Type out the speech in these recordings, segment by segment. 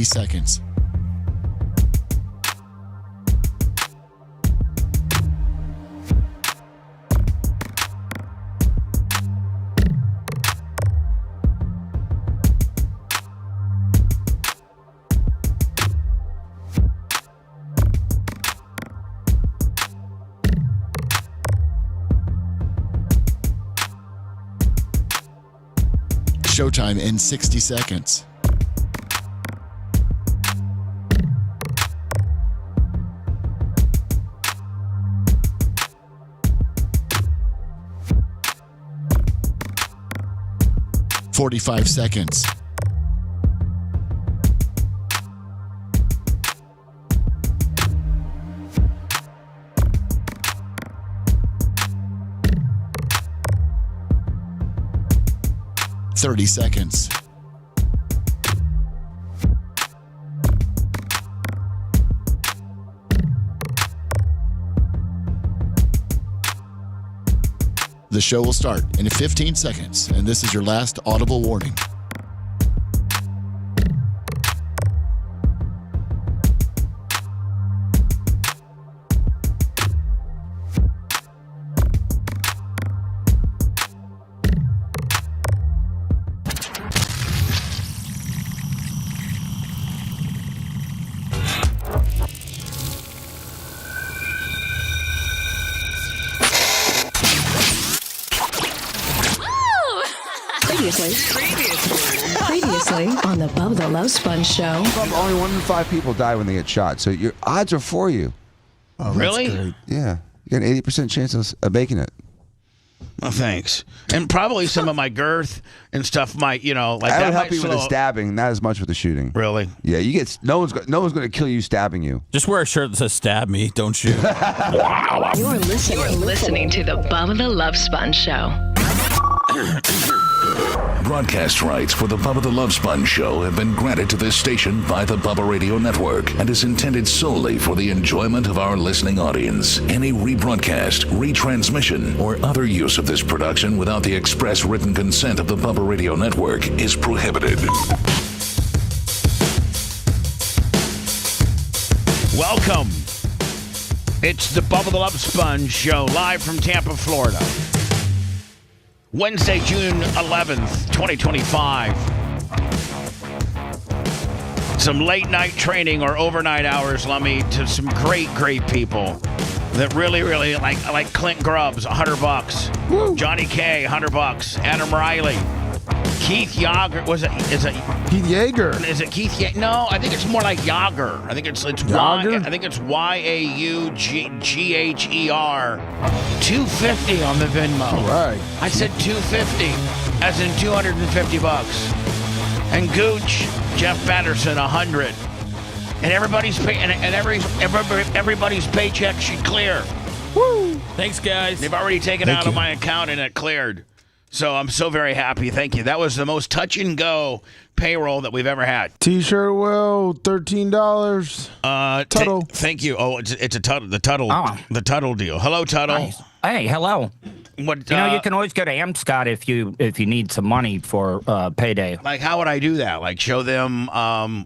seconds. Showtime in 60 seconds. "45 seconds. "30 seconds. The show will start in 15 seconds, and this is your last audible warning. Previously on the Bubba the Love Sponge Show. Only 1 in 5 people die when they get shot, so your odds are for you. Oh, really? Yeah, you got an 80% chance of making it. Oh, thanks. And probably some of my girth and stuff might, like I that would help might you with the stabbing, not as much with the shooting. Really? Yeah, you get no one's going to kill you stabbing you. Just wear a shirt that says "Stab me, don't shoot." You're listening to the Bubba the Love Sponge Show. Broadcast rights for the Bubba the Love Sponge Show have been granted to this station by the Bubba Radio Network and is intended solely for the enjoyment of our listening audience. Any rebroadcast, retransmission, or other use of this production without the express written consent of the Bubba Radio Network is prohibited. Welcome. It's the Bubba the Love Sponge Show, live from Tampa, Florida. Wednesday, June 11th, 2025. Some late night training or overnight hours, Lummy, to some great people that really like Clint Grubbs, $100. Woo. Johnny K, $100. Adam Riley. Keith Yager. Is it Keith Yeager? Is it Keith Yeager? No, I think it's more like Yager. I think it's Yager? I think it's YAUGHER. 250 on the Venmo. All right. I said 250, as in $250. And Gooch, Jeff Patterson, 100. And everybody's everybody's paycheck should clear. Woo! Thanks, guys. They've already taken out of my account and it cleared. So I'm so very happy. Thank you. That was the most touch and go payroll that we've ever had. T-shirt will $13. Tuttle. Thank you. Oh, it's a Tuttle. The Tuttle. Oh. The Tuttle deal. Hello, Tuttle. Nice. Hey, hello. What? You can always go to Amscott if you need some money for payday. Like, how would I do that? Like, show them,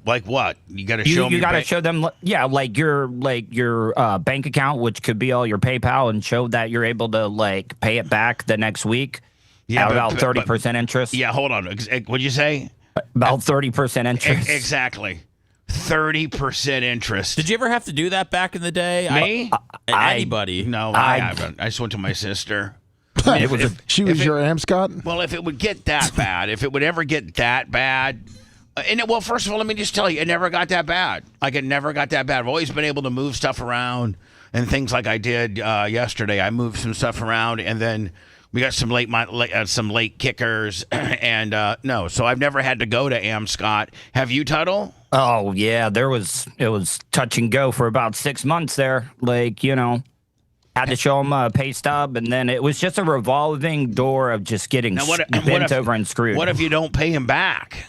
like what? You got to show them. You got to show them, yeah, like your bank account, which could be all your PayPal, and show that you're able to pay it back the next week. Yeah, about 30% interest. Yeah, hold on. What'd you say? About 30% interest. Exactly. 30% interest. Did you ever have to do that back in the day? Me? Anybody? No, I haven't. I just went to my sister. I mean, she was your Amscott? Well, if it would get that bad, if it would ever get that bad, well, first of all, let me just tell you, it never got that bad. Like, it never got that bad. I've always been able to move stuff around and things like I did yesterday. I moved some stuff around, and then we got some late kickers, and no. So I've never had to go to Amscott. Have you, Tuttle? Oh yeah, it was touch and go for about 6 months there. Had to show them a pay stub, and then it was just a revolving door of just getting bent over and screwed. What if you don't pay him back?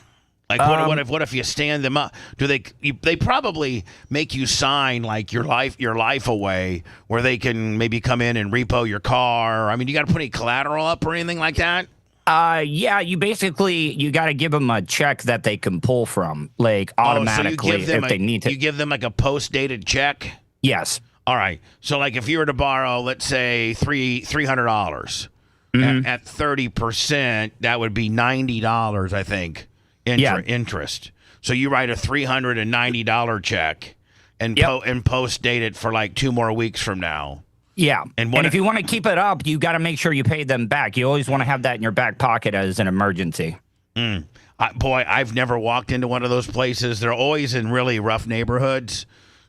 Like, what if you stand them up? They probably make you sign like your life away, where they can maybe come in and repo your car? I mean, you got to put any collateral up or anything like that? Yeah, you got to give them a check that they can pull from, like automatically so you give them if they need to. You give them like a post-dated check? Yes. All right. So like if you were to borrow, let's say $300 at 30%, that would be $90, I think, interest. So you write a $390 check and post-date it for like 2 more weeks from now. Yeah, and if you want to keep it up, you got to make sure you pay them back. You always want to have that in your back pocket as an emergency. Boy, I've never walked into one of those places. They're always in really rough neighborhoods,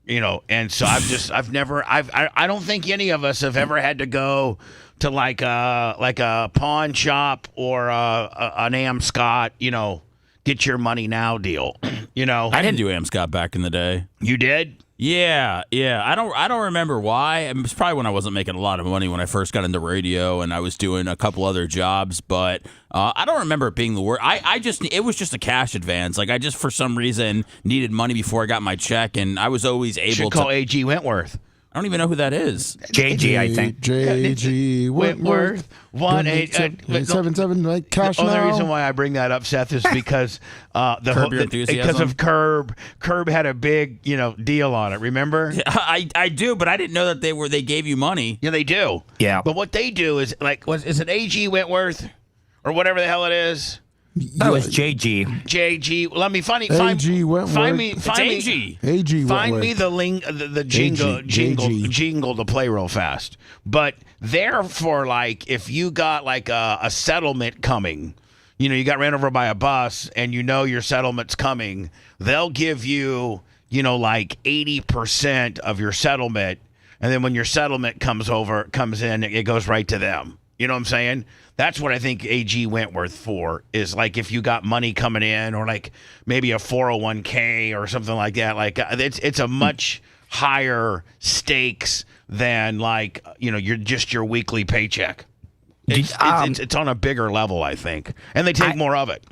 and so I don't think any of us have ever had to go to like a pawn shop or an Amscot, get your money now deal. I didn't do Amscot back in the day. You did? Yeah. I don't remember why. It was probably when I wasn't making a lot of money when I first got into radio, and I was doing a couple other jobs. But I don't remember it being the worst. It was just a cash advance. Like I just for some reason needed money before I got my check, and I was always able Should call AG Wentworth. I don't even know who that is. JG, I think. JG Wentworth. 1-877 like cash The only now. reason why I bring that up, Seth, is because Curb Your Enthusiasm? because of Curb. Curb had a big deal on it. Remember? I do, but I didn't know that they gave you money. Yeah, they do. Yeah. But what they do is is it AG Wentworth or whatever the hell it is? That was JG. JG. Let me find AG Wentworth. Find me. AG Find Wentworth. me the link, the jingle to play real fast. But therefore, like if you got like a settlement coming, you got ran over by a bus, and your settlement's coming, they'll give you like 80% of your settlement, and then when your settlement comes in, it goes right to them. You know what I'm saying? That's what I think AG Wentworth for, is like if you got money coming in, or like maybe a 401k or something like that. Like it's a much higher stakes than like your weekly paycheck. It's on a bigger level, I think, and they take more of it.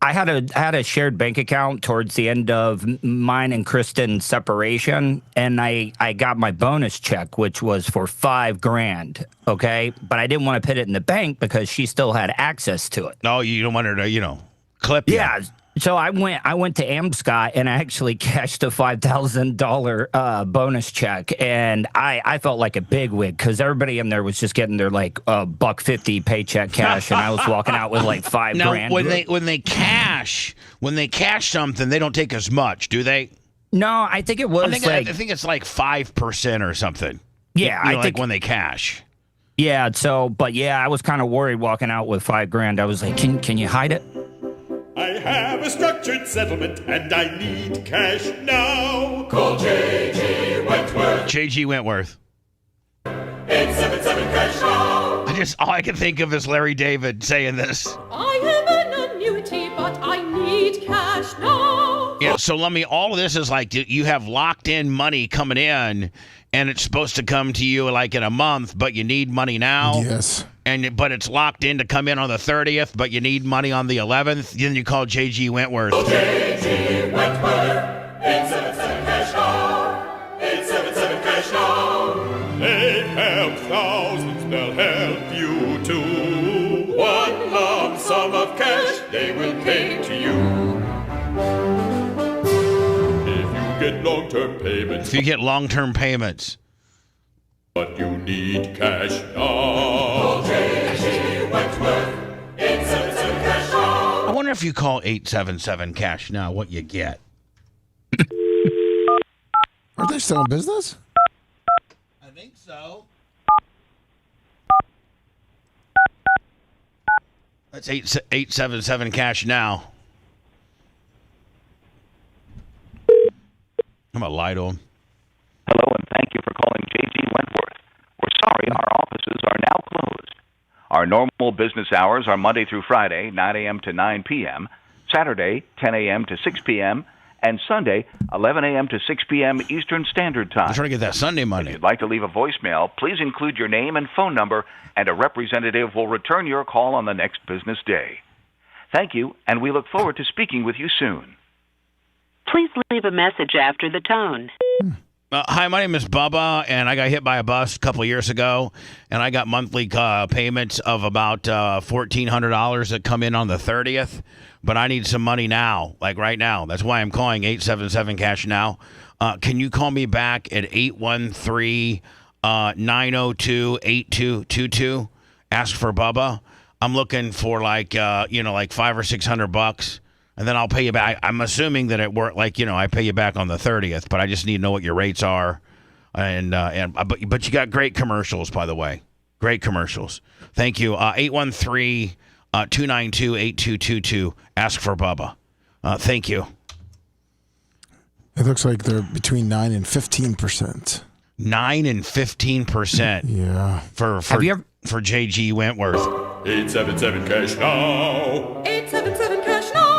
I had a shared bank account towards the end of mine and Kristen's separation, and I got my bonus check, which was for $5,000. Okay, but I didn't want to put it in the bank because she still had access to it. No, you don't want her to clip you. Yeah. So I went to Amscot, and I actually cashed a $5,000 bonus check, and I felt like a bigwig because everybody in there was just getting their like $1.50 paycheck cash, and I was walking out with like $5,000. Now, when they cash something, they don't take as much, do they? No, I think it was I think it's like 5% or something. Yeah, I think when they cash. Yeah. So, but yeah, I was kind of worried walking out with $5,000. I was like, can you hide it? I have a structured settlement and I need cash now. Call JG Wentworth. JG Wentworth. 877 cash now. All I can think of is Larry David saying this. I have an annuity, but I need cash now. Yeah, so all of this is like you have locked in money coming in, and it's supposed to come to you like in a month, but you need money now. Yes. But it's locked in to come in on the 30th, but you need money on the 11th. Then you call JG Wentworth. JG Wentworth. 877 cash now. 877 cash now. They help thousands, they'll help you too. One lump sum of cash they will pay to you. If you get long-term payments. But you need cash now. JG Wentworth, 877 cash now. I wonder if you call 877 cash now, what you get. Are they still in business? I think so. That's 877 cash now. I'm gonna lie to him. Hello, and thank you for calling JG Wentworth. We're sorry our offices are now closed. Our normal business hours are Monday through Friday, 9 a.m. to 9 p.m., Saturday, 10 a.m. to 6 p.m., and Sunday, 11 a.m. to 6 p.m. Eastern Standard Time. I'm trying to get that Sunday money. If you'd like to leave a voicemail, please include your name and phone number, and a representative will return your call on the next business day. Thank you, and we look forward to speaking with you soon. Please leave a message after the tone. Hi, my name is Bubba, and I got hit by a bus a couple of years ago, and I got monthly payments of about $1,400 that come in on the 30th, but I need some money now, like right now. That's why I'm calling 877-CASH now. Can you call me back at 813-902-8222? Ask for Bubba. I'm looking for like $500 or $600. And then I'll pay you back. I'm assuming that it worked I pay you back on the 30th, but I just need to know what your rates are. But you got great commercials, by the way. Great commercials. Thank you. 813-292-8222. Ask for Bubba. Thank you. It looks like they're between 9 and 15%. 9 and 15%. Yeah. For JG Wentworth. 877-CASH now. 877-CASH now.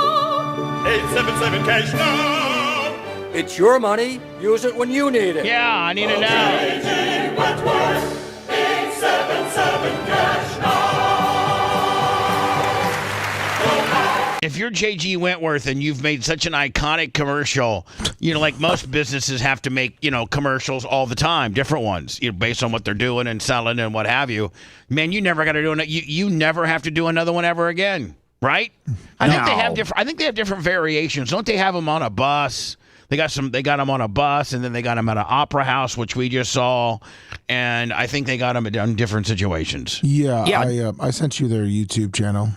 877-CASH now. It's your money. Use it when you need it. Yeah, I need it now. JG Wentworth. 877-CASH now. If you're JG Wentworth and you've made such an iconic commercial, like most businesses have to make, commercials all the time, different ones, based on what they're doing and selling and what have you. Man, you never got to do it. You never have to do another one ever again, right? I think they have different variations. Don't they have them on a bus? They got them on a bus, and then they got them at an opera house, which we just saw, and I think they got them in different situations. Yeah. I sent you their YouTube channel.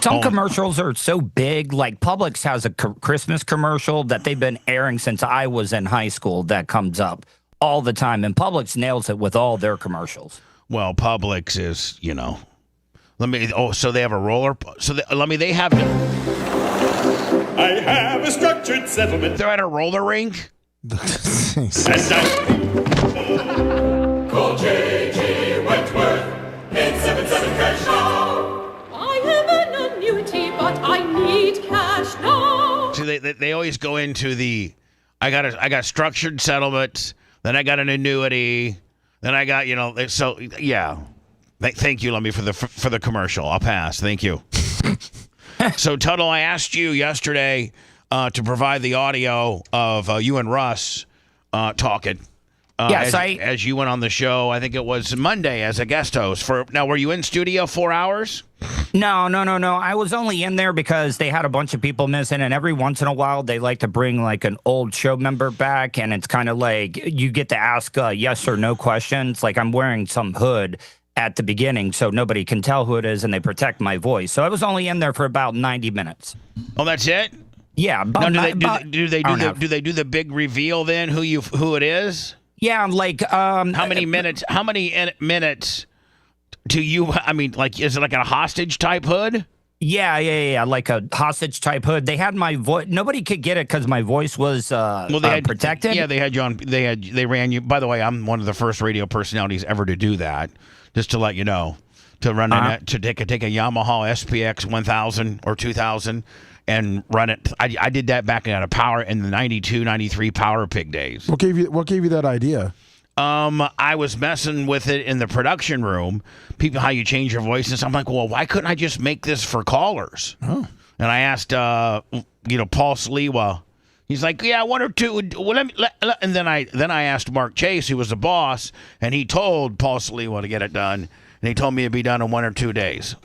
Some commercials are so big, like Publix has a Christmas commercial that they've been airing since I was in high school that comes up all the time, and Publix nails it with all their commercials. Well, Publix is, so they have a roller, they have... I have a structured settlement. They're at a roller rink? And call JG Wentworth. 877-CASH now. I have an annuity, but I need cash now. See, they always go into the, I got structured settlements, then I got an annuity, then I got, so, yeah. Thank you, Lummy, for the commercial. I'll pass. Thank you. So, Tuttle, I asked you yesterday to provide the audio of you and Russ talking. Yes, as you went on the show, I think it was Monday as a guest host. Now, were you in studio 4 hours? No. I was only in there because they had a bunch of people missing, and every once in a while they like to bring like an old show member back, and it's kind of like you get to ask yes or no questions. Like I'm wearing some hood at the beginning so nobody can tell who it is, and they protect my voice. So I was only in there for about 90 minutes. Oh, that's it? Yeah. Now, do they do the big reveal then? Who it is? Yeah, like how many minutes do you? I mean, like, is it like a hostage type hood? Yeah, like a hostage type hood. They had my voice. Nobody could get it because my voice was protected. Yeah, they had you on. They ran you. By the way, I'm one of the first radio personalities ever to do that. Just to let you know, to run to take a Yamaha SPX 1000 or 2000 and run it. I did that back in the 92, 93 Power Pig days. What gave you that idea? I was messing with it in the production room. People, how you change your voices. I'm like, well, why couldn't I just make this for callers? Oh. And I asked, Paul Sliwa. He's like, yeah, one or two. Well, and then I asked Mark Chase, who was the boss, and he told Paul Sliwa to get it done, and he told me it'd be done in 1 or 2 days.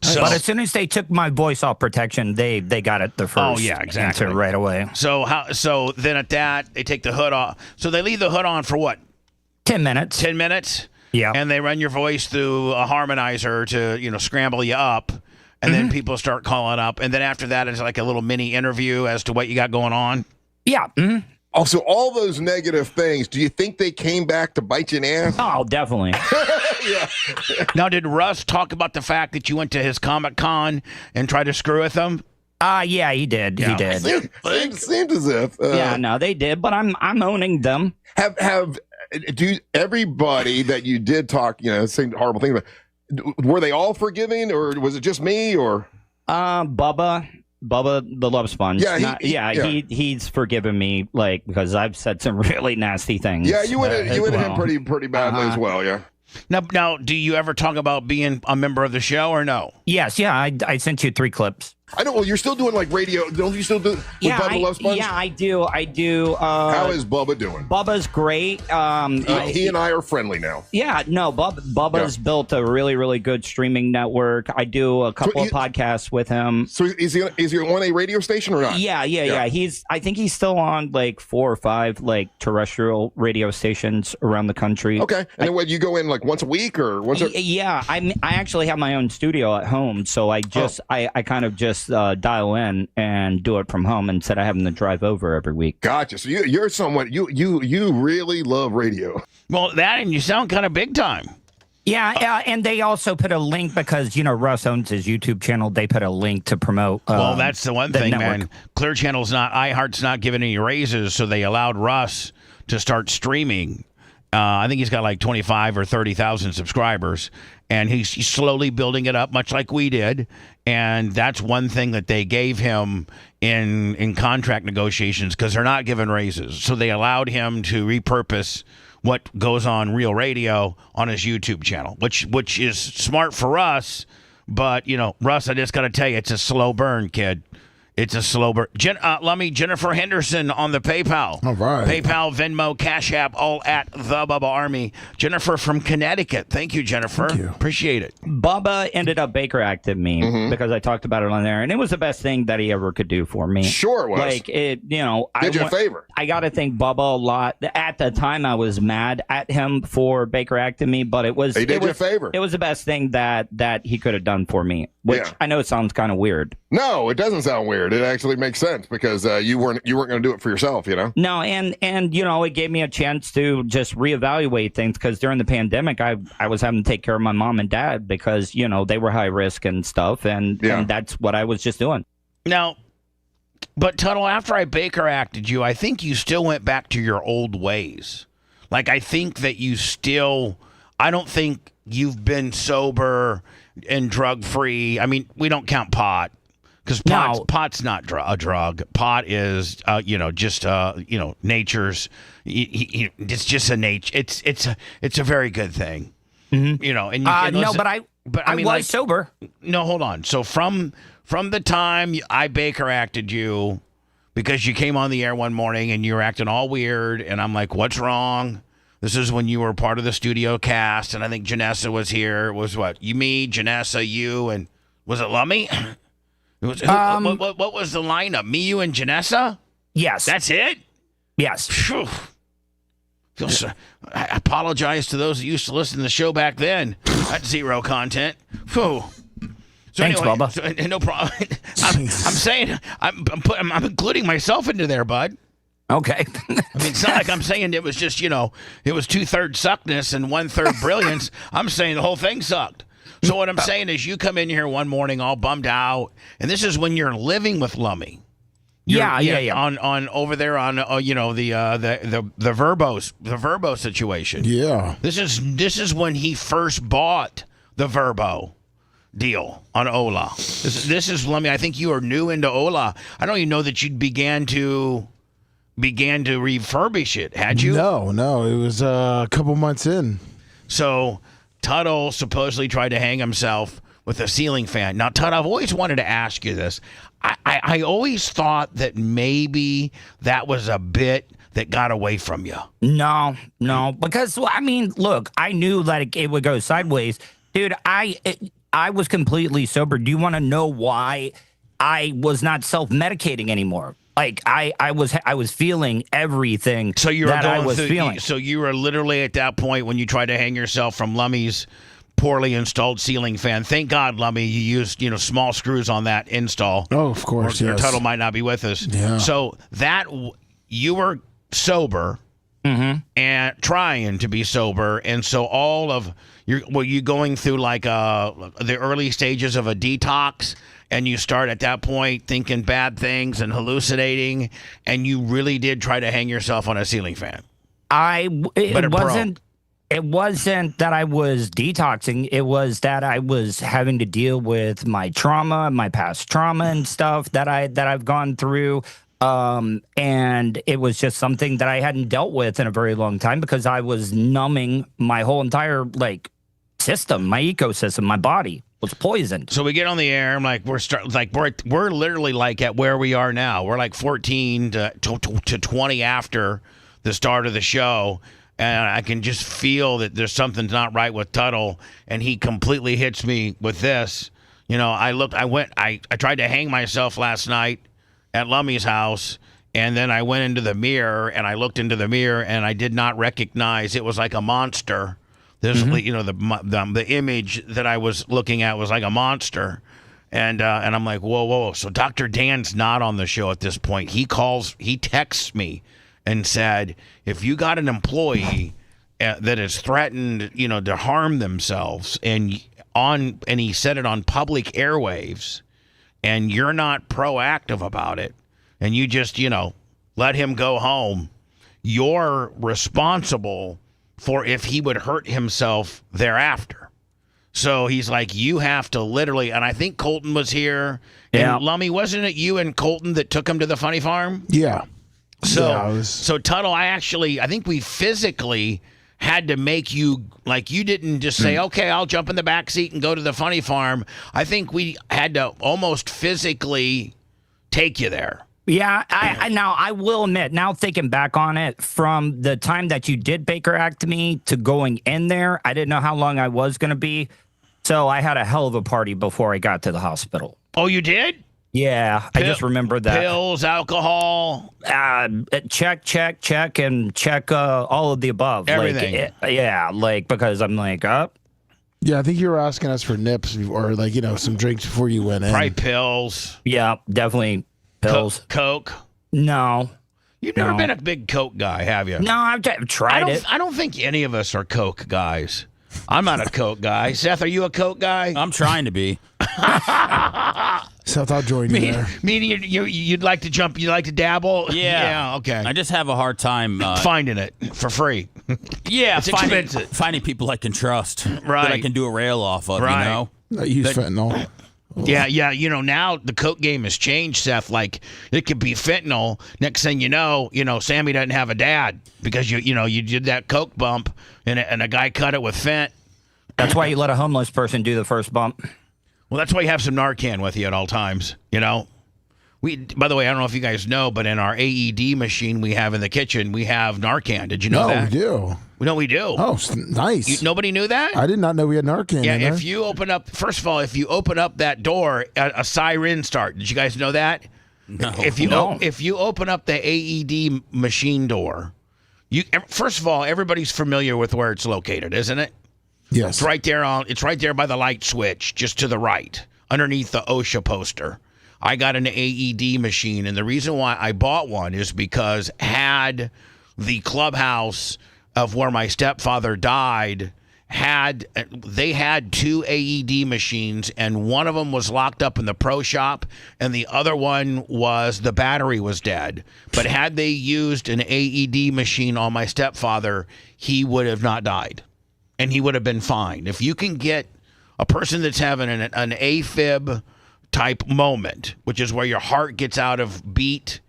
So, but as soon as they took my voice off protection, they got it the first. Oh yeah, exactly. Answer right away. So then at that they take the hood off. So they leave the hood on for what? 10 minutes. 10 minutes. Yeah. And they run your voice through a harmonizer to scramble you up, and then people start calling up, and then after that it's like a little mini interview as to what you got going on. Yeah. Mm-hmm. Also, all those negative things, do you think they came back to bite you in the ass? Oh, definitely. Yeah. Now, did Russ talk about the fact that you went to his Comic-Con and tried to screw with him? Yeah, he did. Yeah. He did. Seemed as if. Yeah, no, they did, but I'm owning them. Do everybody that you did talk, saying horrible things about, were they all forgiving, or was it just me, or? Bubba the Love Sponge. Yeah, he's forgiven me, like, because I've said some really nasty things. Yeah, you went at him pretty badly as well. Yeah. Now, do you ever talk about being a member of the show or no? Yes, yeah. I sent you 3 clips. I know. Well, you're still doing like radio. Don't you still do with Bubba the Love Sponge? Yeah, I do. How is Bubba doing? Bubba's great. He and I are friendly now. Yeah, no, Bubba's built a really, really good streaming network. I do a couple of podcasts with him. So is he on a radio station or not? Yeah. I think he's still on like 4 or 5 like terrestrial radio stations around the country. Okay, and then what, you go in like once a week or once? Yeah, I actually have my own studio at home, so I kind of just dial in and do it from home instead of having to drive over every week. Gotcha. So you're someone you really love radio. Well, that and you sound kind of big time. Yeah, and they also put a link because, Russ owns his YouTube channel. They put a link to promote. Well, that's the one thing, man. Clear Channel's iHeart's not giving any raises, so they allowed Russ to start streaming. I think he's got like 25 or 30,000 subscribers, and he's slowly building it up, much like we did. And that's one thing that they gave him in contract negotiations, because they're not giving raises. So they allowed him to repurpose what goes on Real Radio on his YouTube channel, which is smart for us. But, Russ, I just got to tell you, it's a slow burn, kid. It's a slow burn. Jennifer Henderson on the PayPal. All right. PayPal, Venmo, Cash App, all at the Bubba Army. Jennifer from Connecticut. Thank you, Jennifer. Thank you. Appreciate it. Bubba ended up Baker acting me because I talked about it on there, and it was the best thing that he ever could do for me. Sure it was. Like, did you a favor. I got to thank Bubba a lot. At the time, I was mad at him for Baker acting me, but he did you a favor. It was the best thing that he could have done for me, which I know it sounds kind of weird. No, it doesn't sound weird. It actually makes sense because you weren't going to do it for yourself, No, and it gave me a chance to just reevaluate things because during the pandemic, I was having to take care of my mom and dad because they were high risk and stuff, and that's what I was just doing. Now, but Tuttle, after I Baker acted you, I think you still went back to your old ways. Like I think that you still. I don't think you've been sober and drug free. I mean, we don't count pot. Because pot's not a drug. Pot is, just nature's. It's just a nature. It's a very good thing. Mm-hmm. And but I was sober. No, hold on. So from the time I Baker acted you, because you came on the air one morning and you were acting all weird, and I'm like, what's wrong? This is when you were part of the studio cast, and I think Janessa was here. It was what? Me, Janessa, you, and was it Lummy? It was, what was the lineup? Me, you, and Janessa? Yes. That's it? Yes. Phew. I apologize to those that used to listen to the show back then. That's zero content. Phew. So Thanks, anyway, Bubba. No problem. I'm saying I'm including myself into there, bud. Okay. I mean, it's not like I'm saying it was just, it was 2/3 suckness and 1/3 brilliance. I'm saying the whole thing sucked. So what I'm saying is you come in here one morning all bummed out, and this is when you're living with Lummy. Yeah. On over there on the Verbo situation. Yeah. This is when he first bought the Verbo deal on Ola. This is Lummy. I think you are new into Ola. I don't even know that you began to refurbish it. Had you? No. It was a couple months in. So Tuttle supposedly tried to hang himself with a ceiling fan. Now, Tuttle, I've always wanted to ask you this. I always thought that maybe that was a bit that got away from you. No, because look, I knew that it would go sideways, dude. I was completely sober. Do you want to know why I was not self-medicating anymore? Like I was feeling everything so you were that I was feeling. So you were literally at that point when you tried to hang yourself from Lummy's poorly installed ceiling fan. Thank God, Lummy, you used small screws on that install. Oh, of course, yes. Tuttle might not be with us. Yeah. So that you were sober and trying to be sober, and so all of were you going through like the early stages of a detox? And you start at that point thinking bad things and hallucinating, and you really did try to hang yourself on a ceiling fan. It wasn't that I was detoxing. It was that I was having to deal with my trauma, my past trauma and stuff that I've gone through. And it was just something that I hadn't dealt with in a very long time because I was numbing my whole entire system, my ecosystem, my body was poisoned. So we get on the air. I'm like, we're literally like at where we are now. We're like 14 to 20 after the start of the show, and I can just feel that there's something not right with Tuttle, and he completely hits me with this. I tried to hang myself last night at Lummy's house, and then I went into the mirror, and I looked into the mirror, and I did not recognize it was like a monster. There's, the image that I was looking at was like a monster, and I'm like, whoa. So Dr. Dan's not on the show at this point. He texts me and said, if you got an employee that is threatened, to harm themselves, and he said it on public airwaves, and you're not proactive about it, and you just, let him go home, you're responsible for if he would hurt himself thereafter. So he's like, you have to literally, and I think Colton was here. Yeah. And Lummy, wasn't it you and Colton that took him to the funny farm? Yeah. So Tuttle, I think we physically had to make you, like, you didn't just say, okay, I'll jump in the back seat and go to the funny farm. I think we had to almost physically take you there. Yeah, I will admit, now thinking back on it, from the time that you did Baker Act to me to going in there, I didn't know how long I was going to be. So I had a hell of a party before I got to the hospital. Oh, you did? Yeah, I just remember that. Pills, alcohol? Check, and check all of the above. Everything. Because I'm like, Yeah, I think you were asking us for nips or some drinks before you went in. Probably pills. Yeah, definitely. Pills. Coke? No. You've never been a big Coke guy, have you? No, I've tried it. I don't think any of us are Coke guys. I'm not a Coke guy. Seth, are you a Coke guy? I'm trying to be. Seth, I'll join you there. Meaning you'd like to jump, you'd like to dabble? Yeah. Okay. I just have a hard time finding it for free. Yeah, it's expensive. Finding people I can trust. Right. That I can do a rail off of, Right. I use fentanyl. Yeah. Now the Coke game has changed, Seth. Like, it could be fentanyl. Next thing you know, Sammy doesn't have a dad because you did that Coke bump and a guy cut it with fent. That's why you let a homeless person do the first bump. Well, that's why you have some Narcan with you at all times, By the way, I don't know if you guys know, but in our AED machine we have in the kitchen, we have Narcan. Did you know that? We do. We do. Oh, nice. Nobody knew that? I did not know we had Narcan in there. If you open up, first of all, if you open up that door, a siren starts. Did you guys know that? No. If you open up the AED machine door, first of all, everybody's familiar with where it's located, isn't it? Yes. It's right there by the light switch, just to the right, underneath the OSHA poster. I got an AED machine, and the reason why I bought one is because had the clubhouse of where my stepfather died they had 2 AED machines, and one of them was locked up in the pro shop, and the other one the battery was dead. But had they used an AED machine on my stepfather, he would have not died, and he would have been fine. If you can get a person that's having an AFib type moment, which is where your heart gets out of beat,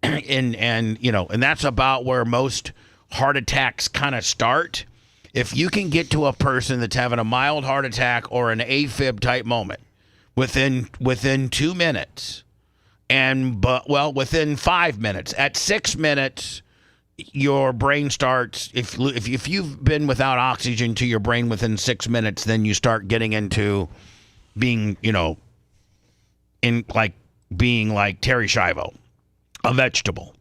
and that's about where most heart attacks kind of start. If you can get to a person that's having a mild heart attack or an AFib type moment within 2 minutes, within 5 minutes, at 6 minutes, your brain starts. If you've been without oxygen to your brain within 6 minutes, then you start getting into being being like Terry Schiavo, a vegetable.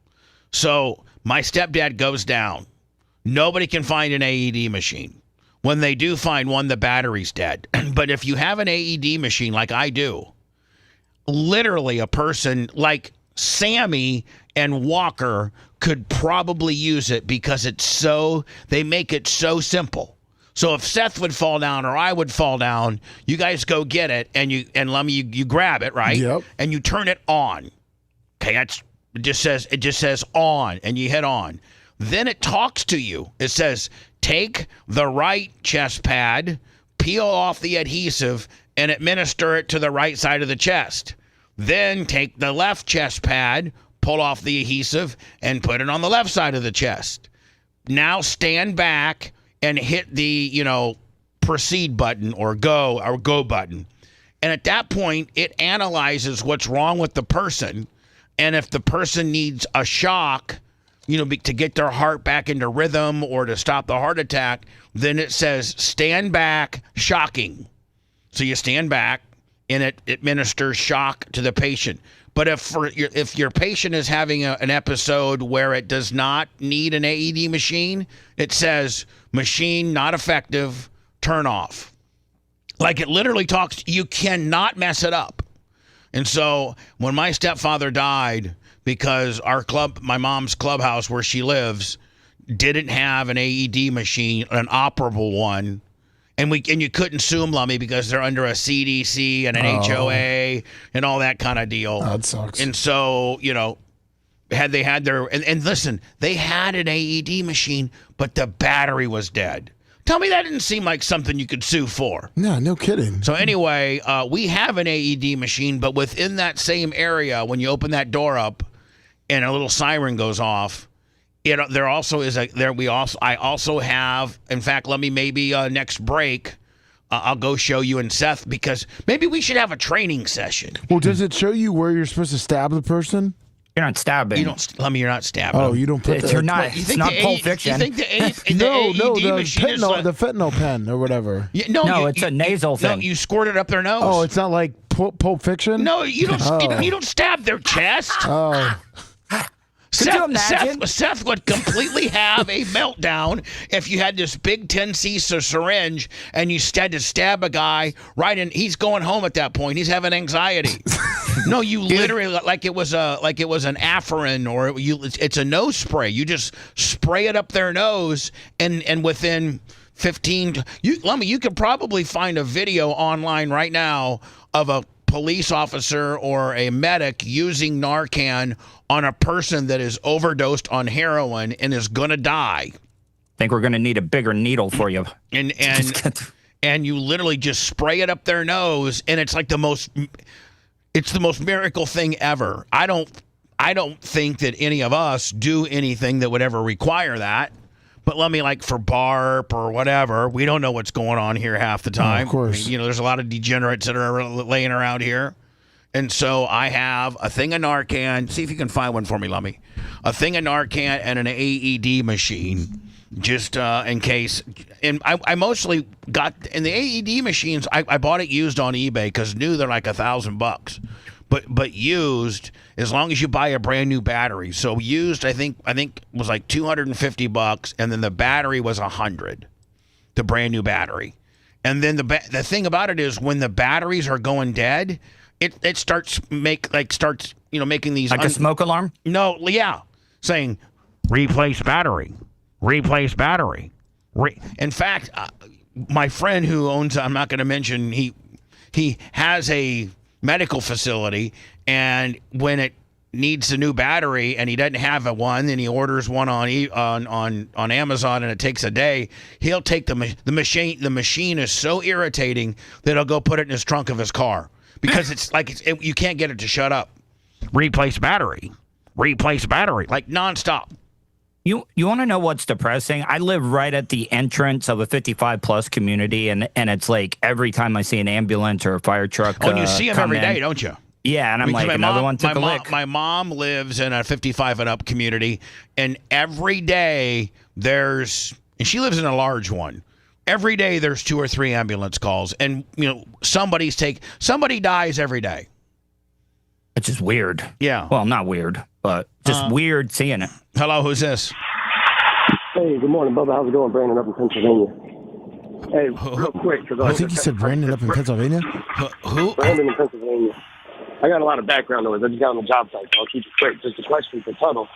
So my stepdad goes down. Nobody can find an AED machine. When they do find one, the battery's dead. But if you have an AED machine like I do, literally a person like Sammy and Walker could probably use it because they make it so simple. So if Seth would fall down or I would fall down, you guys go get it and Lummy, you grab it, right? Yep. And you turn it on. Okay, it just says on, and you hit on. Then it talks to you. It says, take the right chest pad, peel off the adhesive, and administer it to the right side of the chest. Then take the left chest pad, pull off the adhesive, and put it on the left side of the chest. Now stand back and hit the, proceed button or go button. And at that point, it analyzes what's wrong with the person. And if the person needs a shock, to get their heart back into rhythm or to stop the heart attack, then it says stand back, shocking. So you stand back and it administers shock to the patient. But if your patient is having an episode where it does not need an AED machine, it says machine not effective, turn off. Like it literally talks, you cannot mess it up. And so when my stepfather died, because my mom's clubhouse where she lives didn't have an AED machine, an operable one, and you couldn't sue them, Lummy, because they're under a CDC and an HOA and all that kind of deal. That sucks. And so, had they had and listen, they had an AED machine, but the battery was dead. Tell me that didn't seem like something you could sue for. No kidding. So anyway, we have an AED machine, but within that same area, when you open that door up and a little siren goes off, there also is I also have, in fact, maybe next break, I'll go show you and Seth, because maybe we should have a training session. Well, does it show you where you're supposed to stab the person? You're not stabbing. You're not stabbing. Oh, you don't put that. You're not. It's not Pulp Fiction. You think the AED machine is the fentanyl pen or whatever. No, it's a nasal thing. No, you squirt it up their nose. Oh, it's not like Pulp Fiction? No, you don't. You don't stab their chest. Oh. Seth would completely have a meltdown if you had this big 10cc syringe and you had to stab a guy right in. He's going home at that point. He's having anxiety. No, you literally like it was an Afrin or it's a nose spray. You just spray it up their nose and within 15. You could probably find a video online right now of a police officer or a medic using Narcan on a person that is overdosed on heroin and is going to die. Think we're going to need a bigger needle for you. And you literally just spray it up their nose, and it's like the most miracle thing ever. I don't think that any of us do anything that would ever require that. But like for BARP or whatever, we don't know what's going on here half the time. Of course. There's a lot of degenerates that are laying around here. And so I have a thing of Narcan. See if you can find one for me, Lummy. A thing of Narcan and an AED machine, just in case. And I mostly got in the AED machines. I bought it used on eBay because new they're like $1,000. But used, as long as you buy a brand new battery. So used, I think was like $250, and then the battery was $100, the brand new battery. And then the thing about it is when the batteries are going dead, it starts making these like a smoke alarm. No, yeah, saying replace battery. In fact, my friend who owns, I'm not going to mention, he has a medical facility, and when it needs a new battery and he doesn't have one and he orders one on Amazon and it takes a day, he'll take the machine. The machine is so irritating that he'll go put it in his trunk of his car because you can't get it to shut up. Replace battery, like nonstop. You want to know what's depressing? I live right at the entrance of a 55-plus community, and it's like every time I see an ambulance or a fire truck and you see them every day, don't you? Yeah, and I'm like, another one took a lick. My mom lives in a 55 and up community, and every day and she lives in a large one. Every day there's 2 or 3 ambulance calls, and somebody dies every day. It's just weird. Yeah. Well, not weird, but just weird seeing it. Hello, who's this? Hey, good morning, Bubba. How's it going? Brandon up in Pennsylvania. Hey, real quick. I think you said Brandon up in Pennsylvania? Who? Brandon in Pennsylvania. I got a lot of background noise. I just got on the job site, so I'll keep it quick. Just a question for Tuttle.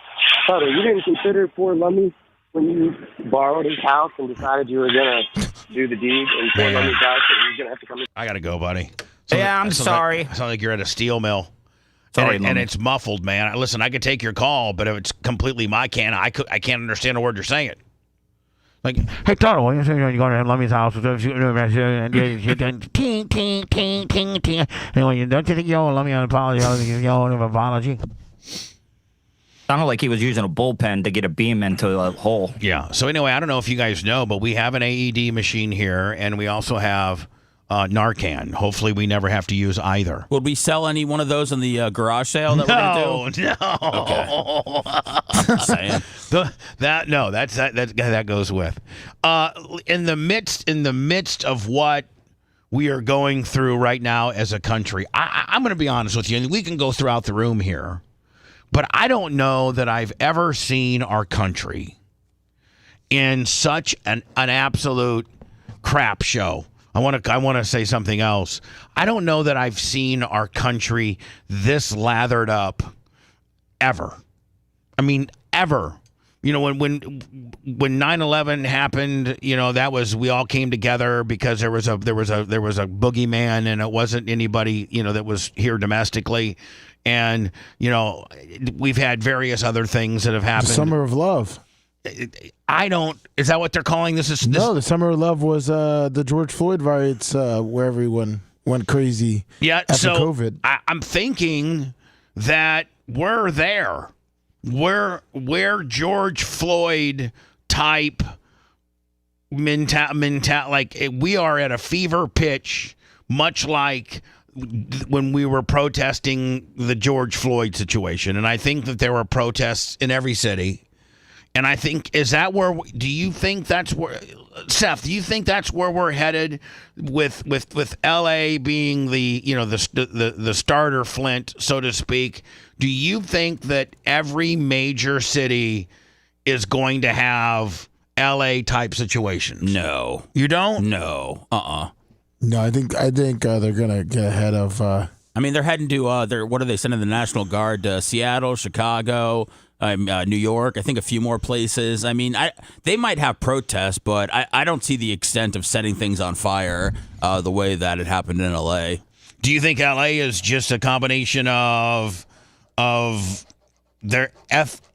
Tuttle, you didn't consider Poor Lummy when you borrowed his house and decided you were going to do the deed and Poor Lummy's house, and you were going to have to come in? I got to go, buddy. I'm sorry. It sounds like you're at a steel mill. Sorry, and it's muffled, man. Listen, I could take your call, but if it's completely I can't understand a word you're saying. Like, hey, Tuttle, you're going to Lummy's house. Ting, ting, ting, ting, ting. Anyway, don't you think you owe Lummy an apology? You owe him an apology. Sounded like he was using a bullpen to get a beam into a hole. Yeah. So anyway, I don't know if you guys know, but we have an AED machine here, and we also have Narcan. Hopefully, we never have to use either. Would we sell any one of those in the garage sale that we're going to do? No. Saying. That goes with. In the midst of what we are going through right now as a country, I'm going to be honest with you, and we can go throughout the room here, but I don't know that I've ever seen our country in such an absolute crap show. I want to say something else. I don't know that I've seen our country this lathered up ever. I mean, ever. You know, when 9/11 happened, you know, that was, we all came together because there was a boogeyman, and it wasn't anybody, you know, that was here domestically. And, you know, we've had various other things that have happened. The Summer of Love. Is that what they're calling this? No, the Summer of Love was the George Floyd riots where everyone went crazy after COVID. I'm thinking that we're there. We're George Floyd type mental, like we are at a fever pitch, much like when we were protesting the George Floyd situation. And I think that there were protests in every city. And I think, do you think that's where, Seth, do you think that's where we're headed with LA being the starter Flint, so to speak? Do you think that every major city is going to have LA type situations? No. You don't? No. No, I think they're gonna get ahead of. I mean, they're heading to what are they sending the National Guard to? Seattle, Chicago, New York. I think a few more places. I mean, they might have protests, but I don't see the extent of setting things on fire the way that it happened in LA. Do you think LA is just a combination of their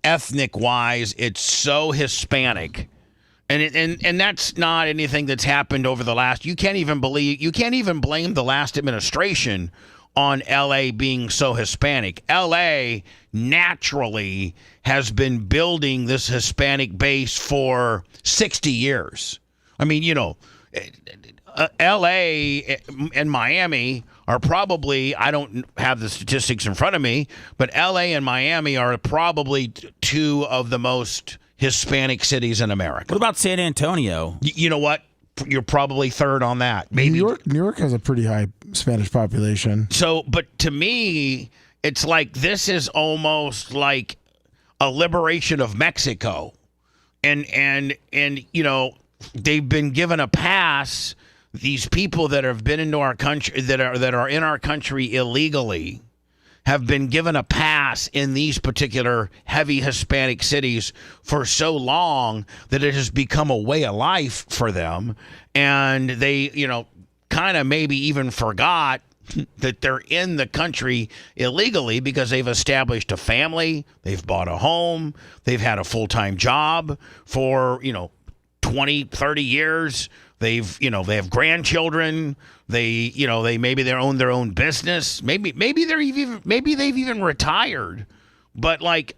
ethnic wise? It's so Hispanic. And that's not anything that's happened over the last. You can't even blame the last administration on LA being so Hispanic. LA naturally has been building this Hispanic base for 60 years. I mean, you know, LA and Miami are probably, I don't have the statistics in front of me, but LA and Miami are probably two of the most Hispanic cities in America. What about San Antonio? You know what? You're probably third on that. Maybe New York has a pretty high Spanish population. So, but to me, it's like this is almost like a liberation of Mexico, and you know, they've been given a pass. These people that have been into our country, that are in our country illegally, have been given a pass in these particular heavy Hispanic cities for so long that it has become a way of life for them. And they, you know, kind of maybe even forgot that they're in the country illegally because they've established a family, they've bought a home, they've had a full-time job for, you know, 20, 30 years. They have grandchildren. They own their own business. Maybe they've even retired. But like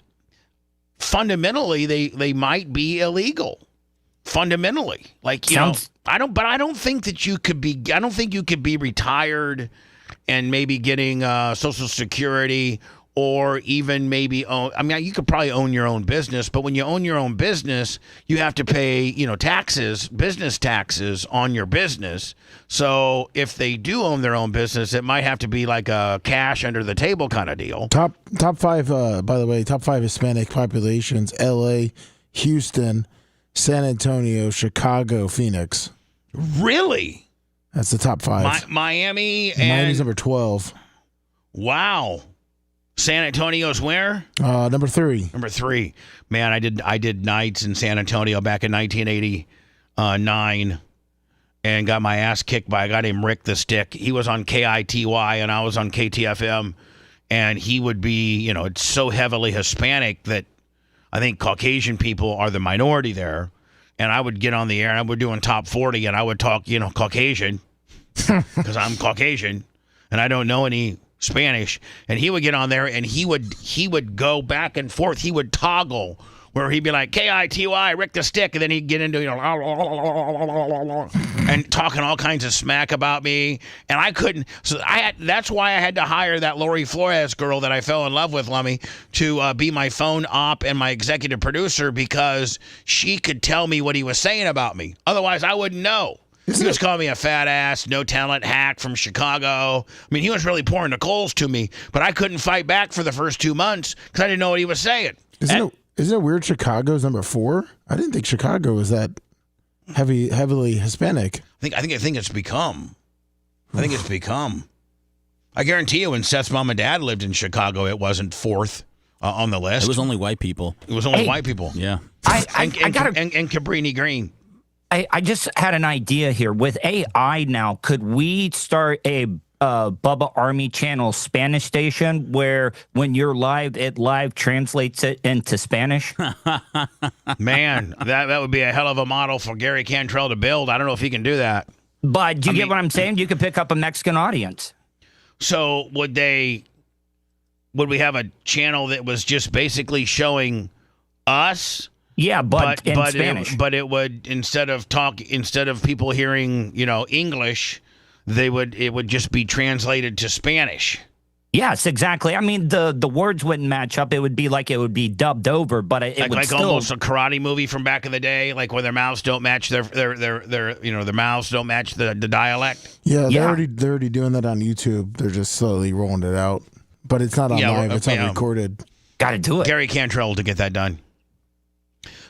fundamentally, they might be illegal. Fundamentally, like I don't think you could be retired and maybe getting Social Security, or even maybe you could probably own your own business, but when you own your own business, you have to pay, you know, business taxes on your business. So if they do own their own business, it might have to be like a cash under the table kind of deal. Top five, by the way, top 5 Hispanic populations: L.A., Houston, San Antonio, Chicago, Phoenix. Really? That's the top 5. Miami's number 12. Wow. San Antonio's where? Number 3. Number 3. Man, I did nights in San Antonio back in 1989 and got my ass kicked by a guy named Rick the Stick. He was on KITY and I was on KTFM, and he would be, you know, it's so heavily Hispanic that I think Caucasian people are the minority there. And I would get on the air and I would doing top 40 and I would talk, you know, Caucasian because I'm Caucasian and I don't know any Spanish, and he would get on there and he would go back and forth. He would toggle where he'd be like K-I-T-Y, Rick the Stick, and then he'd get into and talking all kinds of smack about me, and I couldn't. So that's why I had to hire that Lori Flores girl that I fell in love with, Lummy, to be my phone op and my executive producer, because she could tell me what he was saying about me. Otherwise, I wouldn't know. He was calling me a fat ass, no talent hack from Chicago. I mean, he was really pouring the coals to me, but I couldn't fight back for the first 2 months because I didn't know what he was saying. Isn't it weird Chicago's number 4? I didn't think Chicago was that heavily Hispanic. I think it's become. I guarantee you, when Seth's mom and dad lived in Chicago, it wasn't 4th on the list. It was only white people. Yeah. And Cabrini Green. I just had an idea here. With AI now, could we start a Bubba Army Channel Spanish station where when you're live, it live translates it into Spanish? Man, that would be a hell of a model for Gary Cantrell to build. I don't know if he can do that. But do you get what I'm saying? You could pick up a Mexican audience. So would we have a channel that was just basically showing us? Yeah, but in Spanish. It would, instead of people hearing, English, it would just be translated to Spanish. Yes, exactly. I mean, the words wouldn't match up. It would be dubbed over, but it would still, almost a karate movie from back in the day, like where their mouths don't match their mouths don't match the dialect. Yeah, they're already doing that on YouTube. They're just slowly rolling it out, but it's not on live. It's on recorded. Got to do it. Gary Cantrell to get that done.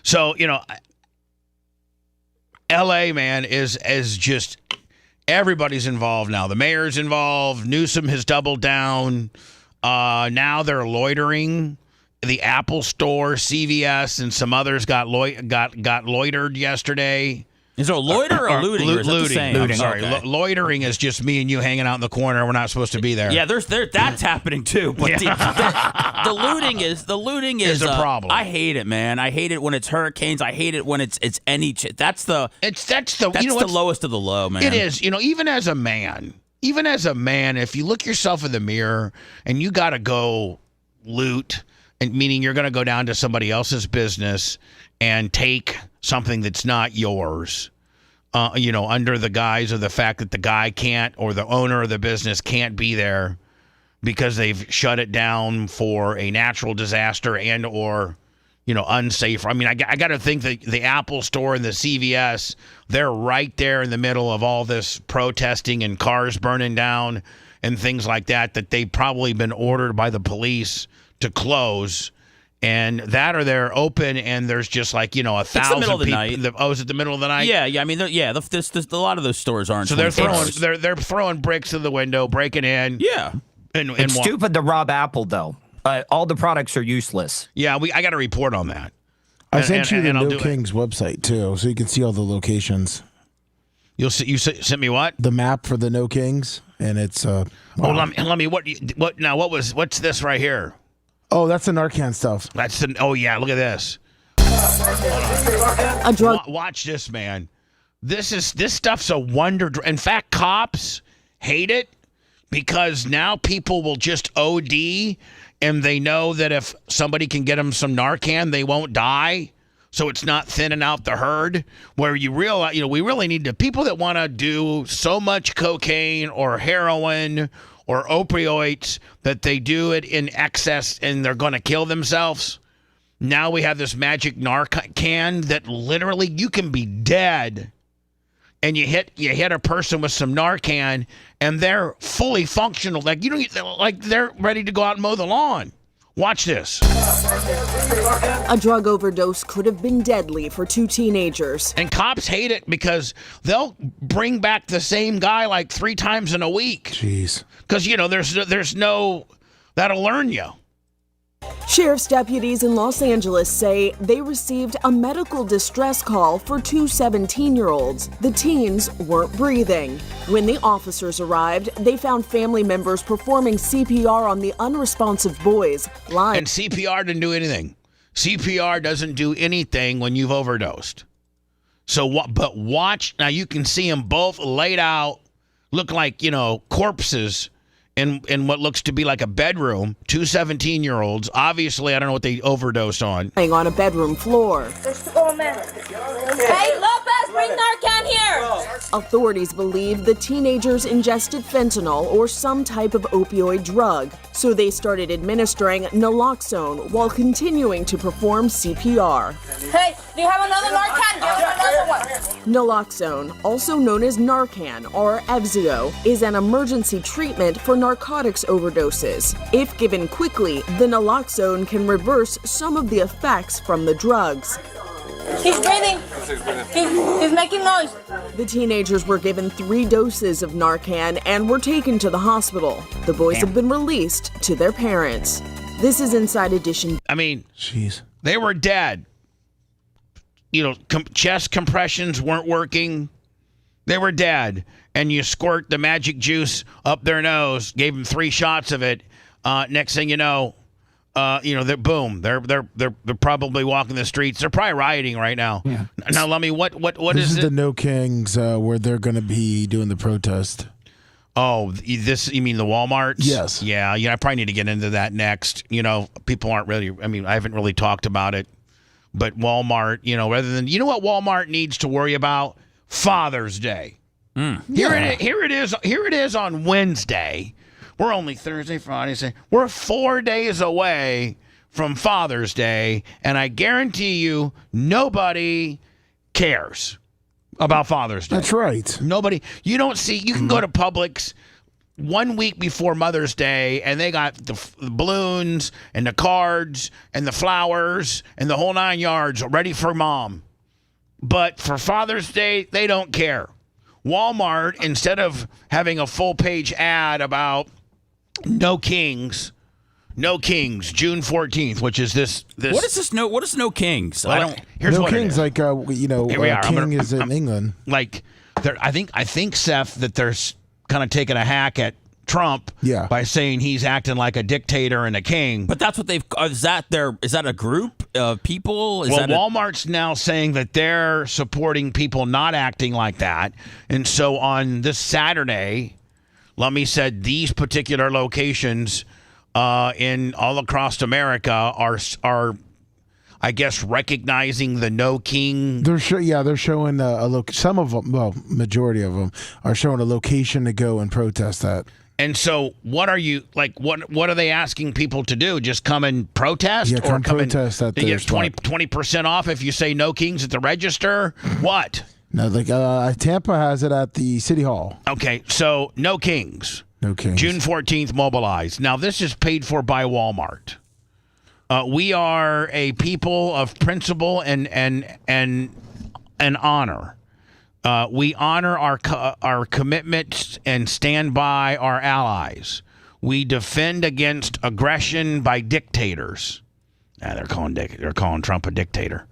So, L.A., man, is just everybody's involved now. The mayor's involved. Newsom has doubled down. Now they're loitering. The Apple Store, CVS, and some others got loitered yesterday. Is it a loiter or looting? Or is that the same? Looting. I'm sorry. Okay. Loitering is just me and you hanging out in the corner. We're not supposed to be there. Yeah, that's happening too. But the looting is a problem. I hate it, man. I hate it when it's hurricanes. I hate it when it's any. That's the lowest of the low, man. It is. Even as a man, if you look yourself in the mirror and you got to go loot, and meaning you're going to go down to somebody else's business and take something that's not yours, under the guise of the fact that the guy can't, or the owner of the business can't be there because they've shut it down for a natural disaster and or, unsafe. I mean, I got to think that the Apple Store and the CVS, they're right there in the middle of all this protesting and cars burning down and things like that they've probably been ordered by the police to close. And that, or they're open, and there's just 1,000 people. It's the middle of the night. Is it the middle of the night? Yeah. I mean, there's a lot of those stores aren't. So they're throwing bricks through the window, breaking in. Yeah. It's stupid to rob Apple, though. All the products are useless. Yeah, I got a report on that. I sent you the No Kings website too, so you can see all the locations. You sent me what? The map for the No Kings, and it's. Let me. What's this right here? Oh, that's the Narcan stuff. Oh yeah, look at this. Watch this, man. This stuff's a wonder. In fact, cops hate it because now people will just OD, and they know that if somebody can get them some Narcan, they won't die. So it's not thinning out the herd. Where you realize, we really need to, people that want to do so much cocaine or heroin or opioids that they do it in excess and they're going to kill themselves. Now we have this magic Narcan that literally you can be dead, and you hit a person with some Narcan and they're fully functional. They're ready to go out and mow the lawn. Watch this. A drug overdose could have been deadly for 2 teenagers. And cops hate it because they'll bring back the same guy 3 times in a week. Jeez. Because, there's no, that'll learn you. Sheriff's deputies in Los Angeles say they received a medical distress call for 2 17-year-olds. The teens weren't breathing. When the officers arrived, they found family members performing CPR on the unresponsive boys. And CPR didn't do anything. CPR doesn't do anything when you've overdosed. But watch, now you can see them both laid out, look like, corpses in what looks to be like a bedroom. Two 17-year-olds. Obviously, I don't know what they overdosed on. On a bedroom floor. Hey, Lopez, bring Narcan here! Authorities believe the teenagers ingested fentanyl or some type of opioid drug, so they started administering naloxone while continuing to perform CPR. Hey, do you have another Narcan? Give us another one. Naloxone, also known as Narcan or Evzio, is an emergency treatment for narcotics overdoses. If given quickly, the naloxone can reverse some of the effects from the drugs. He's breathing. He's making noise. The teenagers were given 3 doses of Narcan and were taken to the hospital. The boys have been released to their parents. This is Inside Edition. I mean, jeez, they were dead. You know, chest compressions weren't working. They were dead. And you squirt the magic juice up their nose, gave them 3 shots of it. Next thing you know, they're boom. They're probably walking the streets. They're probably rioting right now. Yeah. Now, let me. What this is is it? the No Kings where they're going to be doing the protest. Oh, you mean the Walmarts? Yes. Yeah. I probably need to get into that next. People aren't really. I mean, I haven't really talked about it, but Walmart. Rather than what Walmart needs to worry about? Father's Day. Here it is on Wednesday. We're only Thursday, Friday, Saturday. We're 4 days away from Father's Day, and I guarantee you nobody cares about Father's Day. That's right. Nobody. You don't see. You can go to Publix 1 week before Mother's Day, and they got the balloons and the cards and the flowers and the whole 9 yards ready for Mom. But for Father's Day, they don't care. Walmart, instead of having a full-page ad about No Kings, June 14th, which is this. What is this? What is No Kings? Well, I don't. Here's No what Kings, it is. like Here we are. King is in England. Like, I think Seth, that they're kind of taking a hack at Trump by saying he's acting like a dictator and a king. But that's what they've. Is that a group of people? Walmart's now saying that they're supporting people not acting like that, and so on this Saturday, Lummy said these particular locations in all across America are I guess recognizing the No King. They're showing some of them. Well, majority of them are showing a location to go and protest at. And so, what are you like? What are they asking people to do? Just come and protest, Yeah, come protest at They their get 20% off if you say No Kings at the register. What? No, like Tampa has it at the City Hall. Okay, so No Kings. No Kings. June 14th, mobilized. Now, this is paid for by Walmart. We are a people of principle and honor. We honor our commitments and stand by our allies. We defend against aggression by dictators. They're calling Trump a dictator.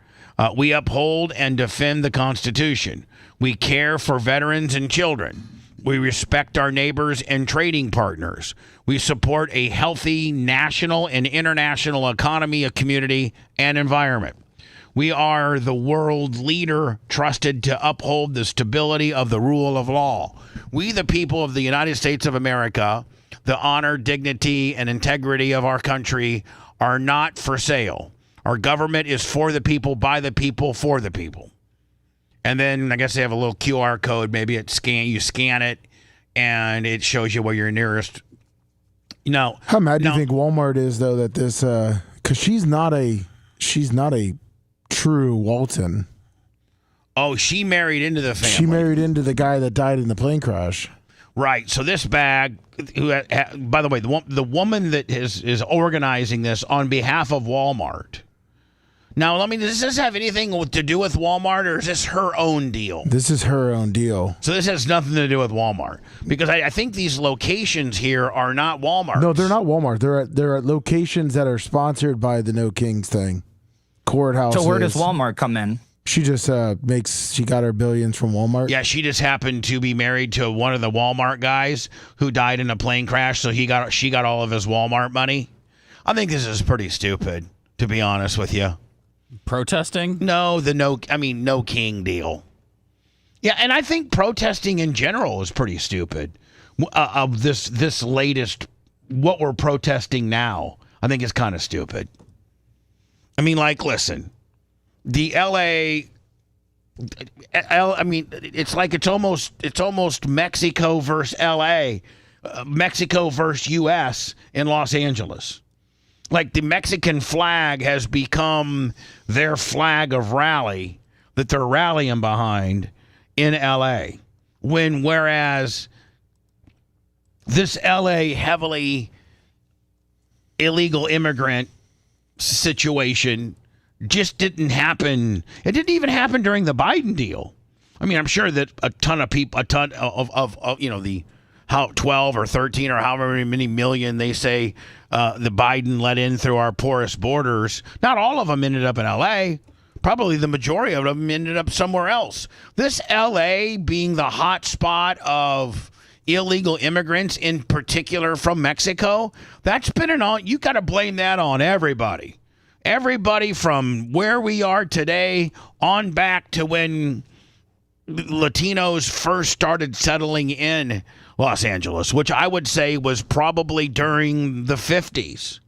We uphold and defend the Constitution. We care for veterans and children. We respect our neighbors and trading partners. We support a healthy national and international economy, a community, and environment. We are the world leader trusted to uphold the stability of the rule of law. We, the people of the United States of America, the honor, dignity, and integrity of our country are not for sale. Our government is for the people, by the people, for the people. And then I guess they have a little QR code. Maybe you scan it, and it shows you where you're nearest. How mad do you think Walmart is though that this? Because she's not a true Walton. Oh, she married into the family. She married into the guy that died in the plane crash. Right. So this bag, by the way, the woman that is organizing this on behalf of Walmart. Now, does this have anything to do with Walmart, or is this her own deal? This is her own deal. So this has nothing to do with Walmart, because I think these locations here are not Walmart. No, they're not Walmart. They're at locations that are sponsored by the No Kings thing. Courthouse. So where does Walmart come in? She just she got her billions from Walmart. Yeah, she just happened to be married to one of the Walmart guys who died in a plane crash, so she got all of his Walmart money. I think this is pretty stupid, to be honest with you. Protesting? No No King deal. Yeah, and I think protesting in general is pretty stupid. of this latest, what we're protesting now, I think is kind of stupid. I mean, like, listen, the LA, I mean, it's like it's almost Mexico versus LA, Mexico versus US in Los Angeles. Like the Mexican flag has become their flag of rally that they're rallying behind in LA. Whereas this LA heavily illegal immigrant situation just didn't happen. It didn't even happen during the Biden deal. I mean, I'm sure that a ton of people, the 12 or 13 or however many million they say the Biden let in through our porous borders, not all of them ended up in LA. Probably the majority of them ended up somewhere else. This LA being the hot spot of illegal immigrants, in particular from Mexico, that's been you got to blame that on everybody. Everybody from where we are today on back to when Latinos first started settling in Los Angeles, which I would say was probably during the 50s.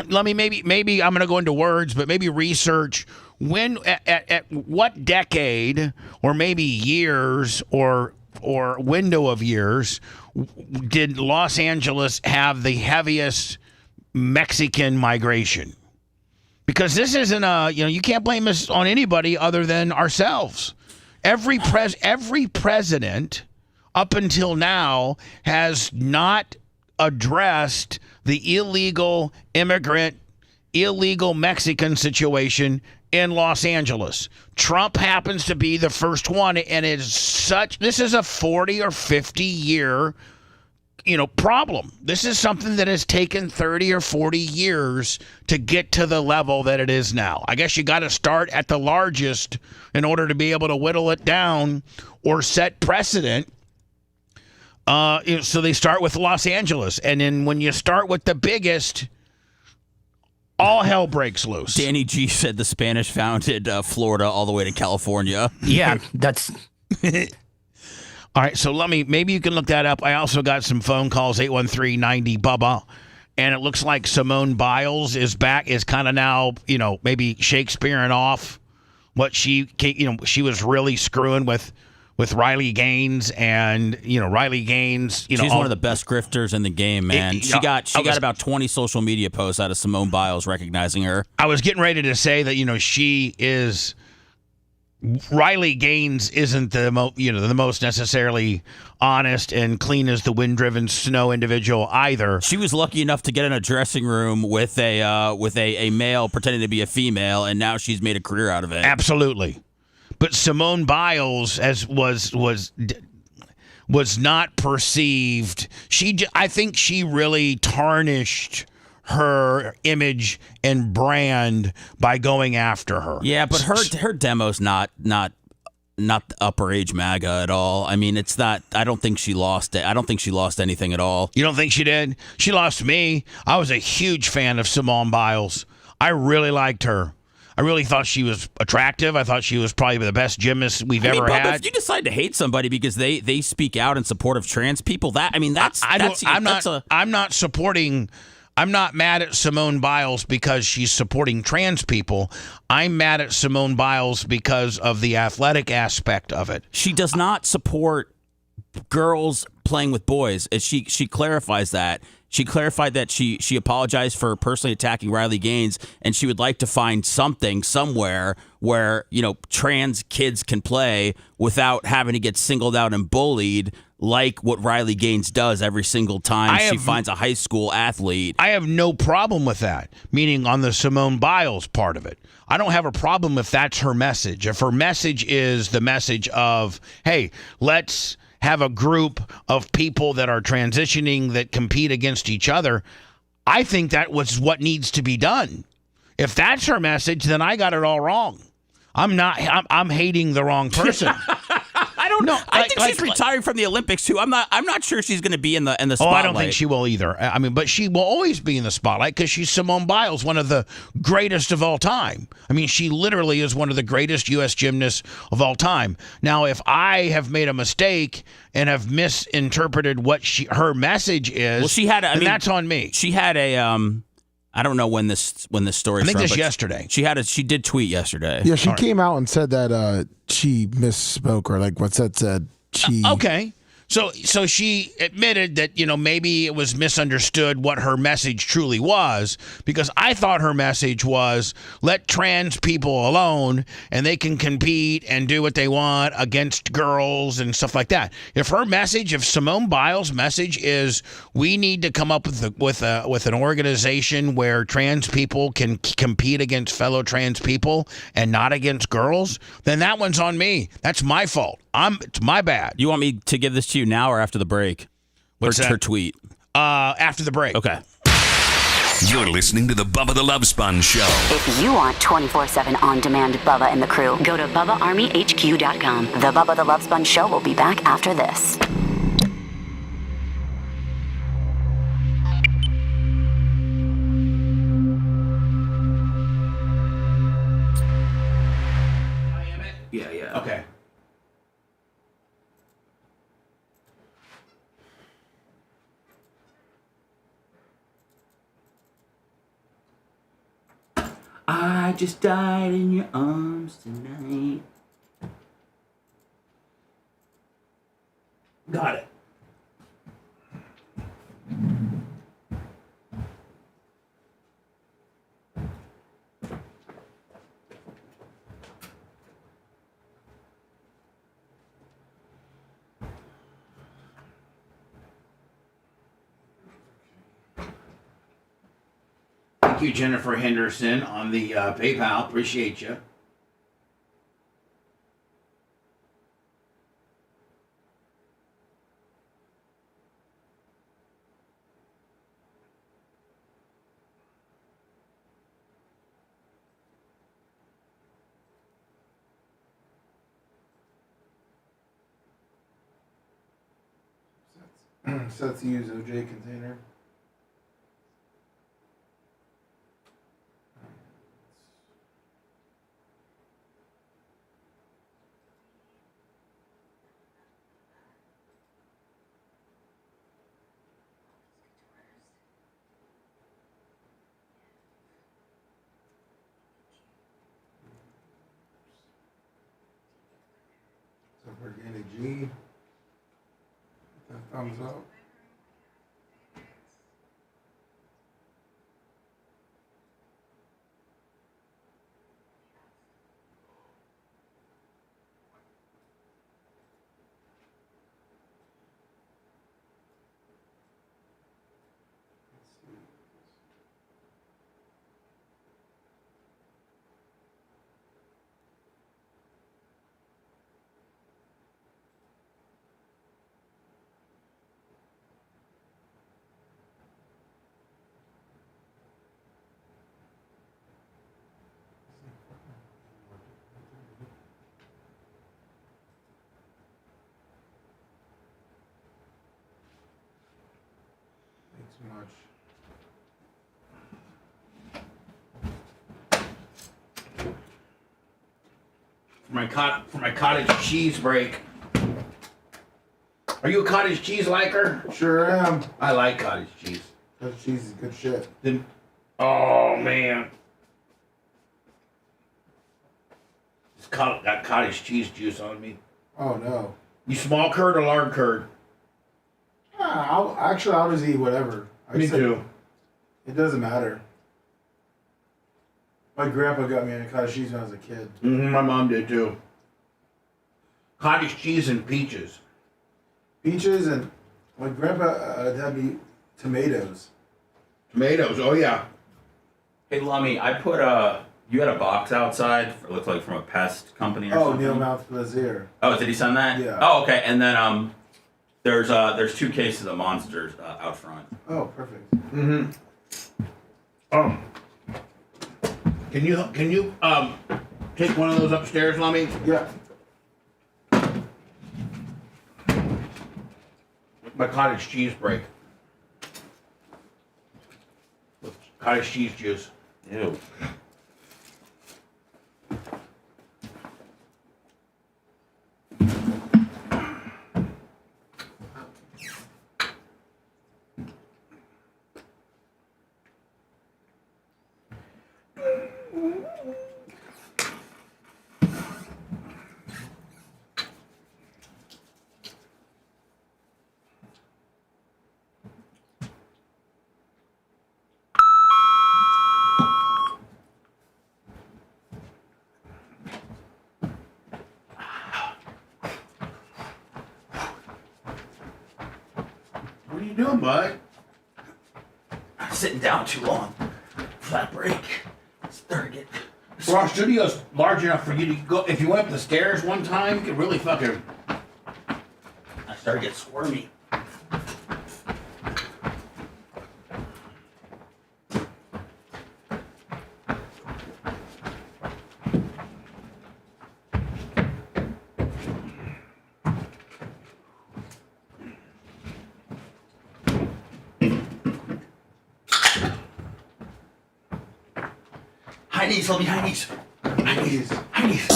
Let me maybe I'm going to go into words, but maybe research when at what decade or maybe years or window of years did Los Angeles have the heaviest Mexican migration? Because this isn't you can't blame this on anybody other than ourselves. Every president up until now has not addressed the illegal immigrant, illegal Mexican situation in Los Angeles. Trump happens to be the first one, and this is a 40 or 50 year problem. This is something that has taken 30 or 40 years to get to the level that it is now. I guess you got to start at the largest in order to be able to whittle it down or set precedent. So they start with Los Angeles, and then when you start with the biggest, all hell breaks loose. Danny G said the Spanish founded Florida all the way to California. Yeah, that's... All right, so maybe you can look that up. I also got some phone calls, 813-90-BUBBA, and it looks like Simone Biles is back, is kind of now, maybe Shakespearean off what she was really screwing with Riley Gaines, and Riley Gaines. She's one of the best grifters in the game, man. She got about 20 social media posts out of Simone Biles recognizing her. I was getting ready to say that she is. Riley Gaines isn't the most necessarily honest and clean as the wind-driven snow individual either. She was lucky enough to get in a dressing room with a male pretending to be a female, and now she's made a career out of it. Absolutely. But Simone Biles was not perceived. I think she really tarnished her image and brand by going after her. Yeah, but her demo's not the upper age MAGA at all. I mean, it's not. I don't think she lost it. I don't think she lost anything at all. You don't think she did? She lost me. I was a huge fan of Simone Biles. I really liked her. I really thought she was attractive. I thought she was probably the best gymnast we've ever had. If you decide to hate somebody because they speak out in support of trans people, I'm not mad at Simone Biles because she's supporting trans people. I'm mad at Simone Biles because of the athletic aspect of it. She does not support girls playing with boys. She clarifies that. She clarified that she apologized for personally attacking Riley Gaines, and she would like to find something somewhere where trans kids can play without having to get singled out and bullied like what Riley Gaines does every single time she finds a high school athlete. I have no problem with that, meaning on the Simone Biles part of it. I don't have a problem if that's her message. If her message is the message of, hey, let's have a group of people that are transitioning that compete against each other, I think that was what needs to be done. If that's her message, then I got it all wrong. I'm hating the wrong person. don't know. I think she's like, retiring from the Olympics too. I'm not sure she's going to be in the spotlight. Oh, I don't think she will either. I mean, but she will always be in the spotlight because she's Simone Biles, one of the greatest of all time. I mean, she literally is one of the greatest U.S. gymnasts of all time. Now, if I have made a mistake and have misinterpreted what her message is, well, she had. That's on me. She had a. I don't know when this story. I think this yesterday. She did tweet yesterday. Yeah, she came out and said that she misspoke, or like what's that said. She okay. So she admitted that, maybe it was misunderstood what her message truly was, because I thought her message was let trans people alone and they can compete and do what they want against girls and stuff like that. If Simone Biles' message is we need to come up with an organization where trans people can compete against fellow trans people and not against girls, then that one's on me. That's my fault. It's my bad. You want me to give this to you now or after the break? What's that? Her tweet. After the break. Okay. You're listening to the Bubba the Love Sponge Show. If you want 24/7 on-demand Bubba and the crew, go to BubbaArmyHQ.com. The Bubba the Love Sponge Show will be back after this. Yeah. Okay. I just died in your arms tonight. Got it. Thank you, Jennifer Henderson, on the PayPal. Appreciate you. So that's the use OJ container. Organic G. That thumbs up. Much. For my cottage cheese break. Are you a cottage cheese liker? Sure am. I like cottage cheese. Cottage cheese is good shit. Oh man, it's got cottage cheese juice on me. Oh no. You small curd or large curd? I'll just eat whatever. Me too. It doesn't matter. My grandpa got me a cottage cheese when I was a kid. My mom did too. Cottage cheese and peaches. Peaches, and my grandpa had me tomatoes. Tomatoes, oh yeah. Hey, Lummy, I put you had a box outside, it looked like from a pest company or something. Neil Mouth Blazier. Oh, did he send that? Yeah. Oh, okay. And then there's 2 cases of monsters out front. Oh, perfect. Mm-hmm. Can you take one of those upstairs, Lummy? Yeah. my cottage cheese break. With cottage cheese juice. Ew. What are you doing, bud? I'm sitting down too long for that break. Our studio's large enough for you to go. If you went up the stairs one time, you could really fucking. I started to get squirmy. High knees, let me high knees. High knees. High knees.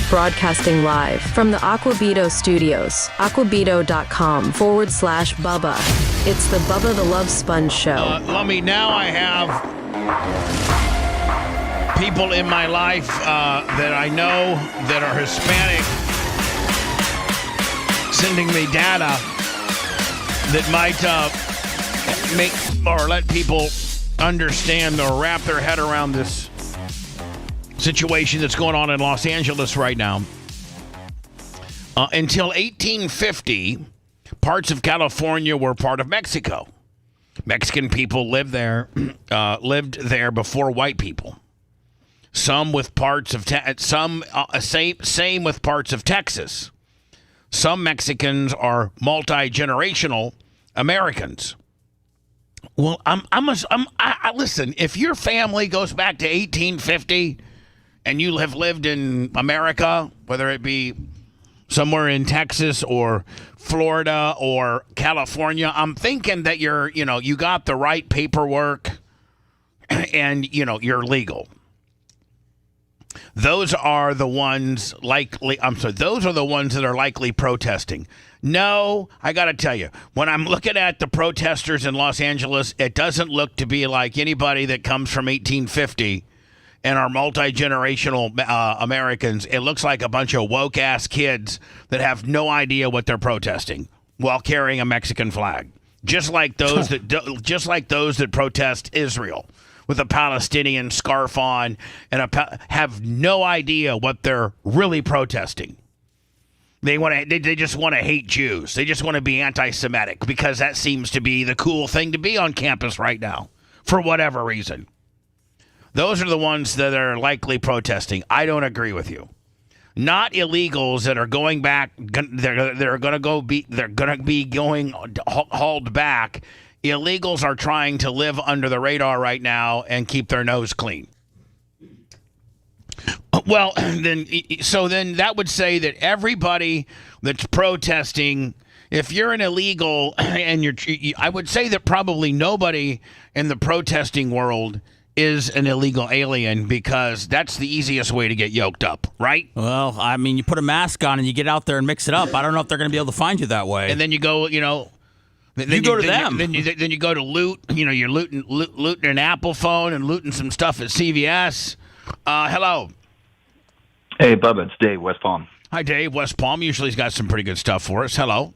Broadcasting live from the Aquabito studios, aquabito.com/Bubba. It's the Bubba the Love Sponge Show. Lummy, now I have people in my life that I know that are Hispanic sending me data that might make or let people understand or wrap their head around this situation that's going on in Los Angeles right now. Until 1850, parts of California were part of Mexico. Mexican people lived there before white people. Some with parts of same with parts of Texas. Some Mexicans are multi-generational Americans. Well, I listen. If your family goes back to 1850, and you have lived in America, whether it be somewhere in Texas or Florida or California, I'm thinking that you got the right paperwork, and you're legal. Those are the ones those are the ones that are likely protesting. No, I got to tell you, when I'm looking at the protesters in Los Angeles, it doesn't look to be like anybody that comes from 1850 and are multi-generational Americans. It looks like a bunch of woke-ass kids that have no idea what they're protesting while carrying a Mexican flag. Just like those that protest Israel with a Palestinian scarf on and have no idea what they're really protesting. They just want to hate Jews. They just want to be anti-Semitic because that seems to be the cool thing to be on campus right now for whatever reason. Those are the ones that are likely protesting. I don't agree with you. Not illegals that are going back. They're going to be going hauled back. Illegals are trying to live under the radar right now and keep their nose clean. Well, then that would say that everybody that's protesting, if you're an illegal and I would say that probably nobody in the protesting world is an illegal alien because that's the easiest way to get yoked up, right? Well, I mean, you put a mask on and you get out there and mix it up. I don't know if they're going to be able to find you that way. And then you go, Then you go to them. Then you go to loot. You're looting an Apple phone and looting some stuff at CVS. Hello. Hey, Bubba, it's Dave, West Palm. Hi, Dave, West Palm. Usually he's got some pretty good stuff for us. Hello.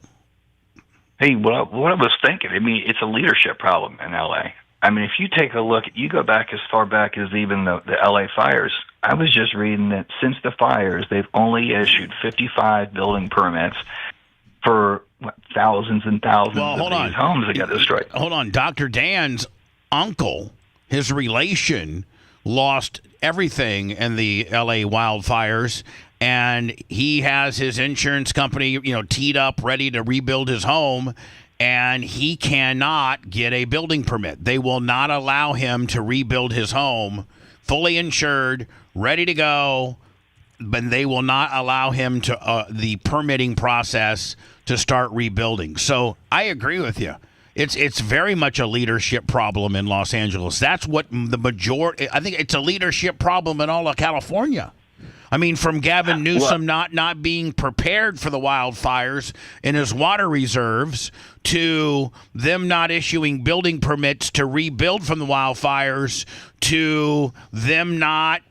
Hey, what I was thinking, it's a leadership problem in L.A. If you take a look, you go back as far back as even the L.A. fires. I was just reading that since the fires, they've only issued 55 building permits for thousands and thousands of these homes that got destroyed. Hold on. Dr. Dan's uncle, his relation, lost everything in the L.A. wildfires, and he has his insurance company, teed up, ready to rebuild his home, and he cannot get a building permit. They will not allow him to rebuild his home, fully insured, ready to go, but they will not allow him to the permitting process to start rebuilding. So I agree with you. It's very much a leadership problem in Los Angeles. That's what the majority. I think it's a leadership problem in all of California. I mean, from Gavin Newsom not being prepared for the wildfires in his water reserves to them not issuing building permits to rebuild from the wildfires to them not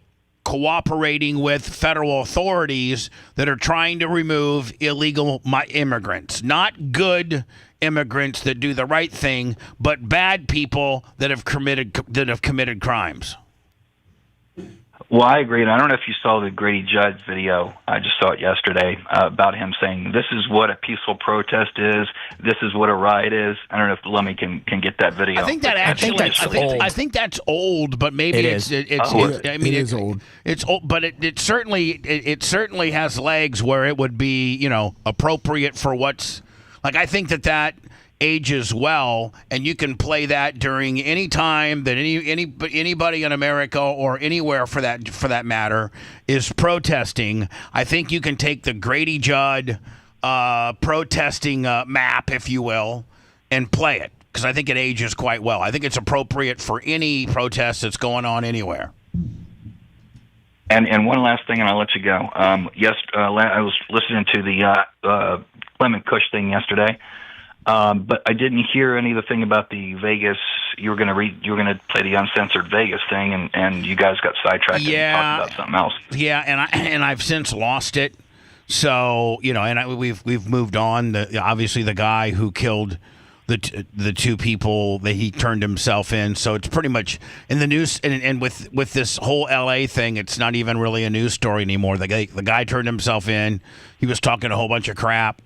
cooperating with federal authorities that are trying to remove illegal immigrants. Not good immigrants that do the right thing, but bad people that have committed crimes. Well, I agree, and I don't know if you saw the Grady Judd video. I just saw it yesterday about him saying, this is what a peaceful protest is, this is what a riot is. I don't know if Lummy can get that video. I think that I think that's old, but maybe it is old. It's old, but it certainly has legs where it would be, appropriate for what's like. I think that ages well, and you can play that during any time that anybody in America or anywhere for that matter is protesting. I think you can take the Grady Judd protesting map, if you will, and play it, because I think it ages quite well. I think it's appropriate for any protest that's going on anywhere. And one last thing, and I'll let you go. I was listening to the Clement Cush thing yesterday. But I didn't hear any of the thing about the Vegas. You were going to play the uncensored Vegas thing, and you guys got sidetracked and talked about something else. Yeah, and I've since lost it. So we've moved on. Obviously, the guy who killed the two people that he turned himself in. So it's pretty much in the news. And with this whole LA thing, it's not even really a news story anymore. The guy turned himself in. He was talking a whole bunch of crap.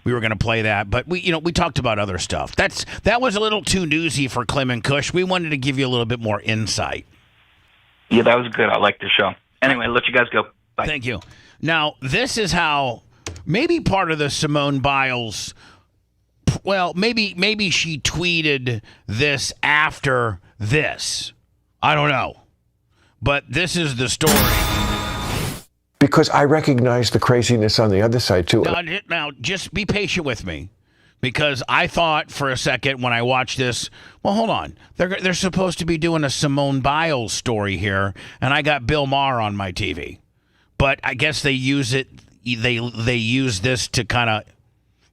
We were going to play that, but we talked about other stuff. That was a little too newsy for Clement Cush. We wanted to give you a little bit more insight. Yeah, that was good. I liked the show. Anyway, let you guys go. Bye. Thank you. Now, this is how maybe part of the Simone Biles. Well, maybe she tweeted this after this. I don't know, but this is the story. Because I recognize the craziness on the other side, too. Now, just be patient with me, because I thought for a second when I watched this, well, hold on. They're supposed to be doing a Simone Biles story here, and I got Bill Maher on my TV. But I guess they use it. They use this to kind of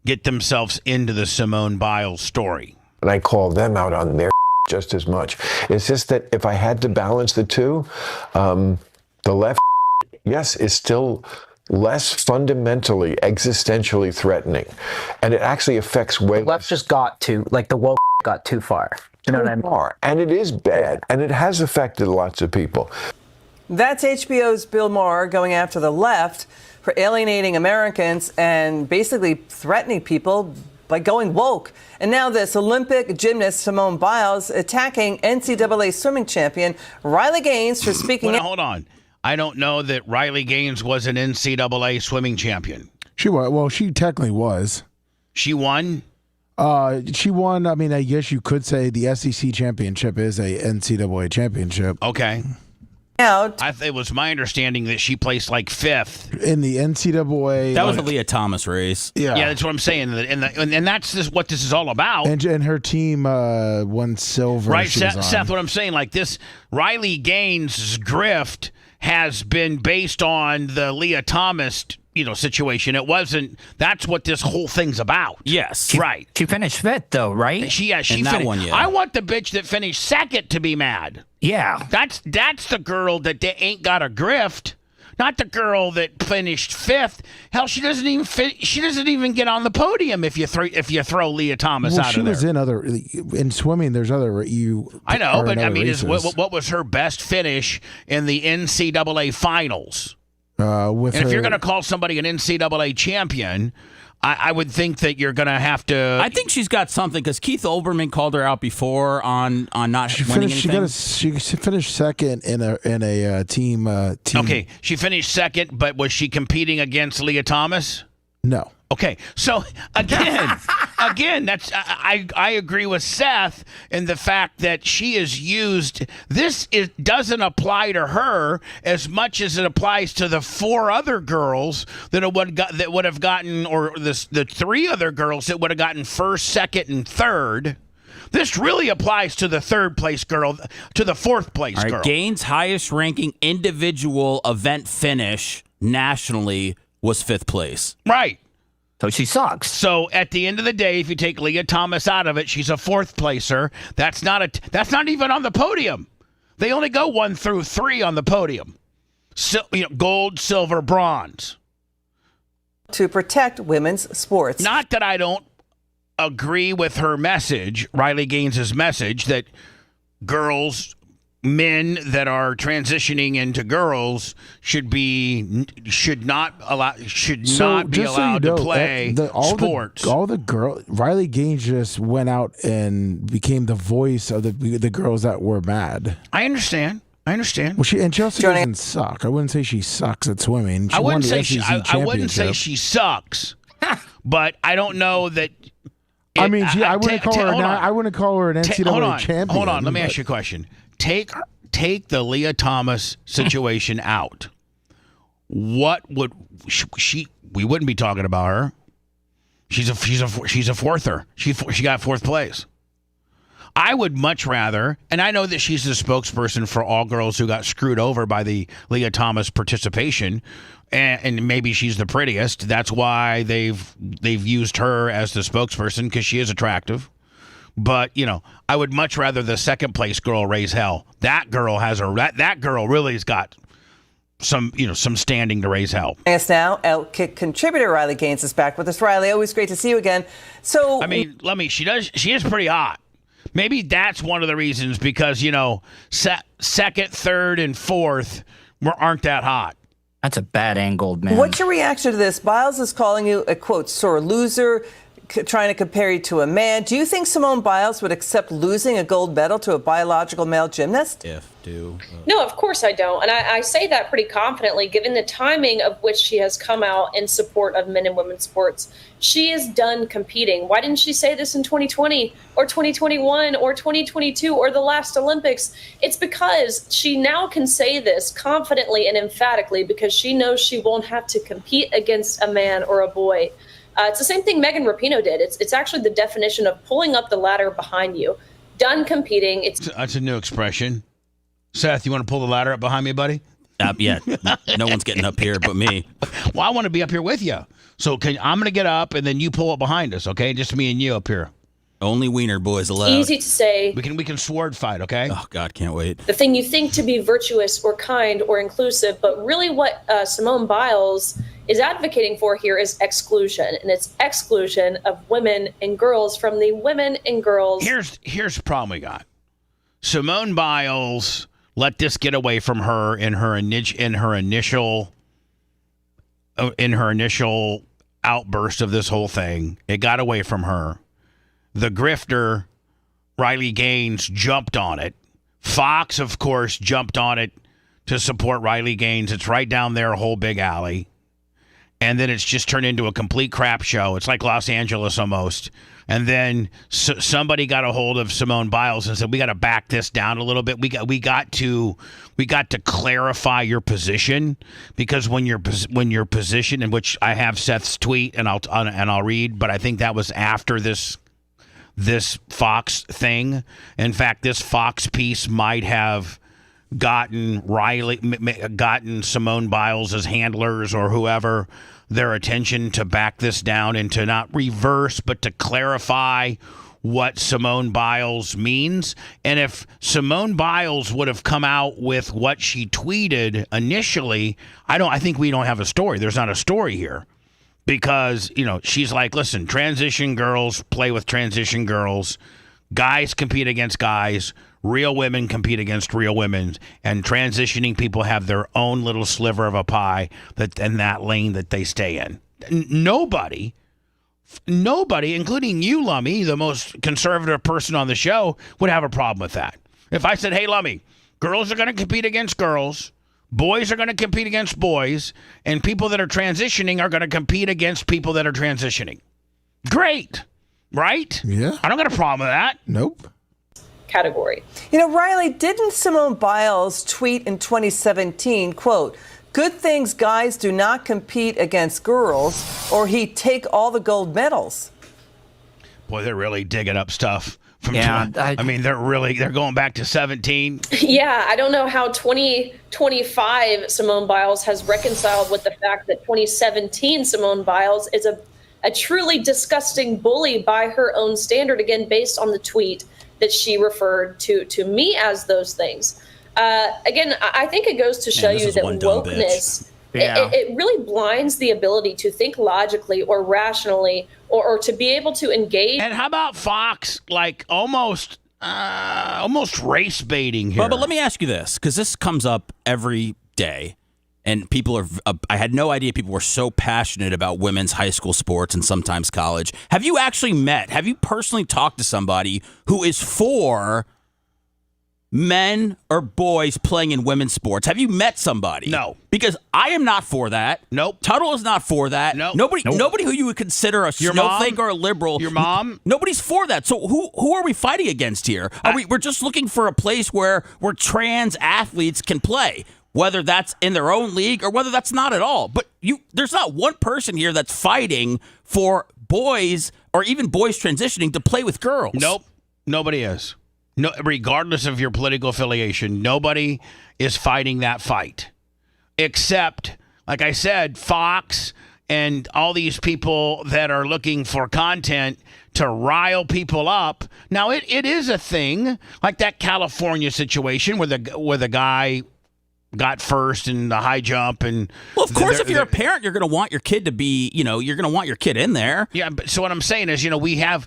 get themselves into the Simone Biles story. And I call them out on their just as much. It's just that if I had to balance the two, the left, yes, is still less fundamentally, existentially threatening. And it actually affects way less. The left just got the woke got too far. You know what I mean? And it is bad. And it has affected lots of people. That's HBO's Bill Maher going after the left for alienating Americans and basically threatening people by going woke. And now this Olympic gymnast Simone Biles attacking NCAA swimming champion Riley Gaines for speaking Hold on. I don't know that Riley Gaines was an NCAA swimming champion. She was. Well, she technically was. She won? She won. I mean, I guess you could say the SEC championship is a NCAA championship. Okay. It was my understanding that she placed like fifth in the NCAA. That was a Leah Thomas race. Yeah, that's what I'm saying. And that's what this is all about. And her team won silver. Right, Seth, what I'm saying, like this Riley Gaines' grift has been based on the Leah Thomas, situation. It wasn't. That's what this whole thing's about. Yes, right. She finished fifth, though, right? She finished. I want the bitch that finished second to be mad. Yeah, that's the girl that ain't got a grift. Not the girl that finished fifth. Hell, she doesn't even get on the podium if you throw Leah Thomas out of there. She was in swimming. There's other I know, but I mean, what was her best finish in the NCAA finals? If you're going to call somebody an NCAA champion, I would think that you're going to have to. I think she's got something because Keith Olbermann called her out before on not winning anything. She finished second in a team. Okay, she finished second, but was she competing against Leah Thomas? No. Okay, so again, that's I agree with Seth in the fact that she is used. Doesn't apply to her as much as it applies to the 4 other girls that would have gotten, or the 3 other girls that would have gotten first, second, and third. This really applies to the 3rd place girl, to the 4th place girl. Gaines' highest ranking individual event finish nationally was 5th place. Right. So she sucks. So at the end of the day, if you take Leah Thomas out of it, she's a 4th placer. That's not even on the podium. They only go 1 through 3 on the podium. Gold, silver, bronze. To protect women's sports. Not that I don't agree with her message, Riley Gaines' message, that men that are transitioning into girls should not be allowed to play sports. All the girls, Riley Gaines just went out and became the voice of the girls that were mad. I understand. Well, she also doesn't suck. I wouldn't say she sucks at swimming. I wouldn't say she sucks, but I don't know that. I wouldn't call her an NCAA champion. Hold on. Let me ask you a question. Take the Leah Thomas situation out. What would she? We wouldn't be talking about her. She's a fourther. She got 4th place. I would much rather, and I know that she's the spokesperson for all girls who got screwed over by the Leah Thomas participation, and maybe she's the prettiest. That's why they've used her as the spokesperson, because she is attractive. But I would much rather the 2nd place girl raise hell. That girl that girl really has got some standing to raise hell. Yes, now Outkick contributor Riley Gaines is back with us. Riley, always great to see you again. So she is pretty hot. Maybe that's one of the reasons, because 2nd, 3rd, and 4th aren't that hot. That's a bad angled man. What's your reaction to this? Biles is calling you a, quote, sore loser, trying to compare you to a man. Do you think Simone Biles would accept losing a gold medal to a biological male gymnast? No, of course I don't. And I say that pretty confidently, given the timing of which she has come out in support of men and women's sports. She is done competing. Why didn't she say this in 2020 or 2021 or 2022 or the last Olympics? It's because she now can say this confidently and emphatically because she knows she won't have to compete against a man or a boy. It's the same thing Megan Rapinoe did. It's actually the definition of pulling up the ladder behind you. Done competing. That's a new expression. Seth, you want to pull the ladder up behind me, buddy? Not yet. No one's getting up here but me. Well, I want to be up here with you. So I'm going to get up, and then you pull up behind us, okay? Just me and you up here. Only wiener boys allowed. Easy to say. We can sword fight, okay? Oh, God, can't wait. The thing you think to be virtuous or kind or inclusive, but really what Simone Biles is advocating for here is exclusion, and it's exclusion of women and girls from the women and girls. Here's the problem we got. Simone Biles let this get away from her in her initial outburst of this whole thing. It got away from her. The grifter, Riley Gaines, jumped on it. Fox, of course, jumped on it to support Riley Gaines. It's right down their whole big alley. And then it's just turned into a complete crap show. It's like Los Angeles almost. And then somebody got a hold of Simone Biles and said, "We got to back this down a little bit. We got to clarify your position, because when your position, in which I have Seth's tweet and I'll read, but I think that was after this Fox thing. In fact, this Fox piece might have gotten Simone Biles' handlers or whoever their attention to back this down and to not reverse, but to clarify what Simone Biles means. And if Simone Biles would have come out with what she tweeted initially, I think we don't have a story. There's not a story here. Because, she's like, listen, transition girls play with transition girls. Guys compete against guys. Real women compete against real women. And transitioning people have their own little sliver of a pie in that lane that they stay in. Nobody, including you, Lummy, the most conservative person on the show, would have a problem with that. If I said, hey, Lummy, girls are going to compete against girls. Boys are going to compete against boys, and people that are transitioning are going to compete against people that are transitioning. Great, right? Yeah. I don't got a problem with that. Nope. Category. You know, Riley, didn't Simone Biles tweet in 2017, quote, "Good things guys do not compete against girls, or he'd take all the gold medals." Boy, they're really digging up stuff. Yeah, I mean, they're going back to 17. Yeah, I don't know how 2025 Simone Biles has reconciled with the fact that 2017 Simone Biles is a truly disgusting bully by her own standard, again, based on the tweet that she referred to me as those things. Again, I think it goes to show you that wokeness, it really blinds the ability to think logically or rationally or to be able to engage. And how about Fox, like almost race baiting here? But let me ask you this, because this comes up every day, and people are. I had no idea people were so passionate about women's high school sports and sometimes college. Have you personally talked to somebody who is for men or boys playing in women's sports? Have you met somebody? No. Because I am not for that. Nope. Tuttle is not for that. Nope. Nobody who you would consider a snowflake or a liberal. Your mom? Nobody's for that. So who are we fighting against here? We're just looking for a place where trans athletes can play, whether that's in their own league or whether that's not at all. But there's not one person here that's fighting for boys or even boys transitioning to play with girls. Nope. Nobody is. No, regardless of your political affiliation, nobody is fighting that fight. Except, like I said, Fox and all these people that are looking for content to rile people up. Now, it is a thing, like that California situation where the guy got first in the high jump. And well, of course, if you're a parent, you're going to want your kid to be, you're going to want your kid in there. Yeah, but so what I'm saying is, we have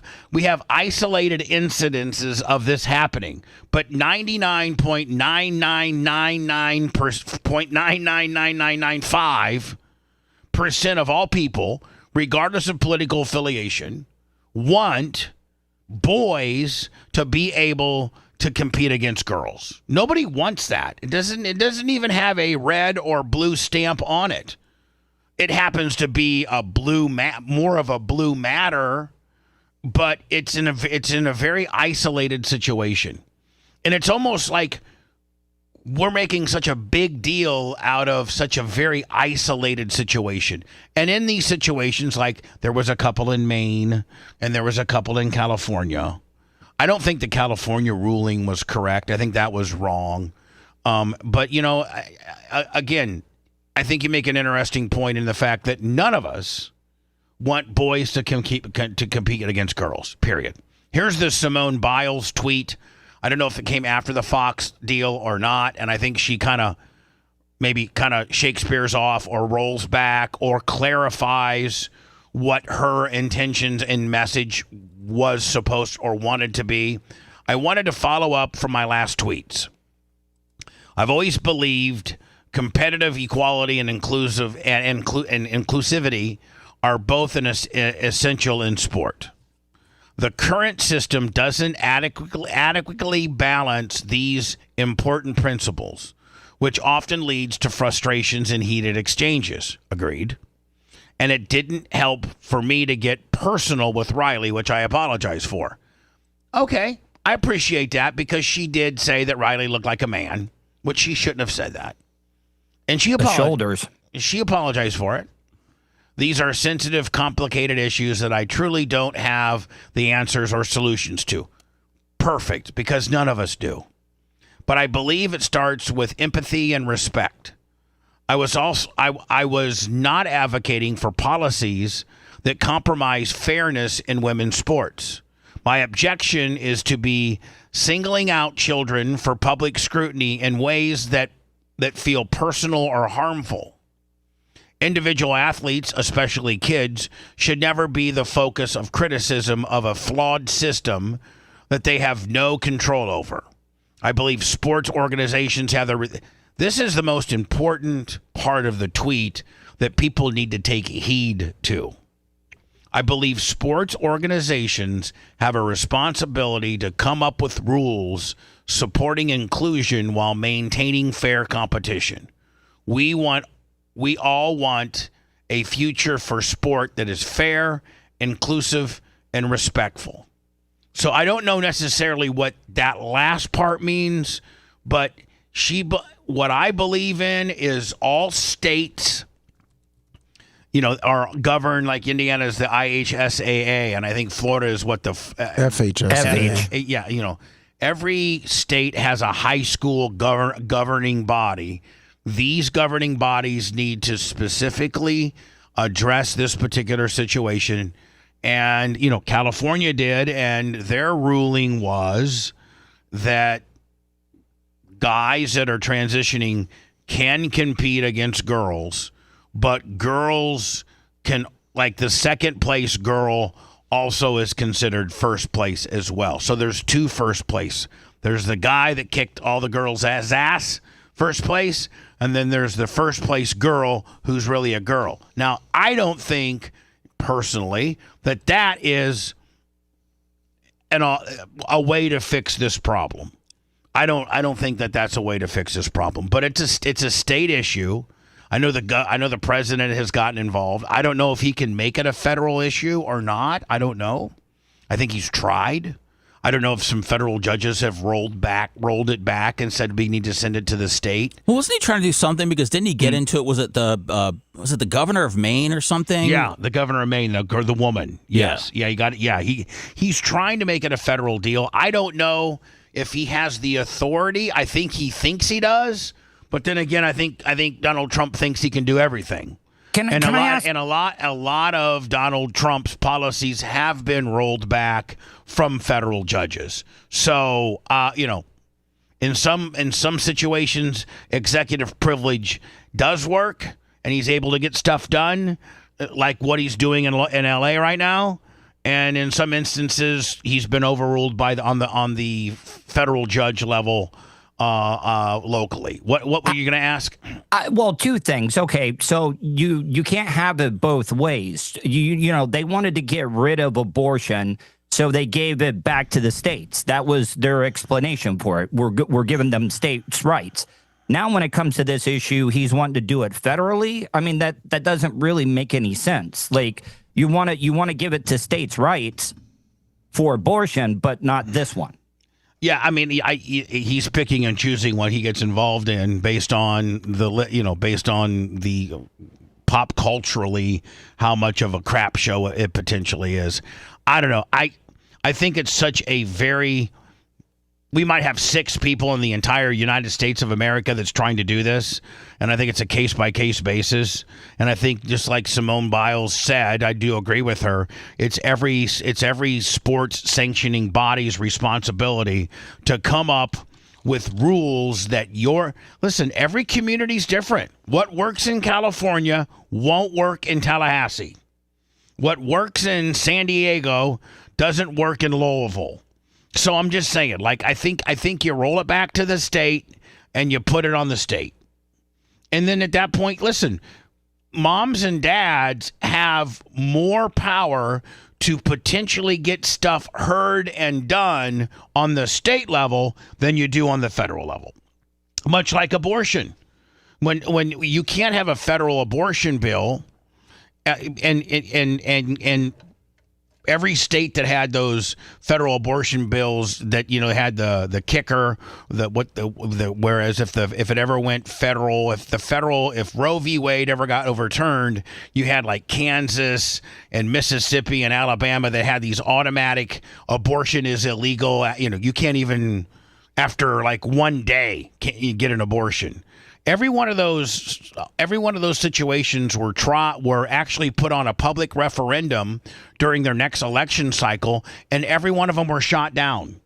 isolated incidences of this happening, but 99.99995% of all people, regardless of political affiliation, want boys to be able to compete against girls. Nobody wants that. It doesn't even have a red or blue stamp on it. It happens to be a more of a blue matter, but it's in a very isolated situation. And it's almost like we're making such a big deal out of such a very isolated situation. And in these situations, like there was a couple in Maine and there was a couple in California. I don't think the California ruling was correct. I think that was wrong. But, again, I think you make an interesting point in the fact that none of us want boys to compete against girls, period. Here's the Simone Biles tweet. I don't know if it came after the Fox deal or not, and I think she kind of Shakespeare's off or rolls back or clarifies what her intentions and message was supposed or wanted to be. I wanted to follow up from my last tweets. I've always believed competitive equality and inclusivity are both essential in sport. The current system doesn't adequately balance these important principles, which often leads to frustrations and heated exchanges. Agreed. And it didn't help for me to get personal with Riley, which I apologize for. Okay, I appreciate that because she did say that Riley looked like a man, which she shouldn't have said that. And she apologized. Shoulders. She apologized for it. These are sensitive, complicated issues that I truly don't have the answers or solutions to. Perfect, because none of us do. But I believe it starts with empathy and respect. I was not advocating for policies that compromise fairness in women's sports. My objection is to be singling out children for public scrutiny in ways that feel personal or harmful. Individual athletes, especially kids, should never be the focus of criticism of a flawed system that they have no control over. I believe sports organizations have This is the most important part of the tweet that people need to take heed to. I believe sports organizations have a responsibility to come up with rules supporting inclusion while maintaining fair competition. We all want a future for sport that is fair, inclusive, and respectful. So I don't know necessarily what that last part means, but what I believe in is all states, are governed, like Indiana is the IHSAA, and I think Florida is what the FHSAA. Yeah, every state has a high school governing body. These governing bodies need to specifically address this particular situation. And, California did, and their ruling was that guys that are transitioning can compete against girls, but girls can, like the second place girl also is considered first place as well. So there's two first place. There's the guy that kicked all the girls' ass, first place, and then there's the first place girl who's really a girl. Now, I don't think personally that is a way to fix this problem. I don't think that that's a way to fix this problem. But it's a state issue. I know the president has gotten involved. I don't know if he can make it a federal issue or not. I don't know. I think he's tried. I don't know if some federal judges have rolled it back and said we need to send it to the state. Well, wasn't he trying to do something? Because didn't he get into it? Was it the governor of Maine or something? Yeah, the governor of Maine, or the woman. Yes. Yeah, he got it. Yeah, he's trying to make it a federal deal. I don't know if he has the authority. I think he thinks he does. But then again, I think Donald Trump thinks he can do everything. A lot of Donald Trump's policies have been rolled back from federal judges. So, in some situations, executive privilege does work, and he's able to get stuff done, like what he's doing in L.A. right now. And in some instances, he's been overruled on the federal judge level. Locally. What were you going to ask? Well, two things. Okay, so you can't have it both ways. They wanted to get rid of abortion, so they gave it back to the states. That was their explanation for it. We're giving them states' rights. Now, when it comes to this issue, he's wanting to do it federally. I mean, that doesn't really make any sense. Like, you want to give it to states' rights for abortion, but not this one. Yeah, I mean, he's picking and choosing what he gets involved in based on the pop culturally how much of a crap show it potentially is. I don't know. I think it's such a very. We might have 6 people in the entire United States of America that's trying to do this, and I think it's a case-by-case basis. And I think, just like Simone Biles said, I do agree with her, it's every sports sanctioning body's responsibility to come up with rules that listen, every community's different. What works in California won't work in Tallahassee. What works in San Diego doesn't work in Louisville. So I'm just saying, like, I think you roll it back to the state and you put it on the state. And then at that point, listen, moms and dads have more power to potentially get stuff heard and done on the state level than you do on the federal level. Much like abortion. When you can't have a federal abortion bill and every state that had those federal abortion bills that had the kicker, whereas if it ever went federal, if Roe v. Wade ever got overturned, you had like Kansas and Mississippi and Alabama that had these automatic abortion is illegal. You can't even after like one day can you get an abortion. Every one of those situations were actually put on a public referendum during their next election cycle, and every one of them were shot down.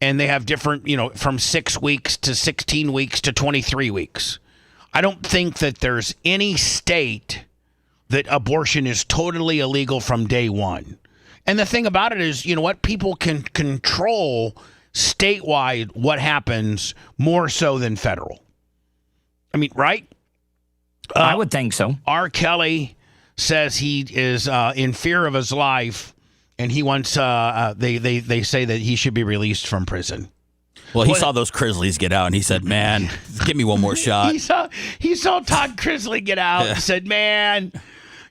And they have different, from 6 weeks to 16 weeks to 23 weeks. I don't think that there's any state that abortion is totally illegal from day one. And the thing about it is, people can control statewide what happens more so than federal. I mean, right? I would think so. R. Kelly says he is in fear of his life, and he wants. They say that he should be released from prison. Well, he saw those Grizzlies get out, and he said, "Man, give me one more shot." He saw Todd Grizzly get out and said, "Man,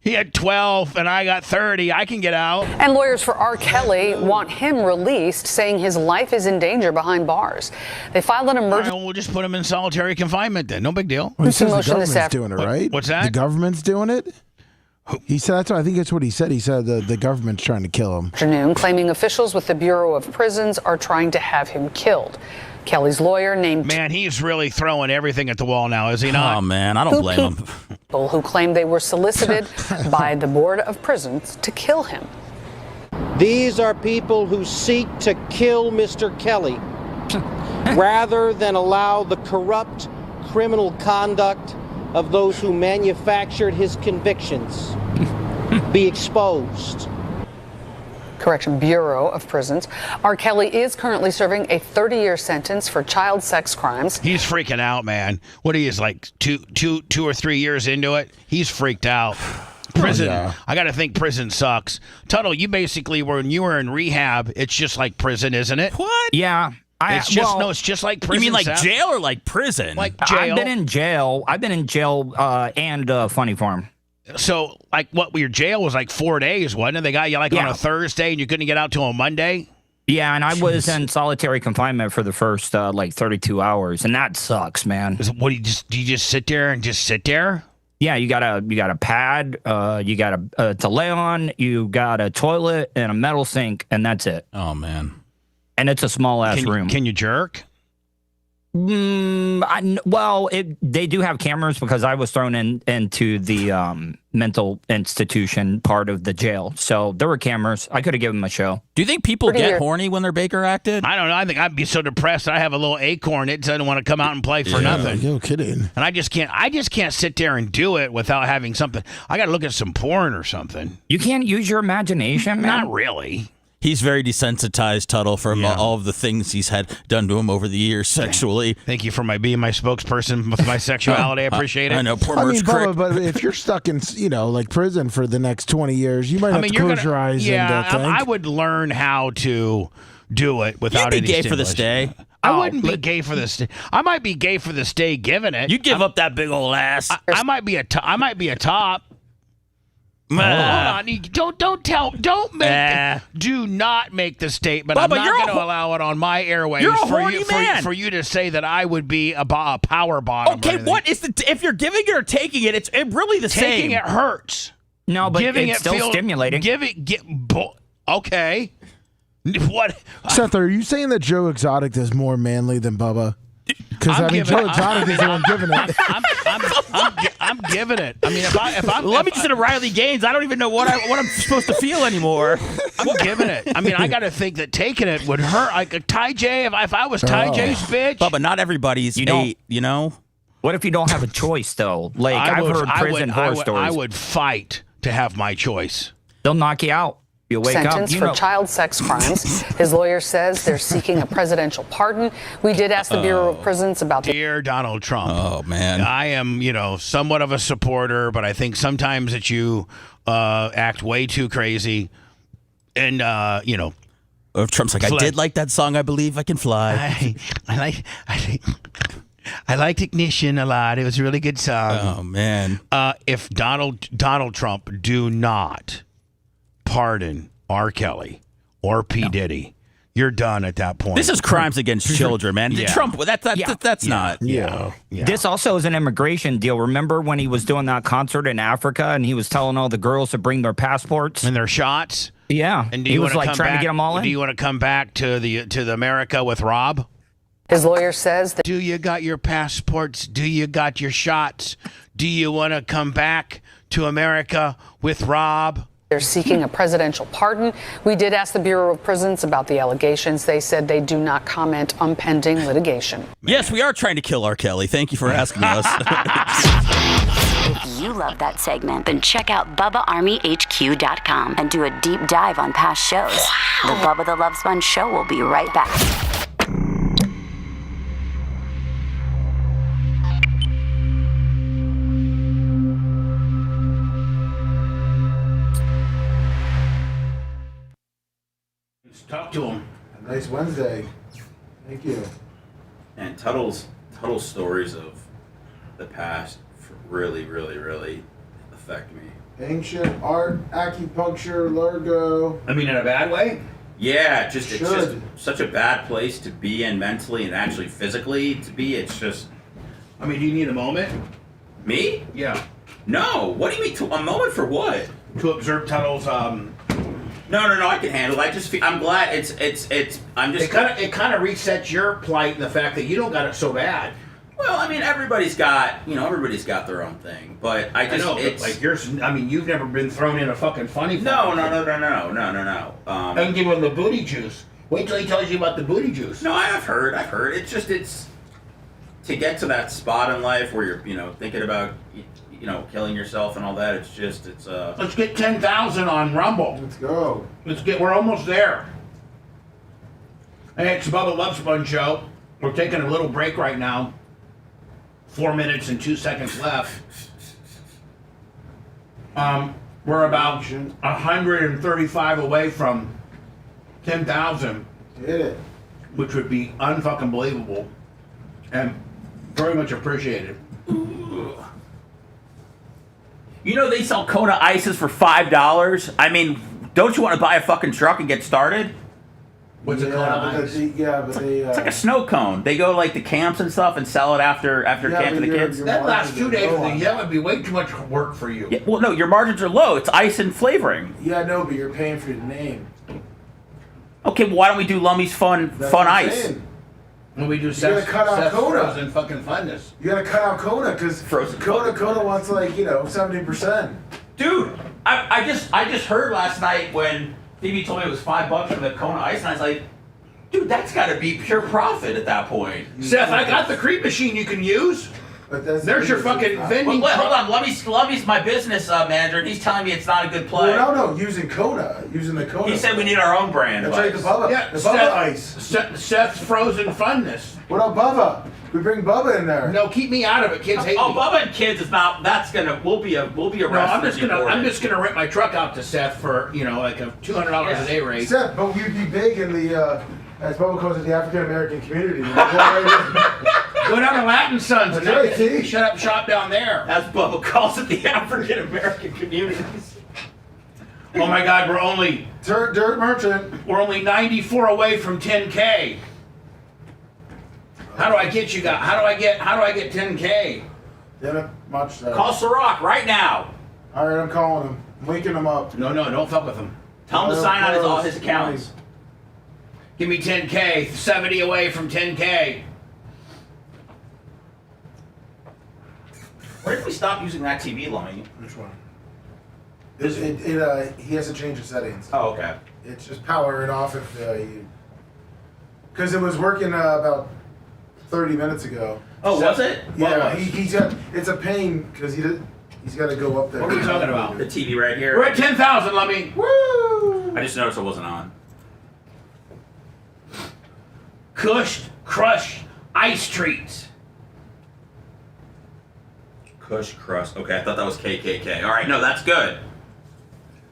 he had 12 and I got 30. I can get out." And lawyers for R. Kelly want him released, saying his life is in danger behind bars. They filed an emergency. We'll just put him in solitary confinement then. No big deal. Well, he says the government's doing it, right? What's that? The government's doing it? He said that's what I think that's what he said. He said the government's trying to kill him. Afternoon, claiming officials with the Bureau of Prisons are trying to have him killed. Kelly's lawyer named... Man, he's really throwing everything at the wall now, is he not? Oh, man, I don't blame him. People who claim they were solicited by the Board of Prisons to kill him. These are people who seek to kill Mr. Kelly rather than allow the corrupt criminal conduct of those who manufactured his convictions be exposed. Correction Bureau of Prisons. R. Kelly is currently serving a 30-year sentence for child sex crimes. He's freaking out, man. What he is, like two or 3 years into it? He's freaked out. Prison. Oh, yeah. I got to think prison sucks. Tuttle, you basically, when you were in rehab, it's just like prison, isn't it? What? Yeah. It's just like prison. You mean like Seth. jail or like prison? Like jail. I've been in jail. And Funny Farm. So, like, your jail was like 4 days, wasn't it? They got you on a Thursday and you couldn't get out till a Monday? Yeah, and I was in solitary confinement for the first 32 hours, and that sucks, man. What do you just sit there and just sit there? Yeah, you got a pad, you got to lay on, you got a toilet and a metal sink, and that's it. Oh man. And it's a small ass room. Can you jerk? They do have cameras because I was thrown into the mental institution part of the jail. So there were cameras. I could have given them a show. Do you think people get horny when they're Baker acted? I don't know. I think I'd be so depressed. I have a little acorn. It doesn't want to come out and play for nothing. No kidding. And I just can't sit there and do it without having something. I got to look at some porn or something. You can't use your imagination, man. Not really. He's very desensitized, Tuttle, from all of the things he's had done to him over the years sexually. Thank you for being my spokesperson with my sexuality. I appreciate it. I know, poor I mean, Merch Bubba, but if you're stuck in, like prison for the next 20 years, you might have to close your eyes. Yeah, and think. I would learn how to do it without You'd be any gay for the stay. I wouldn't be gay for the stay. I might be gay for the stay giving it. You give up that big old ass. I might be a top. Hold on. Do not make the statement. Bubba, I'm not going to allow it on my airwaves you're a horny man. For you to say that I would be a power bottom. Okay, what is if you're giving it or taking it, it's really the same. Taking it hurts. No, but it's still stimulating. Okay. What? Seth, are you saying that Joe Exotic is more manly than Bubba? Because Joe Exotic is the one giving it. I'm giving it. I mean, if I'm let me just in a Riley Gaines. I don't even know what I'm supposed to feel anymore. I'm giving it. I mean, I got to think that taking it would hurt. Like Ty J, if I was Ty J's bitch. But not everybody's mate, you know. What if you don't have a choice though? Like I've heard prison horror stories. I would fight to have my choice. They'll knock you out. You'll wake Sentence up. for child sex crimes. His lawyer says they're seeking a presidential pardon. We did ask the Bureau of Prisons about the... Dear Donald Trump. Oh, man. I am, somewhat of a supporter, but I think sometimes that you act way too crazy. And, If Trump's like, I did like that song, I Believe I Can Fly. I liked Ignition a lot. It was a really good song. Oh, man. If Donald Trump do not pardon R. Kelly or P. Diddy, you're done at that point. This is crimes against children, man. Yeah. Trump, that's not. Yeah. This also is an immigration deal. Remember when he was doing that concert in Africa and he was telling all the girls to bring their passports and their shots? Yeah. And he was like trying to get them all in? Do you want to come back to the America with Rob? His lawyer says that... Do you got your passports? Do you got your shots? Do you want to come back to America with Rob? They're seeking a presidential pardon. We did ask the Bureau of Prisons about the allegations. They said they do not comment on pending litigation. Yes, we are trying to kill R. Kelly. Thank you for asking us. If you love that segment, then check out BubbaArmyHQ.com and do a deep dive on past shows. The Bubba the Love Sponge Show will be right back. Talk to him. Nice Wednesday. Thank you. And Tuttle's stories of the past really, really, really affect me. Ancient art, acupuncture, Largo. I mean, in a bad way? Yeah, it's just such a bad place to be in mentally and actually physically to be. It's just. I mean, do you need a moment? Me? Yeah. No. What do you mean? A moment for what? To observe Tuttle's. No. I can handle it. I just feel. I'm glad it's. I'm just. It kind of resets your plight and the fact that you don't got it so bad. Well, I mean, everybody's got their own thing, but I know, it's like yours. I mean, you've never been thrown in a fucking funny. No. I can give him the booty juice. Wait till he tells you about the booty juice. No, I've heard. It's to get to that spot in life where you're, thinking about, killing yourself and all that. It's. Let's get 10,000 on Rumble. Let's go. We're almost there. Hey, it's Bubba Love Sponge Show. We're taking a little break right now. 4 minutes and 2 seconds left. We're about 135 away from 10,000. Hit it. Which would be unfucking believable. And very much appreciated. They sell Kona ices for $5. I mean, don't you want to buy a fucking truck and get started? What's a Kona ice? It's like a snow cone. They go to camps and stuff and sell it after camp to the kids. That lasts 2 days. That would be way too much work for you. Yeah, well, no, your margins are low. It's ice and flavoring. Yeah, no, but you're paying for the name. Okay, well, why don't we do Lummy's fun ice? When we do Seth's Kona and fucking funness. You gotta cut out Kona because Kona wants 70%. Dude, I just heard last night when Phoebe told me it was $5 for the Kona ice, and I was like, dude, that's got to be pure profit at that point. Seth, I got the creep machine you can use. But there's your fucking vending. Well, hold on, Lummy's my business manager, and he's telling me it's not a good play. Well, no, using the Kona. He said we need our own brand. That's right, the Bubba. Yeah, the Bubba ice. Seth's frozen funness. What up, Bubba? We bring Bubba in there. No, keep me out of it. Kids hate me. Bubba and kids is not. That's gonna. We'll be arrested. No, I'm just gonna rent my truck out to Seth for like a $200 a day rate. Seth, but we'd be big in the as Bubba calls it, the African American community. Go down to Latin Sons and right, shut up shop down there. As Bubba calls it, the African American communities. Oh my God, we're only dirt merchant. We're only 94 away from 10K. How do I get you guys? How do I get 10K? Yeah, much. Call Ciroc right now. All right, I'm calling him. I'm linking him up. No, don't fuck with him. Tell him to sign on all his accounts. Give me 10K. 70 away from 10K. What if we stop using that TV, Lummy? Which one? He has to change the settings. Oh, okay. It's just power it off if you. Because it was working about 30 minutes ago. Oh, was it? Yeah, he's got. It's a pain because he's got to go up there. What are we talking about? The TV right here. We're at 10,000, Lummy. Woo! I just noticed it wasn't on. Crushed ice treats. Kush Crust. Okay, I thought that was KKK. All right, no, that's good.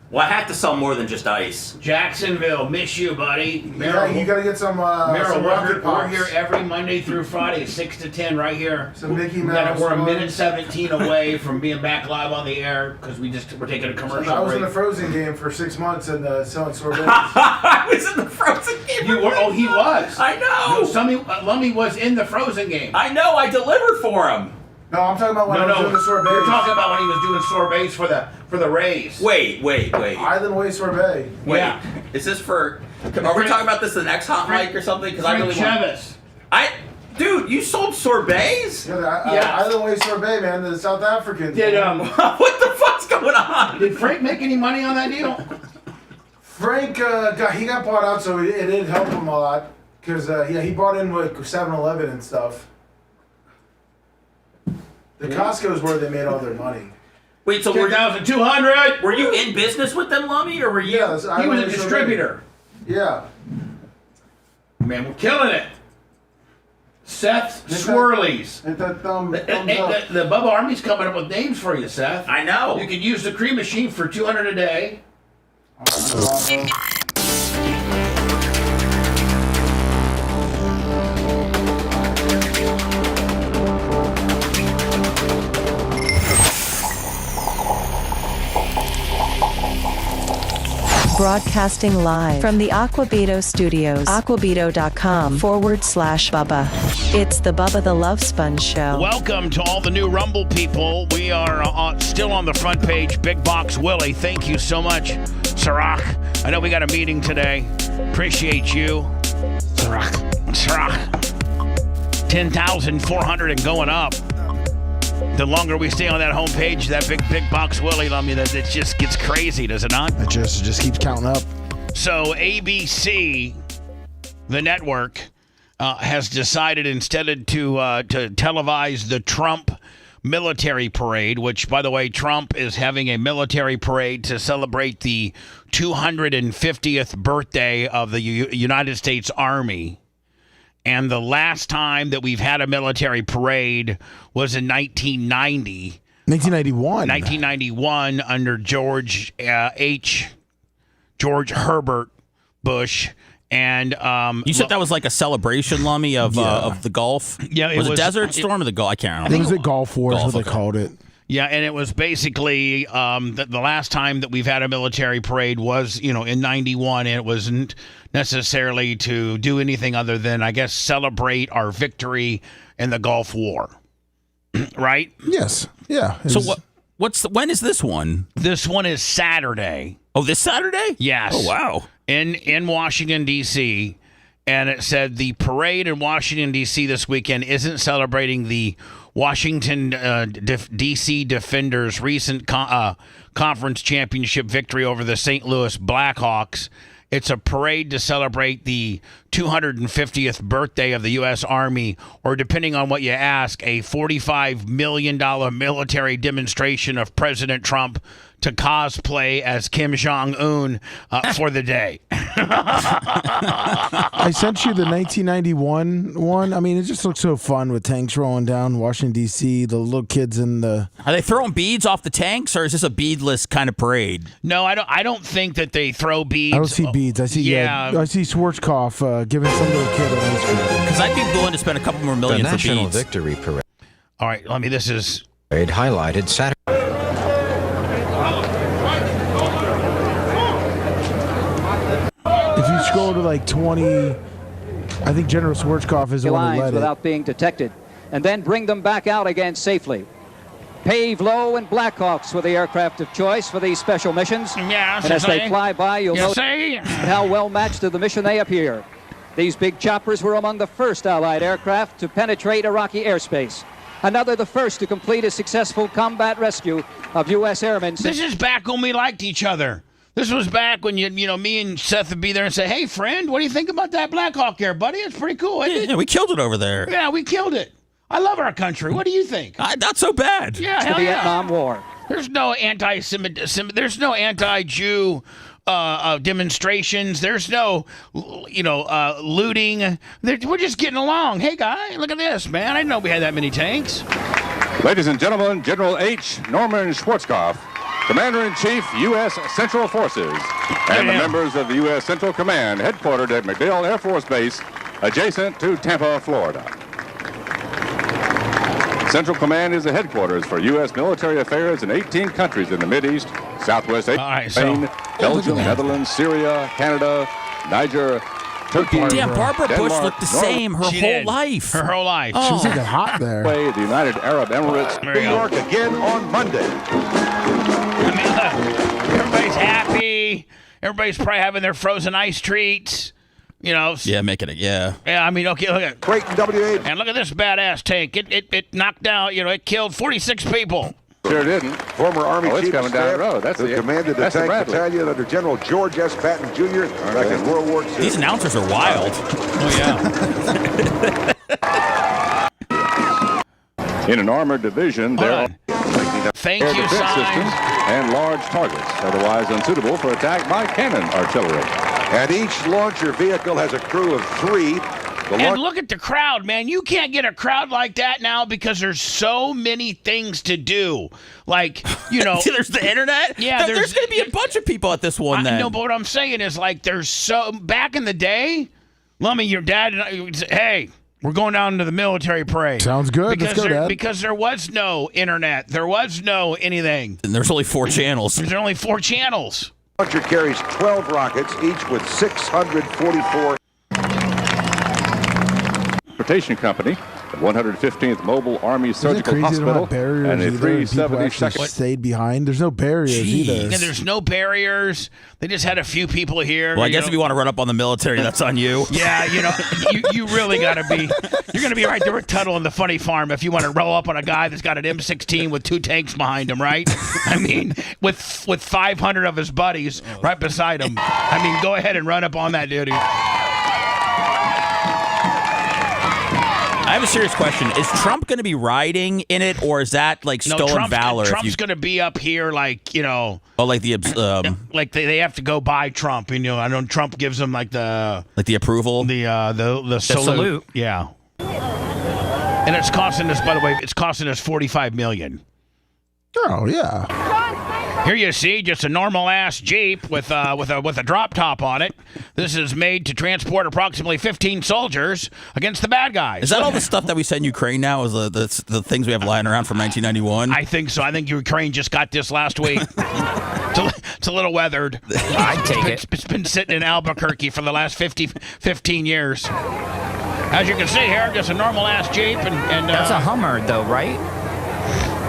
Well, I have to sell more than just ice. Jacksonville, miss you, buddy. Yeah, you got to get some. Some we're here every Monday through Friday, 6 to 10, right here. Some Mickey Mouse. We're a minute 17 away from being back live on the air because we're taking a commercial. I was break. in the Frozen game for 6 months and selling sorbets. I was in the Frozen game. You were? Oh, he was. I know. No, Lummy was in the Frozen game. I know. I delivered for him. No, I'm talking about when I was doing the sorbets. You're talking about when he was doing sorbets for the Rays. Wait. Island Way sorbet. Wait. Yeah. Is this for? Are we talking about this the next hot mic or something? Because I really want. Dude, you sold sorbets? Yeah, Island Way sorbet, man. The South Africans. What the fuck's going on? Did Frank make any money on that deal? Frank got bought out, so it did help him a lot because he bought in with 7-Eleven and stuff. The Costco's where they made all their money. Wait, so 10,200. Were you in business with them, Lummy, or were you? Yeah, he was a distributor. Yeah. Man, we're killing it. Seth's Swirlies. Hit that thumbs up. The Bubba Army's coming up with names for you, Seth. I know. You could use the cream machine for $200 a day. Broadcasting live from the Aquabito studios. Aquabito.com/Bubba. It's the Bubba the Love Sponge Show. Welcome to all the new Rumble people. We are still on the front page. Big Box Willie, thank you so much. Sirach, I know we got a meeting today. Appreciate you. Sirach. 10,400 and going up. The longer we stay on that homepage, that big box Willie, I mean, it just gets crazy, does it not? It just keeps counting up. So ABC, the network, has decided instead to televise the Trump military parade, which, by the way, Trump is having a military parade to celebrate the 250th birthday of the United States Army. And the last time that we've had a military parade was in 1990. 1991. 1991 under George Herbert Bush. And you said that was like a celebration, Lummy, of the Gulf? Yeah, was it Desert Storm or the Gulf? I can't remember. It was the Gulf War, is what they called it. Yeah, and it was basically the last time that we've had a military parade was, in 91, and it wasn't necessarily to do anything other than, I guess, celebrate our victory in the Gulf War. Right? Yes. Yeah. So when is this one? This one is Saturday. Oh, this Saturday? Yes. Oh, wow. In Washington, D.C., and it said the parade in Washington, D.C. this weekend isn't celebrating the Washington, D.C. Defenders' recent conference championship victory over the St. Louis Blackhawks. It's a parade to celebrate the 250th birthday of the U.S. Army, or depending on what you ask, a $45 million military demonstration of President Trump to cosplay as Kim Jong-un for the day. I sent you the 1991 one. I mean, it just looks so fun with tanks rolling down Washington, D.C., the little kids in the... Are they throwing beads off the tanks, or is this a beadless kind of parade? No, I don't think that they throw beads. I don't see beads. I see I see Schwarzkopf giving some little kid an ice cream. Because I'd be willing to spend a couple more million for beads. The National Victory Parade. All right, this is... Highlighted Saturday. If you scroll to like 20, I think General Schwarzkopf is the one who led without being detected, and then bring them back out again safely. Pave low and Blackhawks were the aircraft of choice for these special missions. Yeah, and as they fly by, you'll notice how well matched to the mission they appear. These big choppers were among the first Allied aircraft to penetrate Iraqi airspace. Another the first to complete a successful combat rescue of U.S. airmen. This is back when we liked each other. This was back when me and Seth would be there and say, "Hey, friend, what do you think about that Black Hawk there, buddy? It's pretty cool, isn't it?" Yeah, we killed it over there. Yeah, we killed it. I love our country. What do you think? Not so bad. Yeah, the Vietnam War. There's no anti-Semitism. There's no anti-Jew demonstrations. There's no, looting. We're just getting along. Hey, guy, look at this, man. I didn't know we had that many tanks. Ladies and gentlemen, General H. Norman Schwarzkopf, Commander-in-Chief, U.S. Central Forces, and the members of the U.S. Central Command, headquartered at MacDill Air Force Base, adjacent to Tampa, Florida. Central Command is the headquarters for U.S. military affairs in 18 countries in the Mideast, Southwest Asia, Spain, Belgium, Netherlands, Syria, Canada, Niger, Turkey. Damn, Barbara Denmark, Bush looked the same her whole life. Her whole life. She was looking hot there. The United Arab Emirates, New York again on Monday. Everybody's happy. Everybody's probably having their frozen ice treats. Yeah, making it, yeah. Yeah, I mean, okay, look at Creighton W8. And look at this badass tank. It knocked down, it killed 46 people. Sure didn't. Former Army Chief coming of down Staff the road. That's who commanded the tank battalion under General George S. Patton Jr. back in World War II. These announcers are wild. Oh, yeah. In an armored division, there are Thank air you, defense signs. systems and large targets, otherwise unsuitable for attack by cannon artillery. And each launcher vehicle has a crew of 3. And look at the crowd, man. You can't get a crowd like that now because there's so many things to do. Like, there's the internet? Yeah. There's going to be a bunch of people at this one then. No, but what I'm saying is, back in the day, Lummy, your dad and I would say, hey, we're going down to the military parade. Sounds good. Let's go, Dad. Because there was no internet. There was no anything. And there's only 4 channels. There's only 4 channels. Launcher carries 12 rockets, each with 644. Transportation Company, the 115th Mobile Army Surgical Hospital, and the 372nd. Stayed behind. There's no barriers either. Yeah, there's no barriers. They just had a few people here. Well, I guess if you want to run up on the military, that's on you. Yeah, you really got to be. You're going to be right there with Tuttle and the Funny Farm if you want to roll up on a guy that's got an M16 with 2 tanks behind him, right? I mean, with 500 of his buddies right beside him. I mean, go ahead and run up on that dude. I have a serious question. Is Trump going to be riding in it, or is that like stolen valor? Trump's going to be up here, like Oh, like the like they have to go by Trump. I know Trump gives them like the approval, the salute. Yeah. And it's costing us, by the way, $45 million. Oh yeah. Here you see just a normal ass Jeep with a drop top on it. This is made to transport approximately 15 soldiers against the bad guys. Is that all the stuff that we sent Ukraine now? Is the things we have lying around from 1991? I think so. I think Ukraine just got this last week. It's a little weathered. I'd take it. It's been sitting in Albuquerque for the last 15 years. As you can see here, just a normal ass Jeep and that's a Hummer though, right?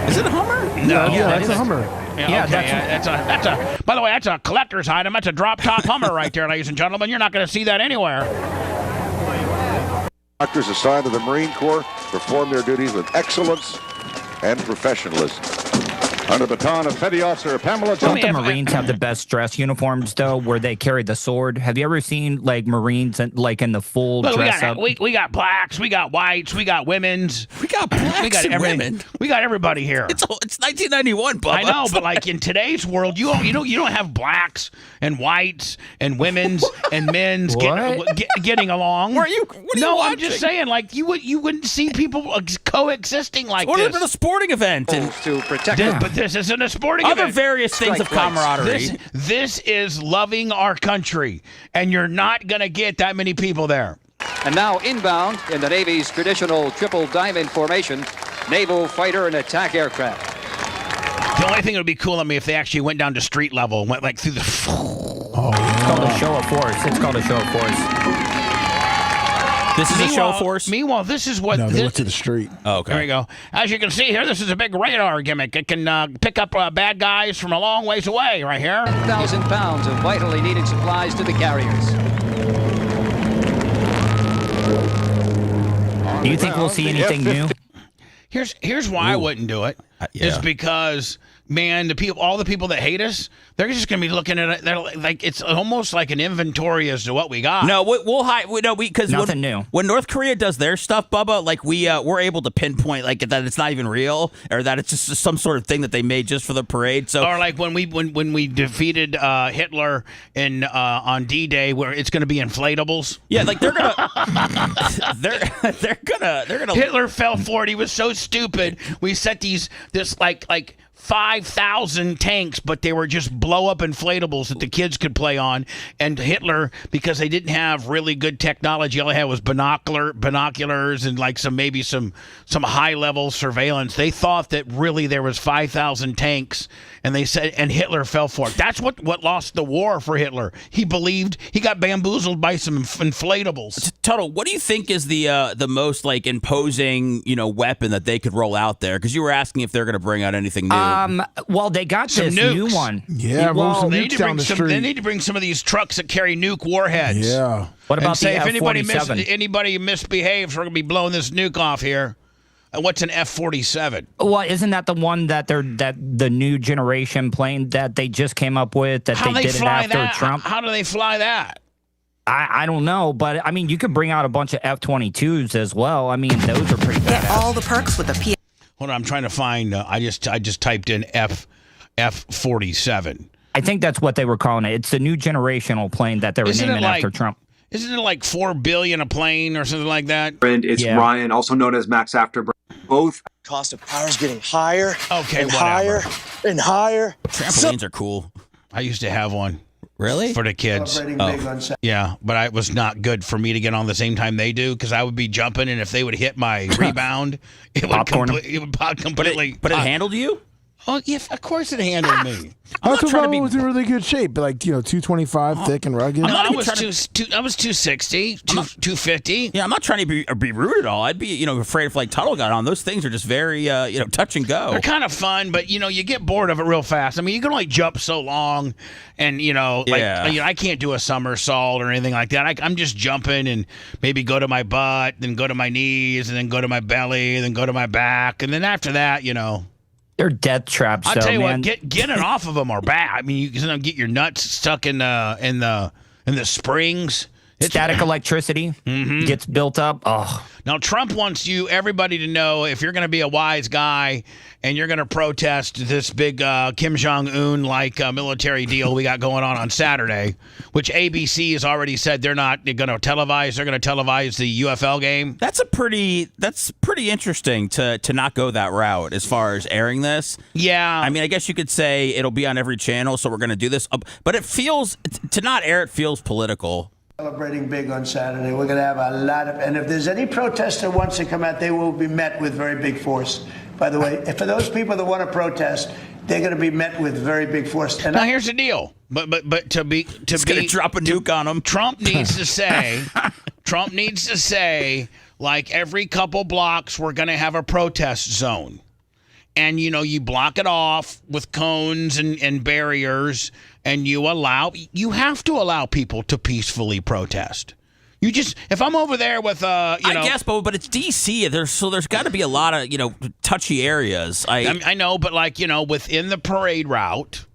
Is it a Hummer? No, yeah, that's a Hummer. Yeah, okay. that's a. By the way, that's a collector's item. That's a drop top Hummer right there, ladies and gentlemen. You're not going to see that anywhere. Doctors assigned to the Marine Corps perform their duties with excellence and professionalism. Under the baton of Petty Officer Pamela Johnson. Don't the Marines have the best dress uniforms, though, where they carry the sword? Have you ever seen, like, Marines in the full dress up? We got blacks, we got whites, we got women's. We got blacks and women. We got everybody here. It's 1991, Bubba. I know, but like in today's world, you don't have blacks and whites and women's and men's getting along. What are you I'm just saying, like you wouldn't see people coexisting like this. What if it's a sporting event and to protect them. But this isn't a sporting Other event. various things of camaraderie. This is loving our country, and you're not going to get that many people there. And now inbound in the Navy's traditional triple diamond formation, naval fighter and attack aircraft. The only thing that would be cool on me if they actually went down to street level and went like through the. It's called a show of force. This is a show of force? Meanwhile, this is what... No, they went to the street. Oh, okay. There we go. As you can see here, this is a big radar gimmick. It can pick up bad guys from a long ways away right here. 1,000 pounds of vitally needed supplies to the carriers. Do you think we'll see anything new? Here's why I wouldn't do it. Is because, man, all the people that hate us, they're just going to be looking at it. They're like, it's almost like an inventory as to what we got. No, we'll hide. Because nothing new. When North Korea does their stuff, Bubba, like we're able to pinpoint like that it's not even real, or that it's just some sort of thing that they made just for the parade. So, or like when we defeated Hitler on D-Day, where it's going to be inflatables. Yeah, like they're gonna they're gonna. Hitler fell for it. He was so stupid. We set this like 5,000 tanks, but they were just blow-up inflatables that the kids could play on. And Hitler, because they didn't have really good technology, all they had was binoculars and like some high-level surveillance. They thought that really there was 5,000 tanks, and they said, and Hitler fell for it. That's what lost the war for Hitler. He believed he got bamboozled by some inflatables. Tuttle, what do you think is the most like imposing weapon that they could roll out there? Because you were asking if they're going to bring out anything new. Well, they got some this nukes. new one. Yeah, some they nukes down the street. They need to bring some of these trucks that carry nuke warheads. Yeah. What about the F-47? If anybody misbehaves, we're going to be blowing this nuke off here. What's an F-47? Well, isn't that the one that the new generation plane that they just came up with that they did it after Trump? How do they fly that? I don't know, but I mean, you could bring out a bunch of F-22s as well. I mean, those are pretty bad. Get all the perks with the P. Hold on, I'm trying to find. I just typed in F-47. I think that's what they were calling it. It's the new generational plane that they were naming after Trump. Isn't it like $4 billion a plane or something like that? And it's Ryan, also known as Max Afterburn. Both cost of power is getting higher. Okay, and whatever. higher and higher. Trampolines are cool. I used to have one. Really? For the kids. Yeah, but it was not good for me to get on the same time they do because I would be jumping, and if they would hit my rebound, it would pop completely. But it handled you? Oh, yeah, of course it handled me. I thought Bubba was in really good shape, but like 225, thick and rugged. No, I was 260, 250. Yeah, I'm not trying to be rude at all. I'd be afraid if like Tuttle got on. Those things are just very touch and go. They're kind of fun, but you get bored of it real fast. I mean, you can only jump so long, and I can't do a somersault or anything like that. I'm just jumping and maybe go to my butt, then go to my knees, and then go to my belly, and then go to my back, and then after that, They're death traps. I'll tell you what, getting off of them are bad. I mean, you can get your nuts stuck in the springs. Static electricity gets built up. Oh. Now, Trump wants everybody to know, if you're going to be a wise guy and you're going to protest this big Kim Jong-un-like military deal we got going on Saturday, which ABC has already said they're not going to televise. They're going to televise the UFL game. That's pretty interesting to not go that route as far as airing this. Yeah. I mean, I guess you could say it'll be on every channel, so we're going to do this. But it feels, to not air it feels political. Celebrating big on Saturday. We're going to have a lot of, and if there's any protester wants to come out, they will be met with very big force. By the way, for those people that want to protest, they're going to be met with very big force. And now here's the deal. But to drop a nuke on them. Trump needs to say, like every couple blocks, we're going to have a protest zone. And, you block it off with cones and barriers, and you have to allow people to peacefully protest. If I'm over there with, I guess, but it's D.C., there's got to be a lot of, touchy areas. I know, but within the parade route,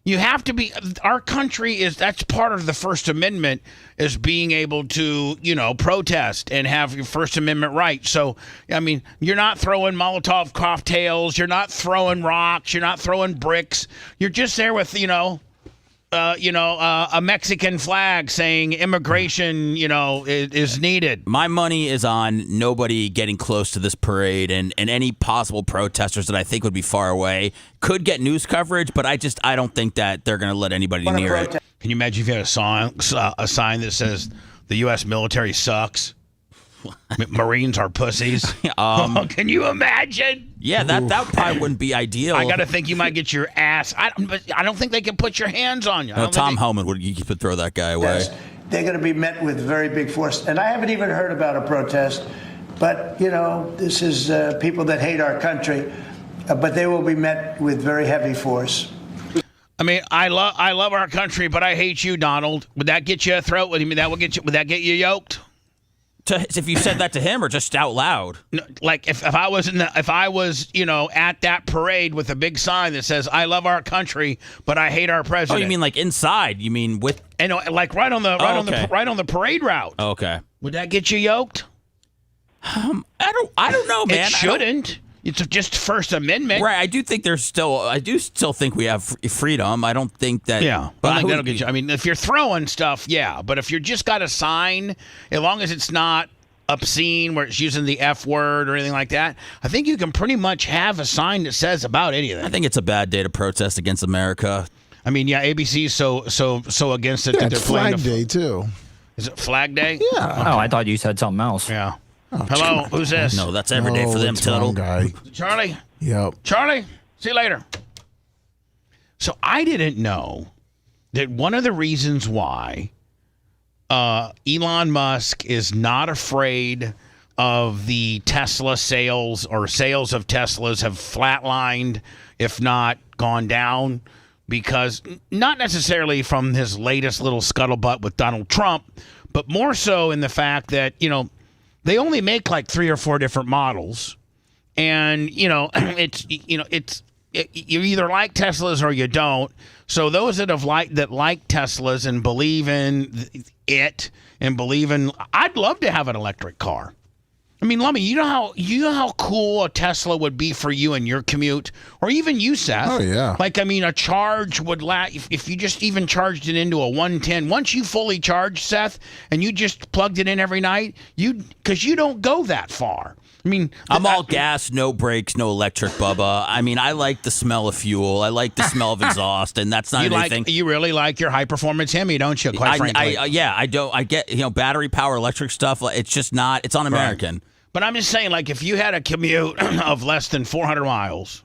you have to be, our country that's part of the First Amendment, is being able to, protest and have your First Amendment right. So, I mean, you're not throwing Molotov cocktails, you're not throwing rocks, you're not throwing bricks. You're just there with, a Mexican flag saying immigration, is needed. My money is on nobody getting close to this parade, and any possible protesters that I think would be far away could get news coverage, but I don't think that they're going to let anybody near it. Can you imagine if you had a sign that says the U.S. military sucks? Marines are pussies. Can you imagine? Yeah, that probably wouldn't be ideal. I got to think you might get your ass. I don't think they can put your hands on you. No, Tom Hellman would throw that guy away. Yes, they're going to be met with very big force. And I haven't even heard about a protest. But, this is people that hate our country. But they will be met with very heavy force. I mean, I love our country, but I hate you, Donald. Would that get you a throat? Would that get you yoked? If you said that to him or just out loud? No, like if I was at that parade with a big sign that says "I love our country, but I hate our president." Oh, you mean like inside? You mean with? And like right on the parade route. Oh, okay. Would that get you yoked? I don't know, man. It shouldn't. It's just First Amendment, right? I do still think we have freedom. I don't think that. Yeah, but I think that'll get you. I mean, if you're throwing stuff, yeah. But if you're just got a sign, as long as it's not obscene, where it's using the F word or anything like that, I think you can pretty much have a sign that says about anything. I think it's a bad day to protest against America. I mean, yeah, ABC's so against it that they're it's playing Flag Day too. Is it Flag Day? Yeah. Okay. Oh, I thought you said something else. Yeah. Hello, who's this? No, that's every day for them, Tuttle. Guy. Charlie? Yep. Charlie, see you later. So I didn't know that one of the reasons why Elon Musk is not afraid of the Tesla sales, or sales of Teslas have flatlined, if not gone down, because not necessarily from his latest little scuttlebutt with Donald Trump, but more so in the fact that, they only make like 3 or 4 different models, and you either like Teslas or you don't. So those that like Teslas and believe in it and believe in, I'd love to have an electric car. I mean, Lummy, you know how cool a Tesla would be for you and your commute, or even you, Seth. Oh yeah. Like, I mean, a charge would last if you just even charged it into a 110. Once you fully charged, Seth, and you just plugged it in every night, because you don't go that far. I mean, I'm all gas, no brakes, no electric, Bubba. I mean, I like the smell of fuel. I like the smell of exhaust, and that's not anything. You really like your high performance Hemi, don't you? Quite frankly. I don't. I get battery power, electric stuff. It's just not. It's un-American. Right. But I'm just saying, like, if you had a commute of less than 400 miles,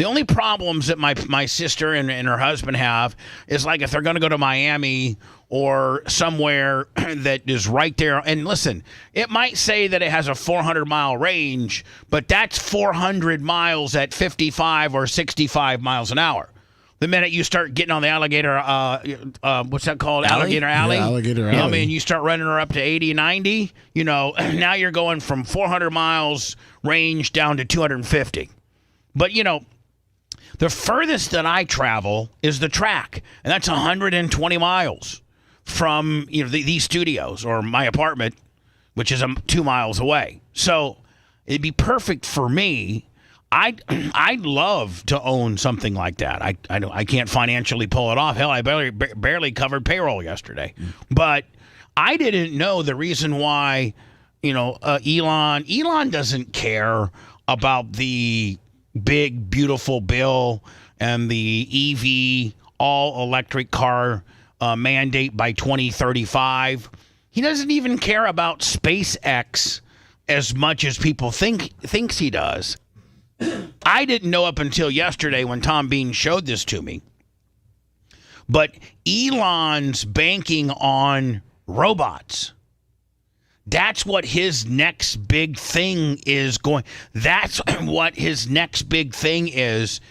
The only problems that my sister and her husband have is like if they're going to go to Miami or somewhere that is right there. And listen, it might say that it has a 400-mile range, but that's 400 miles at 55 or 65 miles an hour. The minute you start getting on the alligator, what's that called? Alligator Alley? Yeah, Alligator Alley. I mean, you start running her up to 80, 90, now you're going from 400 miles range down to 250. But, the furthest that I travel is the track, and that's 120 miles from these studios or my apartment, which is 2 miles away. So it'd be perfect for me. I'd love to own something like that. I can't financially pull it off. Hell, I barely covered payroll yesterday. But I didn't know the reason why, Elon doesn't care about the big, beautiful bill and the EV all-electric car mandate by 2035. He doesn't even care about SpaceX as much as people thinks he does. I didn't know up until yesterday when Tom Bean showed this to me. But Elon's banking on robots. That's what his next big thing is going. That's what his next big thing is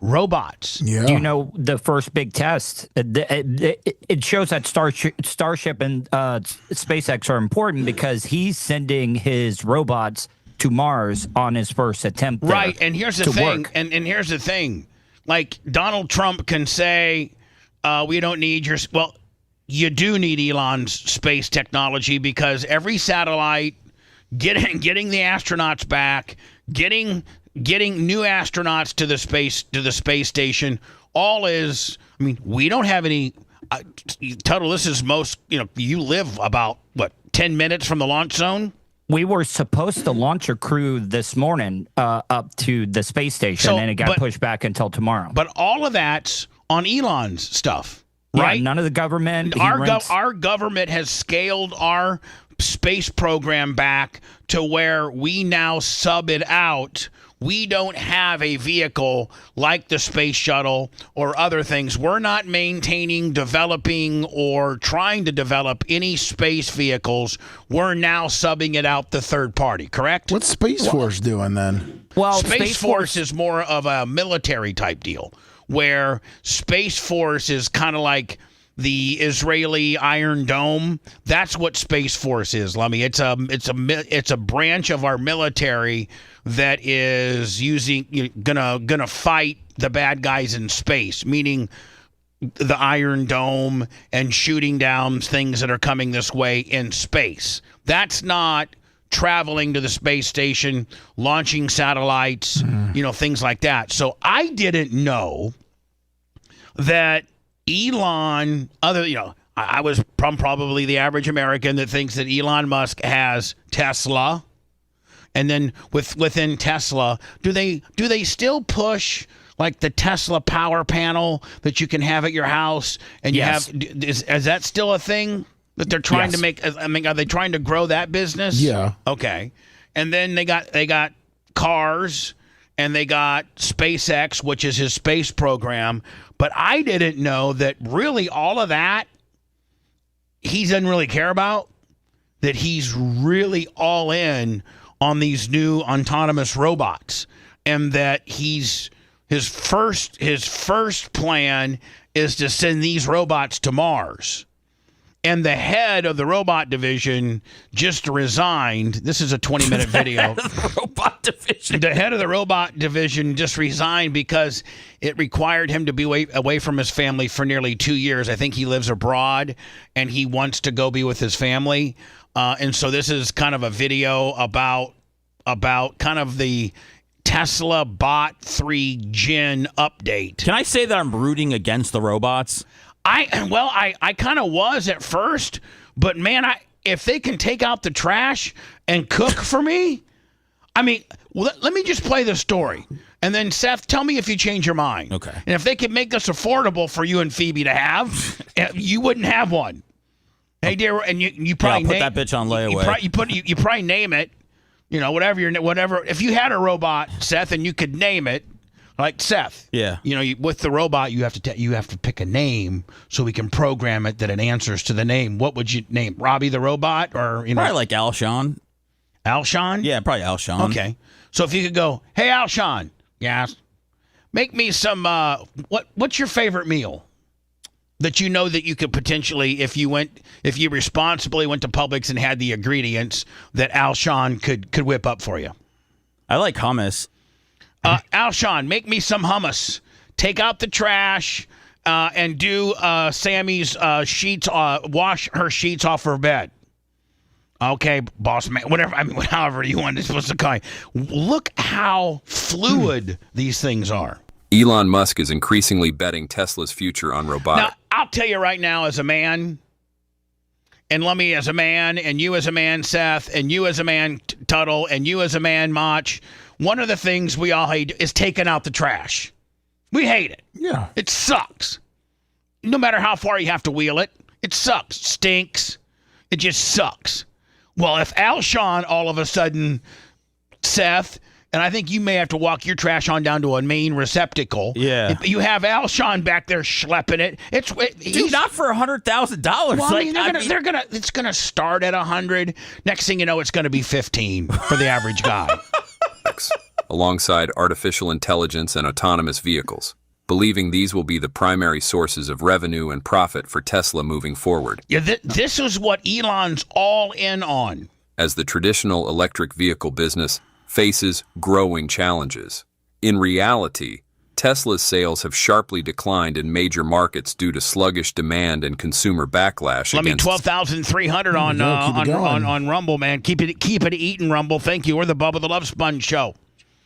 robots. Yeah. Do you know the first big test? It shows that Starship and SpaceX are important because he's sending his robots to Mars on his first attempt. Right, and here's the thing. And here's the thing. Like Donald Trump can say, we don't need your. Well, you do need Elon's space technology because every satellite, getting the astronauts back, getting new astronauts to the space station, all is. I mean, we don't have any. Tuttle, this is most. You live about 10 minutes from the launch zone. We were supposed to launch a crew this morning up to the space station, and it got pushed back until tomorrow. But all of that's on Elon's stuff. Right? Yeah, none of the government. Our government has scaled our space program back to where we now sub it out. We don't have a vehicle like the space shuttle or other things. We're not maintaining, developing, or trying to develop any space vehicles. We're now subbing it out to third party, correct? What's Space Force doing then? Well, Space Force is more of a military type deal, where Space Force is kind of like the Israeli Iron Dome. That's what Space Force is, Lummy. It's a branch of our military that is gonna fight the bad guys in space, meaning the Iron Dome and shooting down things that are coming this way in space. That's not traveling to the space station, launching satellites, things like that. So I didn't know that Elon, I was probably the average American that thinks that Elon Musk has Tesla. And then within Tesla, do they still push like the Tesla power panel that you can have at your house? And yes. is that still a thing that they're trying to make? I mean, are they trying to grow that business? Yeah. Okay. And then they got cars, and they got SpaceX, which is his space program. But I didn't know that really all of that he doesn't really care about, that he's really all in on these new autonomous robots, and that his first plan is to send these robots to Mars. And the head of the robot division just resigned. This is a 20-minute video. Robot division. The head of the robot division just resigned because it required him to be away from his family for nearly 2 years. I think he lives abroad, and he wants to go be with his family. And so this is kind of a video about kind of the Tesla Bot 3 Gen update. Can I say that I'm rooting against the robots? I kind of was at first, but man, if they can take out the trash and cook for me, I mean, let me just play the story. And then, Seth, tell me if you change your mind. Okay. And if they can make this affordable for you and Phoebe to have, you wouldn't have one. Hey, dear, and you probably I'll put that bitch on layaway. You probably name it, whatever. If you had a robot, Seth, and you could name it, Like Seth. Yeah. You know, with the robot, you have to pick a name so we can program it that it answers to the name. What would you name? Robbie the robot, or probably like Alshon. Alshon? Yeah, probably Alshon. Okay. So if you could go, hey Alshon, yes, make me some. What's your favorite meal that you know that you could potentially, if you responsibly went to Publix and had the ingredients that Alshon could whip up for you? I like hummus. Alshon, make me some hummus. Take out the trash and do Sammy's sheets. Wash her sheets off her bed. Okay, boss man. Whatever. I mean, however you want it supposed to call. Look how fluid these things are. Elon Musk is increasingly betting Tesla's future on robotics. Now, I'll tell you right now, as a man, and Lummy as a man, and you as a man, Seth, and you as a man, Tuttle, and you as a man, Mach. One of the things we all hate is taking out the trash. We hate it. Yeah. It sucks. No matter how far you have to wheel it, it sucks. Stinks. It just sucks. Well, if Alshon all of a sudden, Seth, and I think you may have to walk your trash on down to a main receptacle. Yeah. If you have Alshon back there schlepping it. Dude, not for $100,000. Well, it's gonna start at 100. Next thing you know, it's gonna be 15 for the average guy. Alongside artificial intelligence and autonomous vehicles, believing these will be the primary sources of revenue and profit for Tesla moving forward. Yeah, this is what Elon's all in on. As the traditional electric vehicle business faces growing challenges. In reality, Tesla's sales have sharply declined in major markets due to sluggish demand and consumer backlash. Let me 12,300 on Rumble, man. Keep it eating, Rumble. Thank you. We're the Bubba the Love Sponge Show.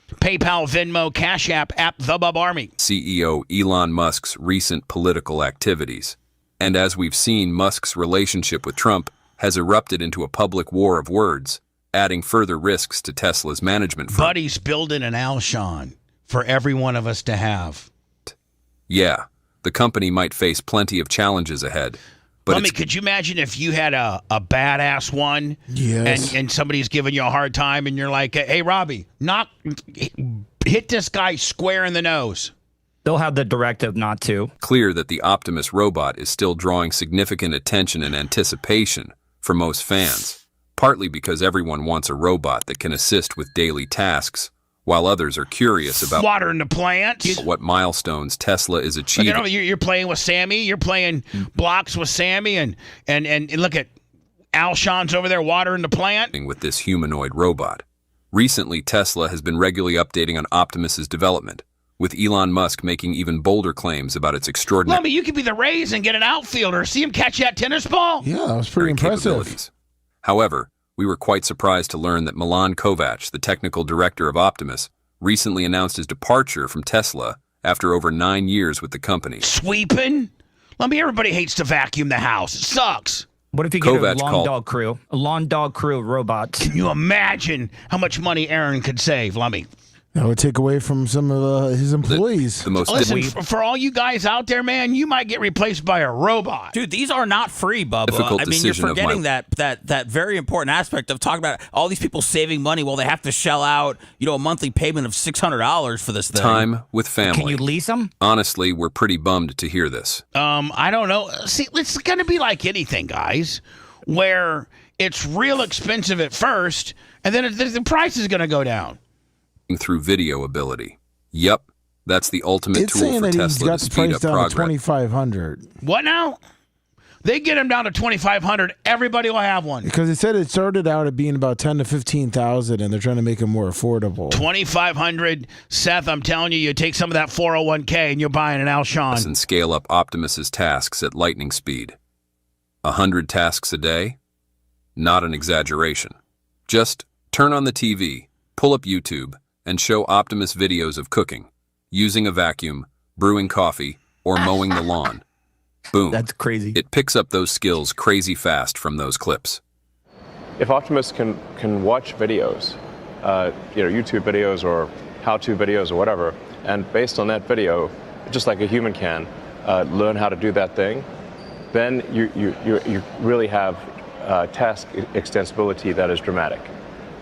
PayPal, Venmo, Cash App, The Bub Army. CEO Elon Musk's recent political activities. And as we've seen, Musk's relationship with Trump has erupted into a public war of words, adding further risks to Tesla's management front. Buddy's building an Alshon for every one of us to have. Yeah, the company might face plenty of challenges ahead. But could you imagine if you had a badass one, yes, and somebody's giving you a hard time, and you're like, hey, Robbie, hit this guy square in the nose. They'll have the directive not to. Clear that the Optimus robot is still drawing significant attention and anticipation for most fans, partly because everyone wants a robot that can assist with daily tasks, while others are curious about watering the plants, what milestones Tesla is achieving. Look, you're playing with Sammy, you're playing blocks with Sammy, and look at Alshon's over there watering the plant. With this humanoid robot. Recently, Tesla has been regularly updating on Optimus's development, with Elon Musk making even bolder claims about its extraordinary... Lummy, you could be the Rays and get an outfielder. See him catch that tennis ball? Yeah, that was pretty impressive. However, we were quite surprised to learn that Milan Kovac, the technical director of Optimus, recently announced his departure from Tesla after over 9 years with the company. Sweeping? Lummy, everybody hates to vacuum the house. It sucks. What if you get a lawn dog crew robots? Can you imagine how much money Aaron could save, Lummy? That would take away from some of his employees. Listen, for all you guys out there, man, you might get replaced by a robot. Dude, these are not free, Bubba. I mean, you're forgetting that very important aspect of talking about all these people saving money while they have to shell out, a monthly payment of $600 for this thing. Time with family. Can you lease them? Honestly, we're pretty bummed to hear this. I don't know. See, it's going to be like anything, guys, where it's real expensive at first, and then the price is going to go down. Through video ability. Yep, that's the ultimate tool for Tesla to speed up progress. $2,500. What now? They get them down to $2,500. Everybody will have one. Because it said it started out at being about $10,000 to $15,000, and they're trying to make it more affordable. $2,500. Seth, I'm telling you, you take some of that 401k and you're buying an Alshon. And scale up Optimus's tasks at lightning speed. 100 tasks a day? Not an exaggeration. Just turn on the TV, pull up YouTube, and show Optimus videos of cooking, using a vacuum, brewing coffee, or mowing the lawn. Boom. That's crazy. It picks up those skills crazy fast from those clips. If Optimus can watch videos, YouTube videos or how-to videos or whatever, and based on that video, just like a human can, learn how to do that thing, then you really have task extensibility that is dramatic.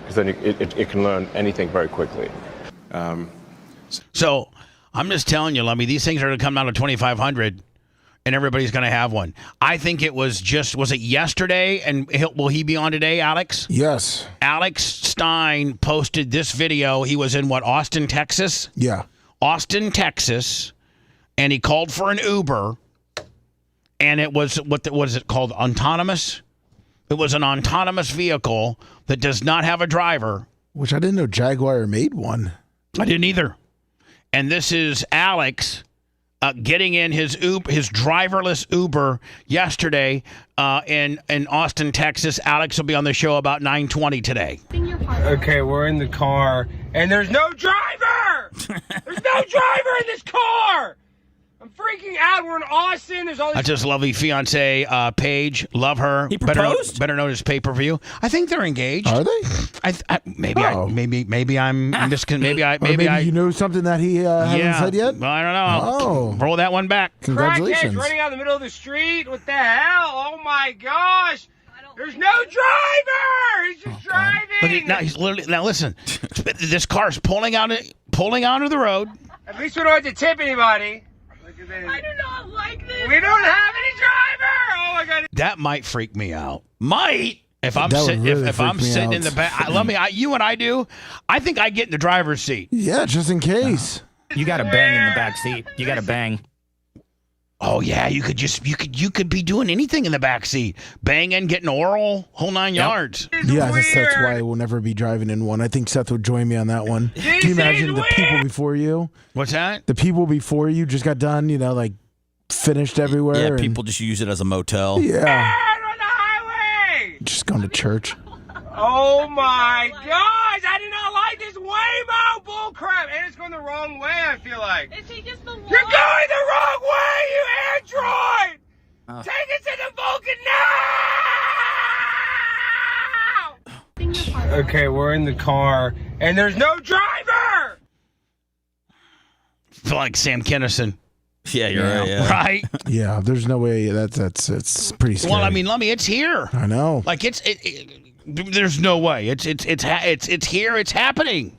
Because then it can learn anything very quickly. So I'm just telling you, Lummy, these things are going to come down to 2,500, and everybody's going to have one. I think it was it yesterday? And will he be on today, Alex? Yes. Alex Stein posted this video. He was in, Austin, Texas? Yeah. Austin, Texas, and he called for an Uber, and it was, what is it called, autonomous? It was an autonomous vehicle that does not have a driver. Which I didn't know Jaguar made one. I didn't either. And this is Alex getting in his driverless Uber yesterday in Austin, Texas. Alex will be on the show about 9:20 today. Okay, we're in the car, and there's no driver! There's no driver in this car! I'm freaking out. We're in Austin. There's all this... That's his lovely fiance, Paige. Love her. He proposed? Better known as pay-per-view. I think they're engaged. Are they? Maybe I'm just maybe you know something that he hasn't said yet. I don't know. Oh, roll that one back. Congratulations! Crackheads running out in the middle of the street. What the hell? Oh my gosh! There's no driver. He's just driving. Now listen. This car's pulling out of the road. At least we don't have to tip anybody. I do not like this. We don't have any driver. Oh my god. That might freak me out. Might. If I'm sitting in the back, you and I do. I think I get in the driver's seat. Yeah, just in case. You got to bang in the back seat. You got to bang. Oh yeah, you could be doing anything in the back seat, banging, getting oral, whole 9 yards. Yeah, that's why I will never be driving in one. I think Seth would join me on that one. Can you imagine the people before you? What's that? The people before you just got done, like finished everywhere. Yeah, people just use it as a motel. Yeah. On the highway. Just going to church. Oh my gosh, I do not like this Waymo bullcrap. And it's going the wrong way, I feel like. Is he just the one? You're going the wrong way, you android! Take it to the Vulcan now! Okay, we're in the car, and there's no driver! I feel like Sam Kinison. Yeah, you're right. Yeah. Right? Yeah, there's no way it's pretty scary. Well, I mean, Lummy, it's here. I know. Like there's no way. It's here. It's happening.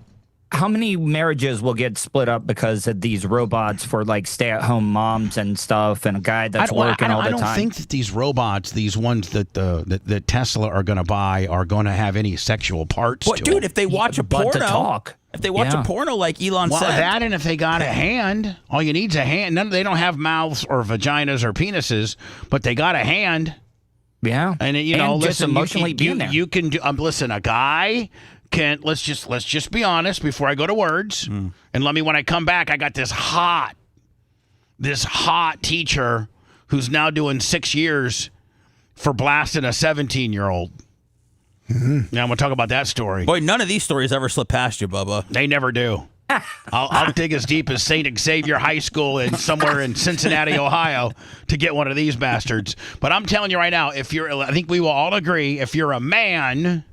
How many marriages will get split up because of these robots for like stay-at-home moms and stuff, and a guy that's working all the time? I don't think that these robots, these ones that Tesla are going to buy, are going to have any sexual parts. What, dude? If they watch a porno, if they watch a porno like Elon said, that, and if they got a hand, all you need is a hand. They don't have mouths or vaginas or penises, but they got a hand. Yeah, and just listen, emotionally being there. You can do. Listen, a guy can. Let's just be honest before I go to words. And when I come back, I got this hot teacher who's now doing 6 years for blasting a 17-year-old. Now I'm gonna talk about that story. Boy, none of these stories ever slip past you, Bubba. They never do. I'll dig as deep as St. Xavier High School somewhere in Cincinnati, Ohio, to get one of these bastards. But I'm telling you right now, I think we will all agree, if you're a man,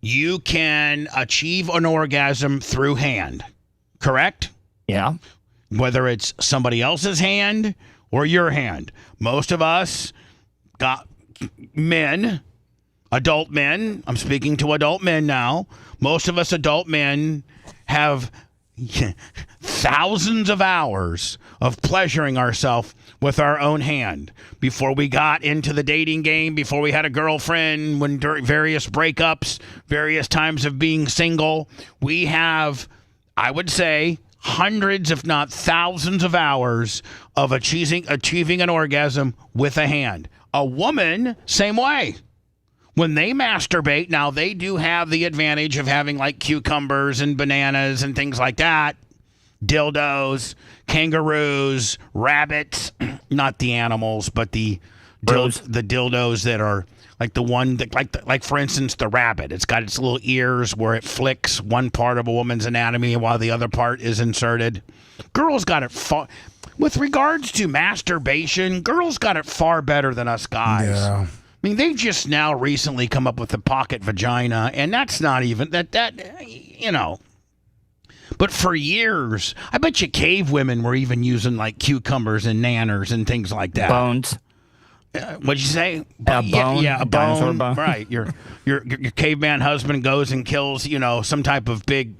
you can achieve an orgasm through hand. Correct? Yeah. Whether it's somebody else's hand or your hand. Most of us got men, adult men. I'm speaking to adult men now. Most of us adult men have thousands of hours of pleasuring ourselves with our own hand before we got into the dating game, before we had a girlfriend, when during various breakups, various times of being single. We have, I would say, hundreds, if not thousands of hours of achieving an orgasm with a hand. A woman, same way. When they masturbate, now they do have the advantage of having like cucumbers and bananas and things like that. Dildos, kangaroos, rabbits, not the animals, but the dildos that are like the one that like for instance, the rabbit. It's got its little ears where it flicks one part of a woman's anatomy while the other part is inserted. Girls got it far. With regards to masturbation, girls got it far better than us guys. Yeah. I mean, they've just now recently come up with the pocket vagina, and that's not even that. But for years, I bet you cave women were even using like cucumbers and nanners and things like that. Bones. What'd you say? A bone. Yeah, a bone. Right. Your caveman husband goes and kills, some type of big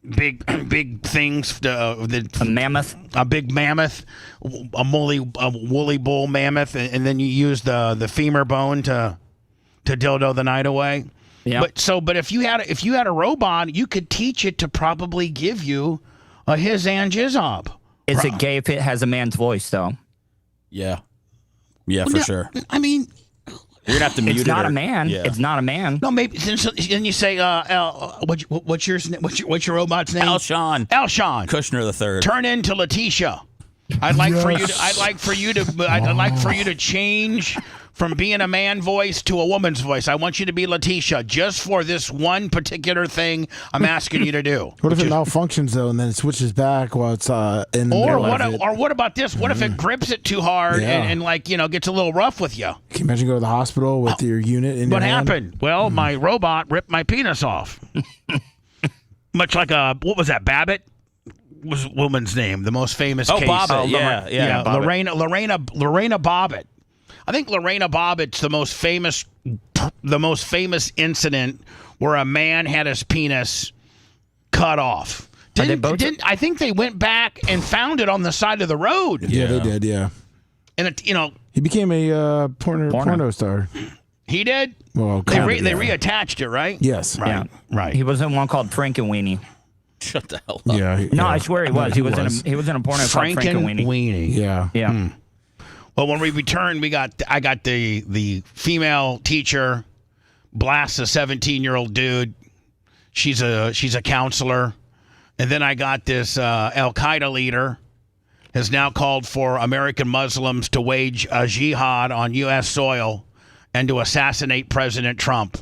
big things. A mammoth. A big mammoth, a woolly bull mammoth, and then you use the femur bone to dildo the night away. Yeah. But if you had a robot, you could teach it to probably give you a his and jizzob. Is it gay if it has a man's voice, though? Yeah. Yeah, for sure. I mean, you're gonna have to mute it. It's not a man. Yeah. It's not a man. No, maybe then you say, what's your robot's name? Alshon. Alshon Kushner the third. Turn into Letitia. I'd like for you to change from being a man voice to a woman's voice. I want you to be Letitia just for this one particular thing I'm asking you to do. What if it malfunctions though, and then it switches back while it's in the middle of it? Or what about this? What if it grips it too hard and gets a little rough with you? Can you imagine going to the hospital with your unit in your hand? What happened? Well, my robot ripped my penis off. Much like what was that? Babbitt was a woman's name, the most famous case. Bobbitt. Yeah. Lorena Bobbitt. I think Lorena Bobbitt's the most famous incident where a man had his penis cut off. I think they went back and found it on the side of the road. Yeah, they did. Yeah, and he became a porno star. He did. Well, they reattached it, right? Yes. Right. Yeah. Right. He was in one called Frankenweenie. Shut the hell up. Yeah. No, I swear he was. He was in a porno called Frankenweenie. Yeah. Yeah. Well, when we returned, I got the female teacher blasts a 17-year-old dude. She's a counselor, and then I got this Al Qaeda leader has now called for American Muslims to wage a jihad on U.S. soil and to assassinate President Trump,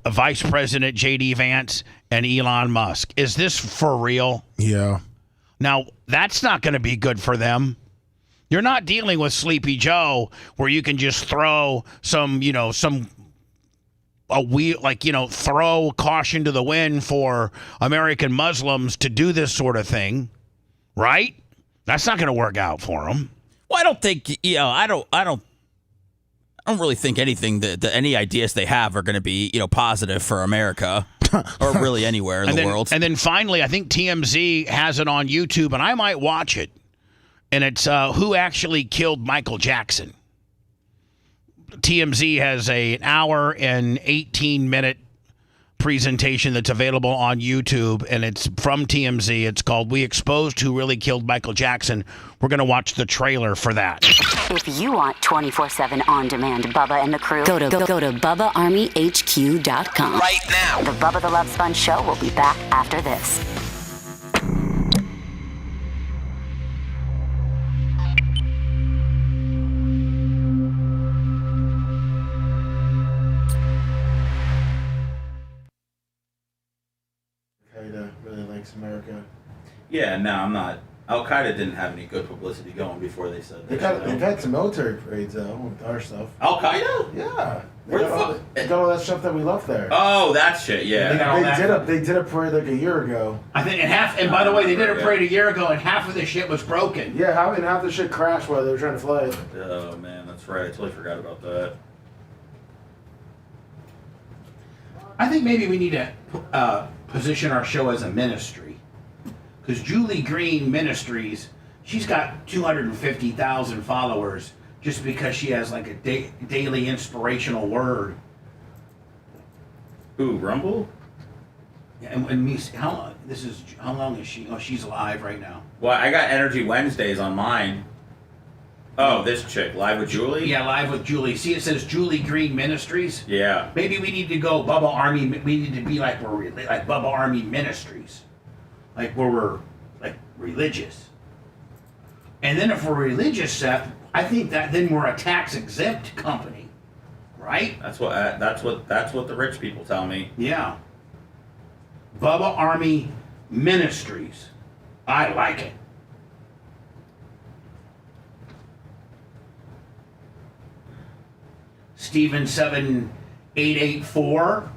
Vice President J.D. Vance, and Elon Musk. Is this for real? Yeah. Now that's not going to be good for them. You're not dealing with Sleepy Joe where you can just throw throw caution to the wind for American Muslims to do this sort of thing, right? That's not going to work out for them. Well, I don't think I don't really think anything that any ideas they have are going to be positive for America or really anywhere in the world. And then finally, I think TMZ has it on YouTube, and I might watch it. And it's who actually killed Michael Jackson. TMZ has an hour and 18-minute presentation that's available on YouTube, and it's from TMZ. It's called We Exposed Who Really Killed Michael Jackson. We're going to watch the trailer for that. If you want 24/7 on-demand Bubba and the crew, go to BubbaArmyHQ.com. Right now. The Bubba the Love Sponge Show will be back after this. Really likes America. Yeah, no, I'm not. Al Qaeda didn't have any good publicity going before they said They've had some military parades though with our stuff. Al Qaeda? Yeah. They got all that stuff that we left there. Oh, that shit. Yeah. They did a parade like a year ago. I think and by the way, they did a parade a year ago, and half of the shit was broken. Yeah, half the shit crashed while they were trying to fly it. Oh man, that's right. I totally forgot about that. I think maybe we need to position our show as a ministry, because Julie Green Ministries, she's got 250,000 followers just because she has like a daily inspirational word. Ooh, Rumble? Yeah, and me, how long is she? Oh, she's alive right now. Well, I got Energy Wednesdays on mine. Oh, this chick, Live with Julie? Yeah, Live with Julie. See, it says Julie Green Ministries. Yeah. Maybe we need to go Bubba Army. We need to be like Bubba Army Ministries, like where we're like religious. And then if we're religious, Seth, I think that then we're a tax exempt company, right? That's what the rich people tell me. Yeah. Bubba Army Ministries. I like it. Steven 7884.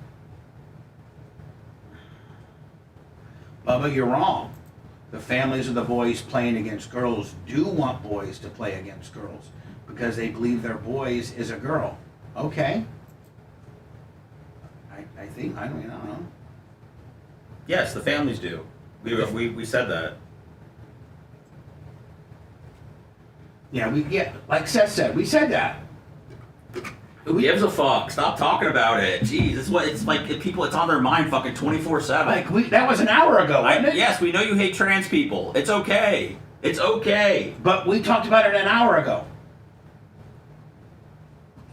Bubba, you're wrong. The families of the boys playing against girls do want boys to play against girls because they believe their boys is a girl. Okay. I don't know. Yes, the families do. We said that. Yeah, like Seth said, we said that. Who gives a fuck? Stop talking about it. Jeez, it's like people. It's on their mind, fucking 24/7. Like that was an hour ago, wasn't it? Yes, we know you hate trans people. It's okay. It's okay. But we talked about it an hour ago.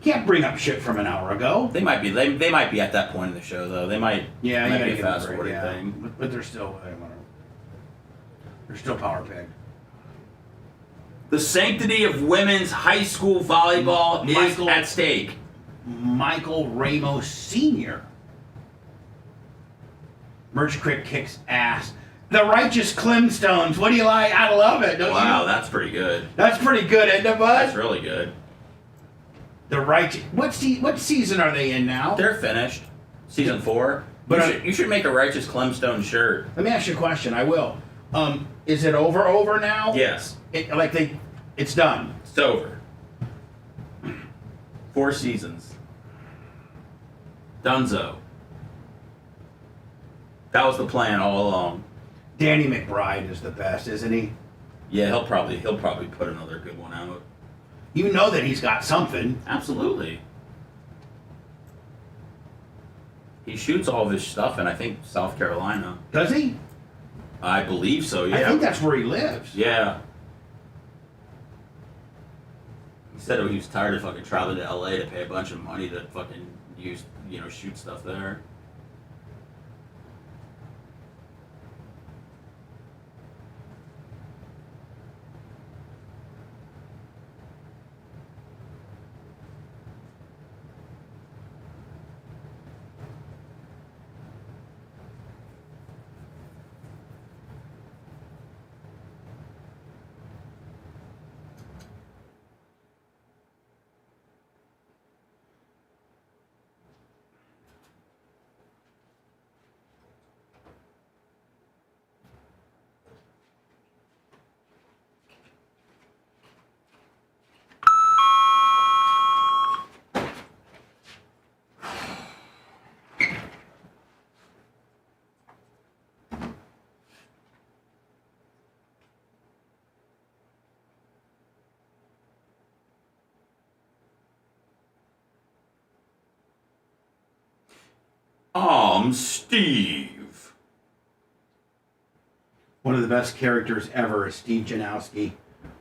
You can't bring up shit from an hour ago. They might be. They might be at that point in the show, though. They might. Yeah, might you be gotta a fast forwarding thing. But they're still. They're still power pegged. The sanctity of women's high school volleyball is at stake. Michael Ramos Sr. Merch Crick kicks ass. The Righteous Clemstones. What do you like? I love it. Don't Wow, you? that's pretty good. That's pretty good, isn't it, bud? That's really good. The Righteous. What season are they in now? They're finished. Season 4. But you should make a Righteous Clemstone shirt. Let me ask you a question. I will. Is it over now? Yes. It's done. It's over. 4 seasons. Dunzo. That was the plan all along. Danny McBride is the best, isn't he? Yeah, he'll probably put another good one out. You know that he's got something. Absolutely. He shoots all of his stuff in, I think, South Carolina. Does he? I believe so, yeah. I think that's where he lives. Yeah. He said he was tired of fucking traveling to LA to pay a bunch of money to fucking shoot stuff there. Steve. One of the best characters ever is Steve Janowski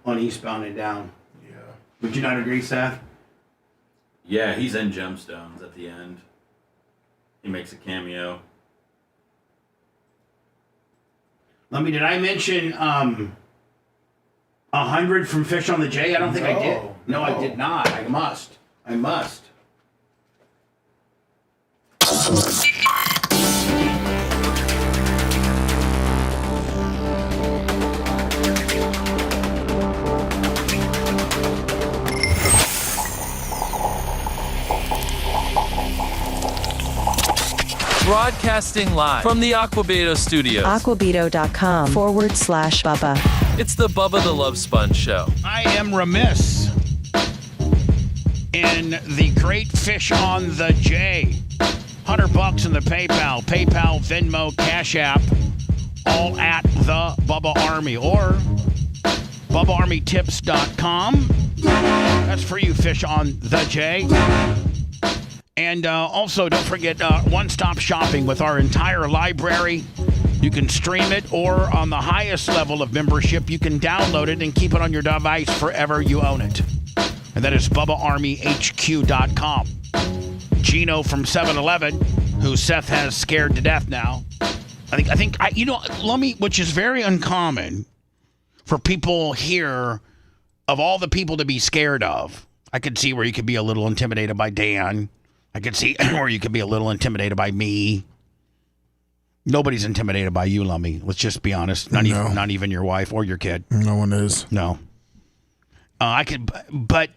on Eastbound and Down. Yeah. Would you not agree, Seth? Yeah, he's in Gemstones at the end. He makes a cameo. Did I mention 100 from Fish on the J? I don't think I did. No, I did not. I must. Broadcasting live from the Aquabeto studios. Aquabeto.com/Bubba. It's the Bubba the Love Sponge Show. I am remiss in the great Fish on the J. $100 in the PayPal, Venmo, Cash App, all at the Bubba Army or BubbaArmyTips.com. That's for you, Fish on the J. And also, don't forget one-stop shopping with our entire library. You can stream it, or on the highest level of membership, you can download it and keep it on your device forever you own it. And that is BubbaArmyHQ.com. Gino from 7-Eleven, who Seth has scared to death now. Which is very uncommon for people here, of all the people to be scared of. I could see where you could be a little intimidated by Dan. I could see where you could be a little intimidated by me. Nobody's intimidated by you, Lummy. Let's just be honest. Not even your wife or your kid. No one is. No. But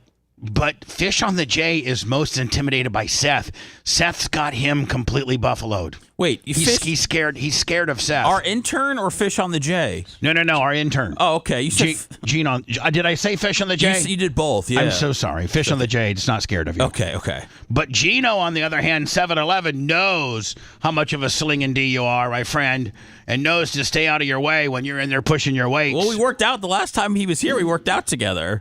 But Fish on the J is most intimidated by Seth. Seth's got him completely buffaloed. Wait, he's scared. He's scared of Seth. Our intern or Fish on the J? No, our intern. Oh, okay. You said Gene on. Did I say Fish on the J? You did both. Yeah. I'm so sorry. Fish on the J is not scared of you. Okay. But Gino, on the other hand, 7-Eleven, knows how much of a slinging D you are, my friend, and knows to stay out of your way when you're in there pushing your weights. Well, we worked out the last time he was here. We worked out together.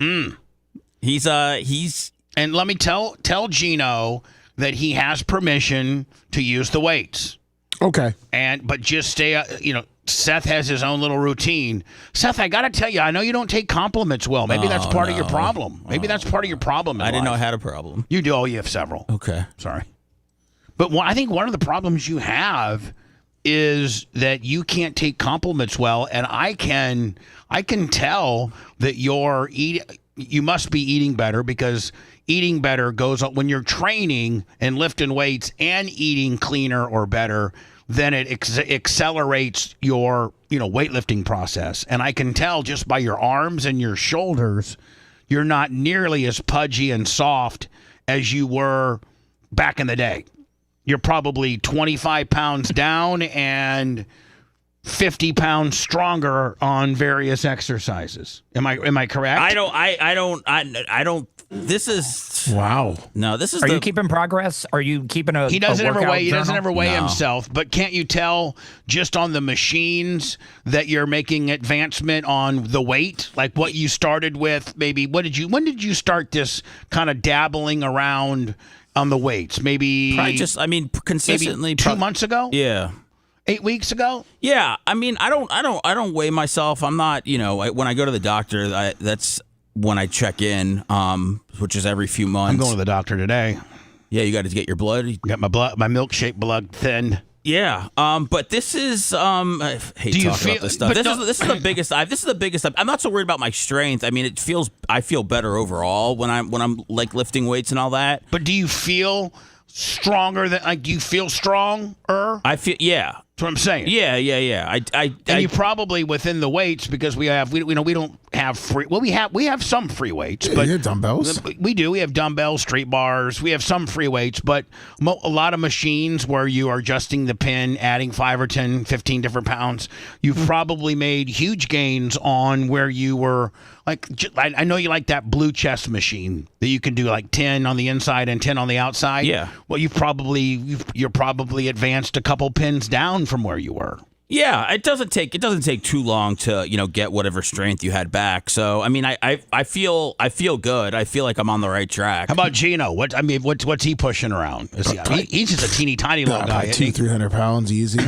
He's and let me tell Gino that he has permission to use the weights. Okay. But just stay. Seth has his own little routine. Seth, I got to tell you, I know you don't take compliments well. Maybe that's part of your problem. Maybe that's part of your problem. I didn't know I had a problem. You do. Oh, you have several. Okay. Sorry. But I think one of the problems you have is that you can't take compliments well, and I can tell that you must be eating better, because eating better goes on when you're training and lifting weights and eating cleaner or better. Then it accelerates your weightlifting process, and I can tell just by your arms and your shoulders, you're not nearly as pudgy and soft as you were back in the day. You're probably 25 pounds down and 50 pounds stronger on various exercises. Am I correct? I don't. This is wow. No, this is. Are you keeping progress? Are you keeping a? He doesn't ever weigh. He doesn't ever weigh No. himself. But can't you tell just on the machines that you're making advancement on the weight? Like what you started with, maybe. When did you start this kind of dabbling around on the weights? Maybe. Consistently. Maybe 2 months ago. Yeah. 8 weeks ago? Yeah, I don't weigh myself. I'm not, when I go to the doctor, that's when I check in, which is every few months. I'm going to the doctor today. Yeah, you got to get your blood. Got my milkshake blood thinned. Yeah, but this is I hate talking about this stuff. This is the biggest. This is the biggest. I'm not so worried about my strength. I mean, I feel better overall when I'm like lifting weights and all that. But do you feel stronger do you feel stronger? I feel, yeah. That's what I'm saying. Yeah. And you probably within the weights, because we don't have free. Well, we have some free weights, but you have dumbbells. We do. We have dumbbells, straight bars. We have some free weights, but a lot of machines where you are adjusting the pin, adding 5 or 10, 15 different pounds. You've probably made huge gains on where you were. Like, I know you like that blue chest machine that you can do like 10 on the inside and 10 on the outside. Yeah. Well, you're probably advanced a couple pins down from where you were. Yeah, it doesn't take too long to get whatever strength you had back. So I mean, I feel good. I feel like I'm on the right track. How about Gino? What's he pushing around? He's just a teeny tiny little guy. 200-300 pounds easy.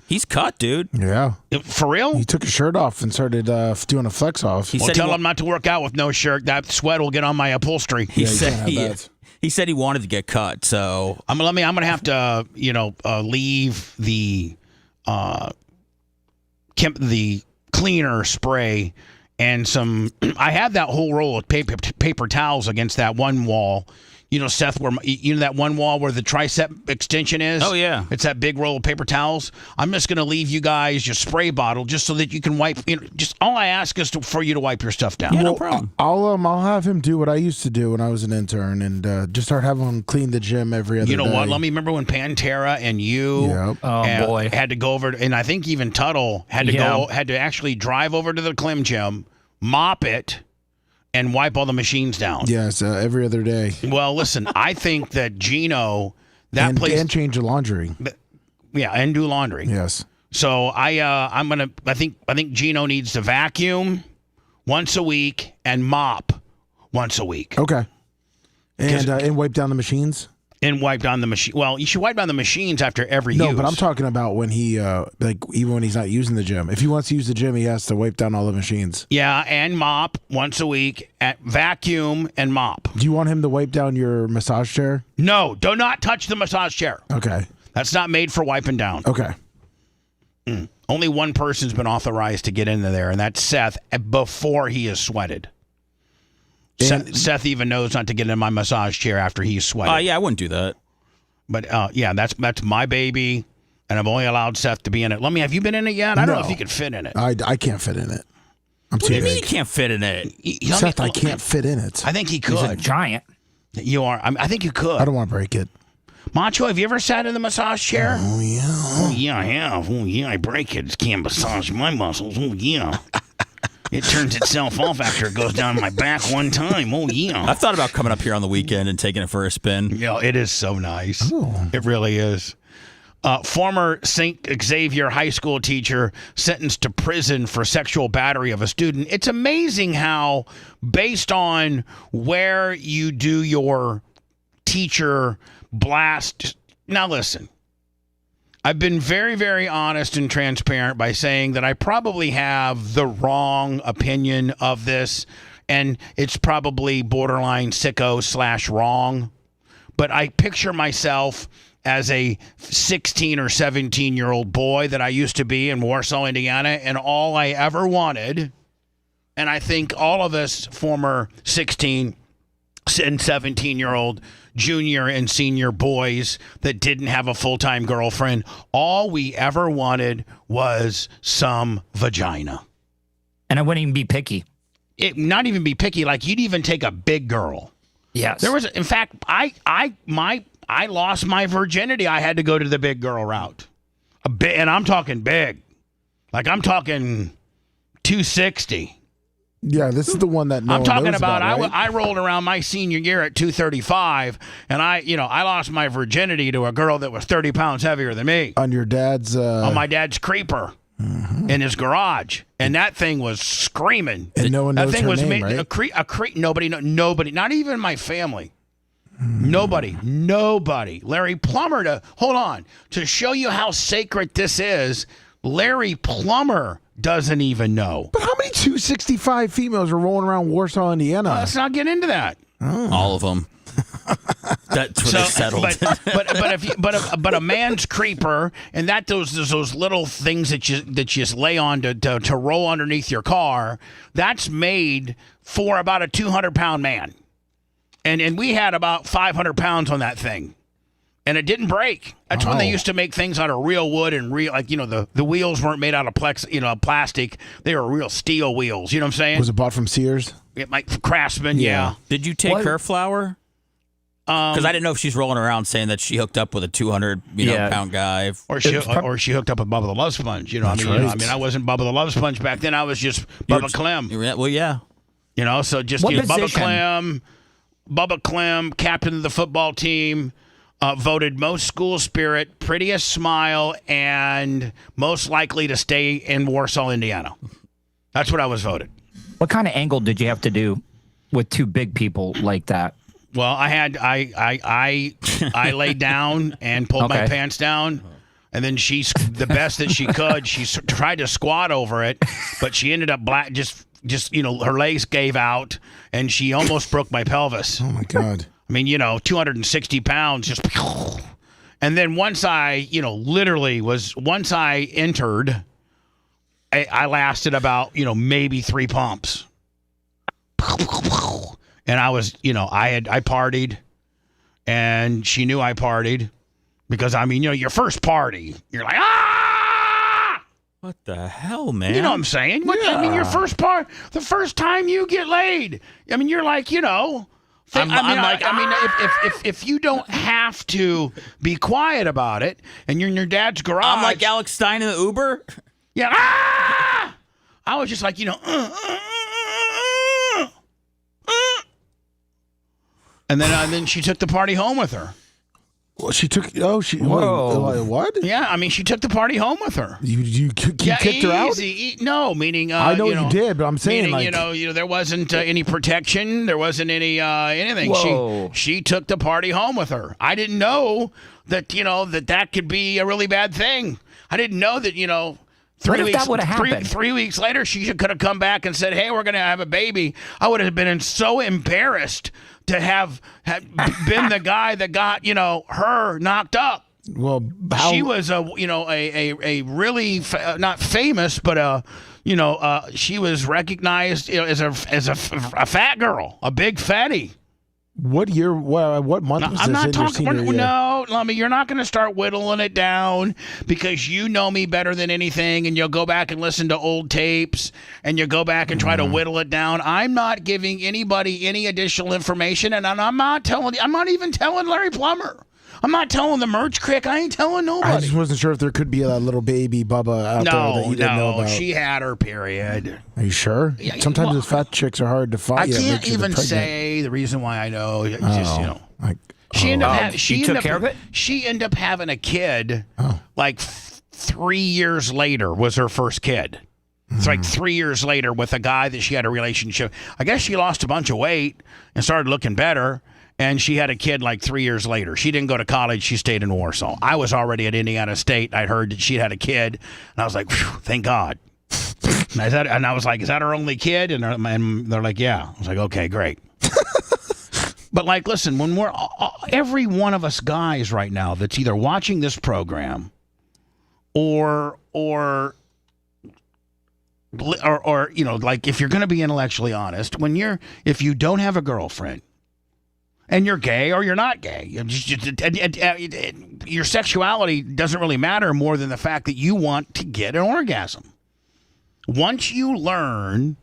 He's cut, dude. Yeah. For real? He took his shirt off and started doing a flex off. Tell him not to work out with no shirt. That sweat will get on my upholstery. He said he wanted to get cut. So I'm gonna have to leave the cleaner spray and some. I have that whole roll of paper towels against that one wall. Seth, where that one wall where the tricep extension is? Oh, yeah. It's that big roll of paper towels. I'm just going to leave you guys your spray bottle just so that you can wipe. Just all I ask is for you to wipe your stuff down. Yeah, no problem. I'll have him do what I used to do when I was an intern and just start having him clean the gym every other day. You know what? Let me remember when Pantera and you boy had to go over, and I think even Tuttle had to actually drive over to the Clem gym, mop it, and wipe all the machines down. Yes, every other day. Well, listen, I think that Gino, and change the laundry. Yeah, and do laundry. Yes. So I think Gino needs to vacuum once a week and mop once a week. Okay. And wipe down the machines. And wipe down the machine. Well, you should wipe down the machines after every use. No, but I'm talking about when he, even when he's not using the gym. If he wants to use the gym, he has to wipe down all the machines. Yeah, and mop once a week. Vacuum and mop. Do you want him to wipe down your massage chair? No, do not touch the massage chair. Okay. That's not made for wiping down. Okay. Only one person's been authorized to get into there, and that's Seth, before he is sweated. Seth even knows not to get in my massage chair after he's sweating. Yeah, I wouldn't do that. But that's my baby, and I've only allowed Seth to be in it. Have you been in it yet? I don't know if you could fit in it. I can't fit in it. I'm What do you mean you can't fit in it? Seth, I can't fit in it. I think he could. He's a giant. You are. I think you could. I don't want to break it. Macho, have you ever sat in the massage chair? Oh, yeah. Oh, yeah, I have. Oh, yeah, I break it. Can't massage my muscles. Oh, yeah. It turns itself off after it goes down my back one time. Oh, yeah. I've thought about coming up here on the weekend and taking it for a spin. Yeah, it is so nice. It really is. Former St. Xavier High School teacher sentenced to prison for sexual battery of a student. It's amazing how, based on where you do your teacher blast. Now, listen. I've been very, very honest and transparent by saying that I probably have the wrong opinion of this, and it's probably borderline sicko / wrong. But I picture myself as a 16 or 17-year-old boy that I used to be in Warsaw, Indiana, and all I ever wanted, and I think all of us former 16 and 17-year-old junior and senior boys that didn't have a full-time girlfriend, all we ever wanted was some vagina. And I wouldn't even be picky. Not even be picky. Like, you'd even take a big girl. Yes. There was, in fact, I lost my virginity. I had to go to the big girl route. And I'm talking big. Like, I'm talking 260. Yeah, this is the one that I'm talking knows about. right? I rolled around my senior year at 235, and I lost my virginity to a girl that was 30 pounds heavier than me. On your dad's... on my dad's creeper in his garage, and that thing was screaming. And no one knows that thing her was name, right? Nobody, not even my family. Nobody. Larry Plummer, to show you how sacred this is, Larry Plummer doesn't even know. But how many 265 females are rolling around Warsaw, Indiana? Let's not get into that. All of them. That's what they settled. But a man's creeper, and that those little things that you just lay on to roll underneath your car, that's made for about a 200-pound man, and we had about 500 pounds on that thing. And it didn't break. That's when they used to make things out of real wood and real, like, the wheels weren't made out of plastic. They were real steel wheels. You know what I'm saying? Was it bought from Sears? Like Craftsman, yeah. Did you take her flower? Because I didn't know if she's rolling around saying that she hooked up with a 200 pound guy, or she hooked up with Bubba the Love Sponge. I wasn't Bubba the Love Sponge back then. I was just Bubba Clem. Well, yeah. So just Bubba Clem, captain of the football team. Voted most school spirit, prettiest smile, and most likely to stay in Warsaw, Indiana. That's what I was voted. What kind of angle did you have to do with two big people like that? Well, I laid down and pulled my pants down, and then the best that she could, she tried to squat over it, but she ended up just her legs gave out, and she almost broke my pelvis. Oh my God. 260 pounds, just, and then once I entered, I lasted about, maybe 3 pumps. And I was, I partied, and she knew I partied because, your first party, you're like, ah! What the hell, man? You know what I'm saying? Yeah. Your first part, the first time you get laid, you're like, if you don't have to be quiet about it, and you're in your dad's garage, I'm like Alex Stein in the Uber. Yeah, I was just like, and then she took the party home with her. Well, she took. Whoa. What? Yeah, she took the party home with her. You kicked her out? No, meaning I know you did, but I'm saying meaning, there wasn't any protection. There wasn't any anything. Whoa. She took the party home with her. I didn't know that that could be a really bad thing. I didn't know that 3 weeks later she could have come back and said, "Hey, we're gonna have a baby." I would have been so embarrassed to have been the guy that got her knocked up. Well, she was a really not famous, but she was recognized as a fat girl, a big fatty. What year? What month was I'm this not in your talking. senior year? No, Lummy, you're not going to start whittling it down because you know me better than anything, and you'll go back and listen to old tapes, and you'll go back and try to whittle it down. I'm not giving anybody any additional information, and I'm not even telling Larry Plummer. I'm not telling the merch crick. I ain't telling nobody. I just wasn't sure if there could be a little baby Bubba out there that you didn't know about. She had her period. Are you sure? Yeah, Sometimes well, those fat chicks are hard to find. I can't even say the reason why I know. It's just, she ended up having a kid like 3 years later was her first kid. It's like 3 years later with a guy that she had a relationship. I guess she lost a bunch of weight and started looking better. And she had a kid like 3 years later. She didn't go to college. She stayed in Warsaw. I was already at Indiana State. I heard that she had a kid. And I was like, thank God. And I was like, is that her only kid? And they're like, yeah. I was like, okay, great. But like, listen, when we're every one of us guys right now that's either watching this program or like if you're going to be intellectually honest, if you don't have a girlfriend, and you're gay or you're not gay. Your sexuality doesn't really matter more than the fact that you want to get an orgasm. Once you learn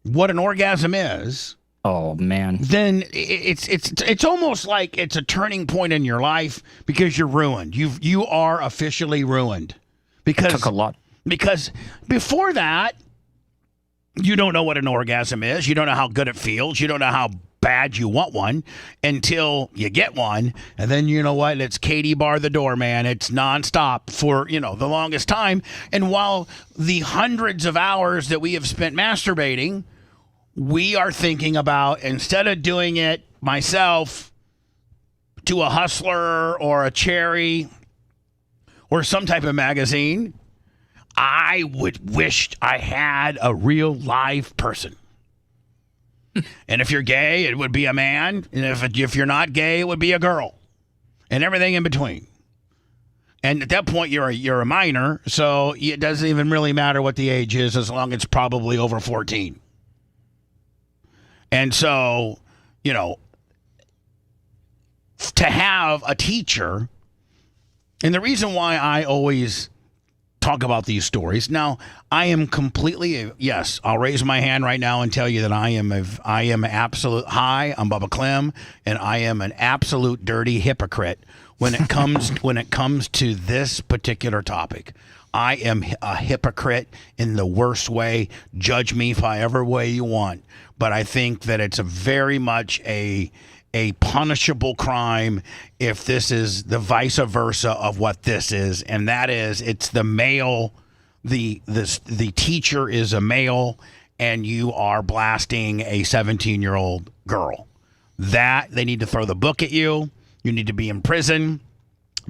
what an orgasm is, oh man, then it's almost like it's a turning point in your life because you're ruined. You are officially ruined because it took a lot. Because before that, you don't know what an orgasm is. You don't know how good it feels. You don't know how bad you want one until you get one, and then you know what, it's Katie bar the door, man. It's nonstop for the longest time. And while the hundreds of hours that we have spent masturbating, we are thinking about, instead of doing it myself to a Hustler or a Cherry or some type of magazine, I would wish I had a real live person. And if you're gay, it would be a man. And if you're not gay, it would be a girl. And everything in between. And at that point, you're a minor, so it doesn't even really matter what the age is as long as it's probably over 14. And so, to have a teacher, and the reason why I always talk about these stories. Now, I am completely, yes, I'll raise my hand right now and tell you that I am absolute, hi, I'm Bubba Clem, and I am an absolute dirty hypocrite when it comes to this particular topic. I am a hypocrite in the worst way. Judge me however way you want. But I think that it's a very much a punishable crime if this is the vice versa of what this is, and that is it's the male, the teacher is a male, and you are blasting a 17-year-old girl. That they need to throw the book at you. You need to be in prison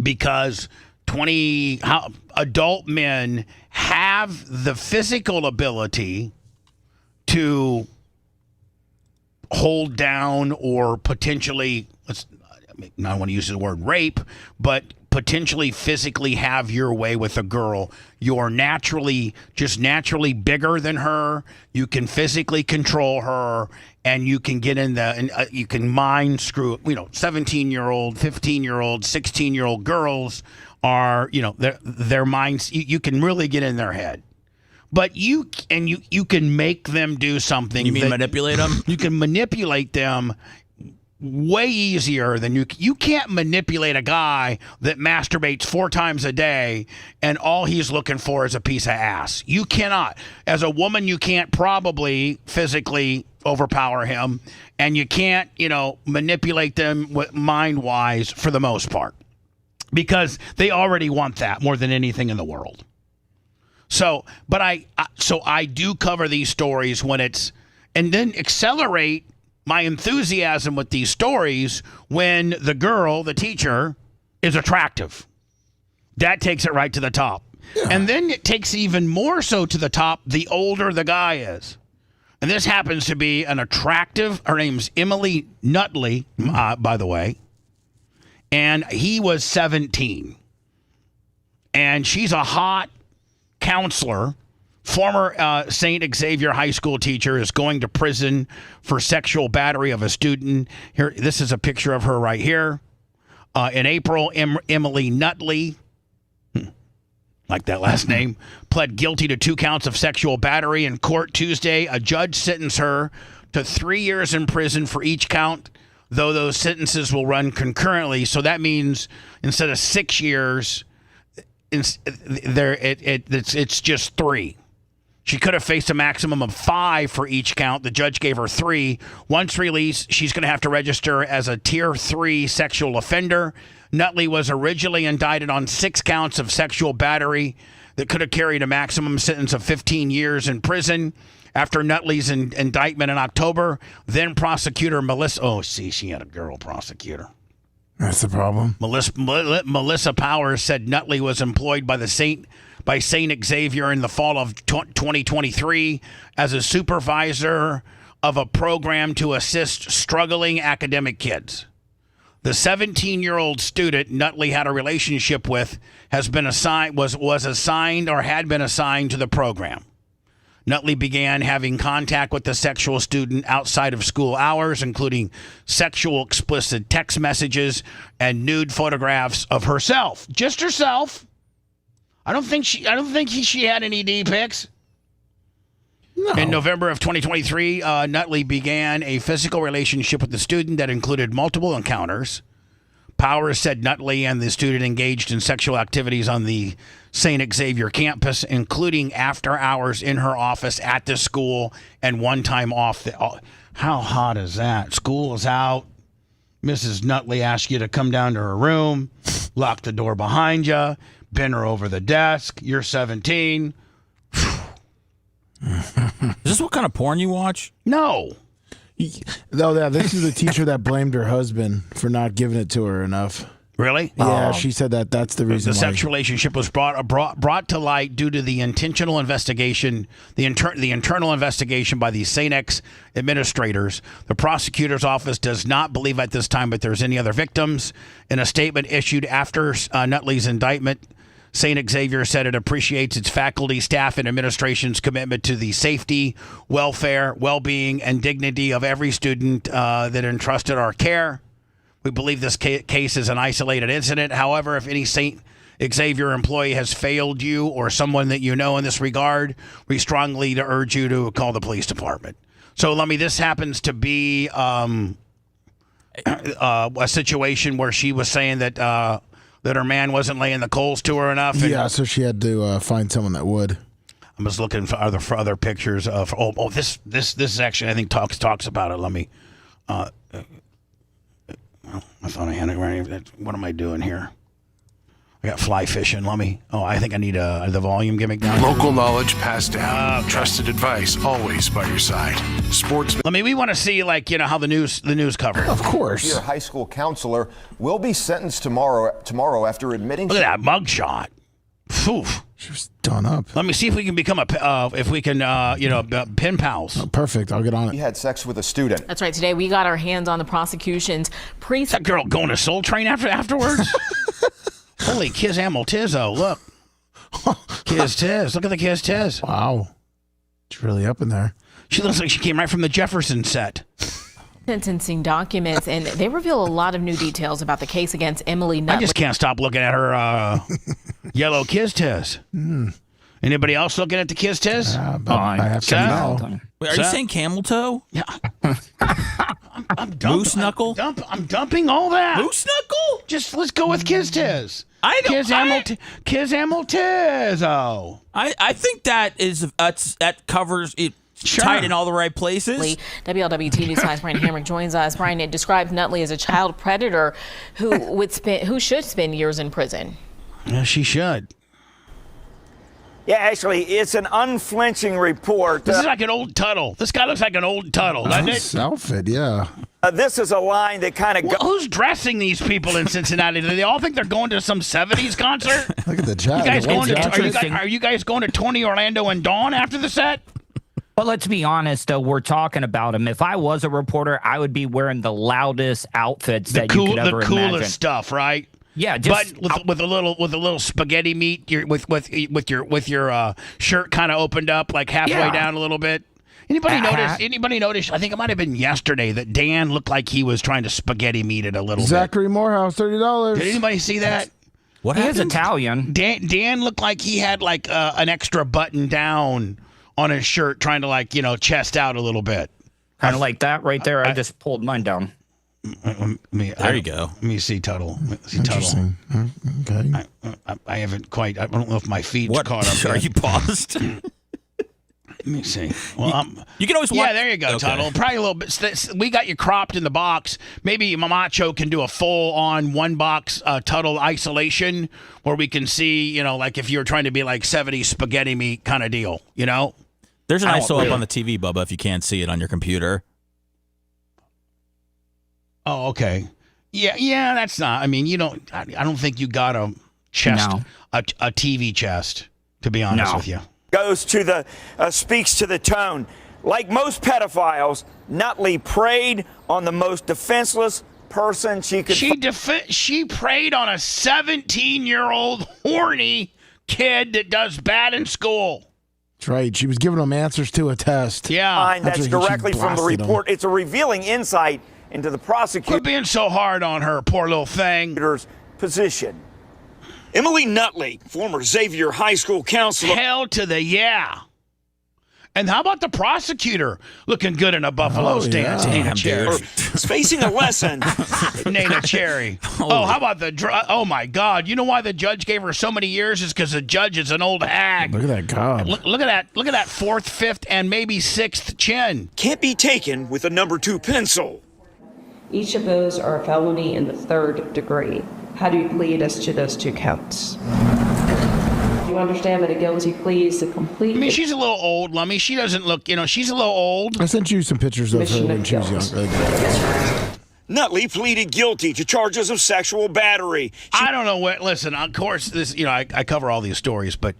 because adult men have the physical ability to hold down or potentially, I don't want to use the word rape, but potentially physically have your way with a girl. You're naturally bigger than her. You can physically control her, and you can get in you can mind screw, 17-year-old, 15-year-old, 16-year-old girls are, their minds, you can really get in their head. But you can make them do something. You mean manipulate them? You can manipulate them way easier than you can't manipulate a guy that masturbates 4 times a day and all he's looking for is a piece of ass. You cannot. As a woman, you can't probably physically overpower him, and you can't, manipulate them mind-wise for the most part because they already want that more than anything in the world. So I do cover these stories when it's, and then accelerate my enthusiasm with these stories when the girl, the teacher, is attractive. That takes it right to the top. Yeah. And then it takes even more so to the top the older the guy is. And this happens to be an attractive, her name's Emily Nutley, by the way. And he was 17. And she's a hot counselor Former St. Xavier High School teacher is going to prison for sexual battery of a student. Here, this is a picture of her right here. In April, Emily Nutley, like that last name, pled guilty to 2 counts of sexual battery in court Tuesday. A judge sentenced her to 3 years in prison for each count, though those sentences will run concurrently. So that means instead of 6 years, it's just 3. She could have faced a maximum of 5 for each count. The judge gave her 3. Once released, she's going to have to register as a Tier 3 sexual offender. Nutley was originally indicted on 6 counts of sexual battery that could have carried a maximum sentence of 15 years in prison. After Nutley's indictment in October, then prosecutor Melissa... Oh, see, she had a girl prosecutor. That's the problem. Melissa Powers said Nutley was employed by St. Xavier in the fall of 2023 as a supervisor of a program to assist struggling academic kids. The 17-year-old student Nutley had a relationship with had been assigned to the program. Nutley began having contact with the sexual student outside of school hours, including sexual explicit text messages and nude photographs of herself. Just herself. I don't think she had any D pics. No. In November of 2023, Nutley began a physical relationship with the student that included multiple encounters. Powers said Nutley and the student engaged in sexual activities on the St. Xavier campus, including after hours in her office at the school and one time off. How hot is that? School is out. Mrs. Nutley asks you to come down to her room, lock the door behind you, bend her over the desk. You're 17. Is this what kind of porn you watch? No. No, this is the teacher that blamed her husband for not giving it to her enough. Really? Yeah, she said that's the reason. The sexual relationship was brought to light due to the intentional investigation, the internal investigation by the St. X administrators. The prosecutor's office does not believe at this time that there's any other victims. In a statement issued after Nutley's indictment, St. Xavier said it appreciates its faculty, staff, and administration's commitment to the safety, welfare, well-being, and dignity of every student that entrusted our care. We believe this case is an isolated incident. However, if any St. Xavier employee has failed you or someone that you know in this regard, we strongly urge you to call the police department. So, Lummy, this happens to be a situation where she was saying that her man wasn't laying the coals to her enough. Yeah, so she had to find someone that would. I'm just looking for other pictures of. This is actually, I think, talks about it. Let me. I thought I had it right. What am I doing here? I got fly fishing. I think I need the volume gimmick down. Local knowledge passed down. Trusted advice always by your side. Sports. We want to see how the news covered. Of course. Your high school counselor will be sentenced tomorrow after admitting. Look at that mugshot. Phew. She was done up. Let me see if we can become pen pals. Oh, perfect. I'll get on it. He had sex with a student. That's right. Today we got our hands on the prosecution's That girl going to Soul Train afterwards? Holy Kiz Amel-Tizzo, look. Kiz Tiz. Look at the Kiz Tiz. Wow. It's really up in there. She looks like she came right from the Jefferson set. sentencing documents, and they reveal a lot of new details about the case against Emily Nutley. I just can't stop looking at her yellow Kiz Tiz. Anybody else looking at the Kiz Tiz? I have to know. Wait, are you saying camel toe? Yeah. I'm dumping, Moose knuckle? I'm dumping all that. Moose knuckle? Just let's go with Kiz Tiz. Kiz Amel-Tizzo. I think that covers it. Sure. Tied in all the right places. WLWT News Live's Brian Hamrick joins us. Brian, it describes Nutley as a child predator who should spend years in prison. Yeah, she should. Yeah, actually, it's an unflinching report. This is like an old Tuttle. This guy looks like an old Tuttle, doesn't it? This outfit, yeah. This is a line that kind of who's dressing these people in Cincinnati? Do they all think they're going to some 70s concert? Look at the jacket. Are you guys going to Tony Orlando and Dawn after the set? Well, let's be honest, though. We're talking about him. If I was a reporter, I would be wearing the loudest outfits that you could ever imagine. The coolest stuff, right? Yeah, just but with a little spaghetti meat, with your shirt kind of opened up like halfway down a little bit. Anybody notice? I think it might have been yesterday that Dan looked like he was trying to spaghetti meat it a little Zachary Morehouse, $30. bit. Did anybody see that? What he happened? is Italian. Dan looked like he had like an extra button down on his shirt, trying to chest out a little bit. Kind of like that right there. I just pulled mine down. There you go. Let me see Tuttle. Interesting. Okay. I haven't quite. I don't know if my feet's caught up. Are you paused? Let me see. Well, you can always watch. Yeah, there you go, Okay. Tuttle. Probably a little bit. We got you cropped in the box. Maybe Mamacho can do a full-on one-box Tuttle isolation where we can see, like if you were trying to be like 70s spaghetti meat kind of deal, There's an ISO up on the TV, Bubba, if you can't see it on your computer. Oh, okay. Yeah, that's not. I mean, I don't think you got a chest, a TV chest, to be honest with you. Goes to the, speaks to the tone. Like most pedophiles, Nutley preyed on the most defenseless person she could. She preyed on a 17-year-old horny kid that does bad in school. That's right. She was giving him answers to a test. Yeah. That's directly from the report. It's a revealing insight into the prosecutor's Quit being so hard on her, poor little thing. Position. Emily Nutley, former Xavier High School counselor. Hell to the yeah. And how about the prosecutor looking good in a buffalo stance? Yeah. Nana Cherry. Is facing a lesson. Nana Cherry. Oh, how about oh my God. You know why the judge gave her so many years? Is because the judge is an old hag. Look at that gob. Look at that fourth, fifth, and maybe sixth chin. Can't be taken with a number 2 pencil. Each of those are a felony in the 3rd degree. How do you plead as to those 2 counts? Do you understand that a guilty plea is a complete... I mean, she's a little old, Lummy. She doesn't look, she's a little old. I sent you some pictures of her when she was young. Nutley pleaded guilty to charges of sexual battery. I don't know what. Listen, of course, this. I cover all these stories, but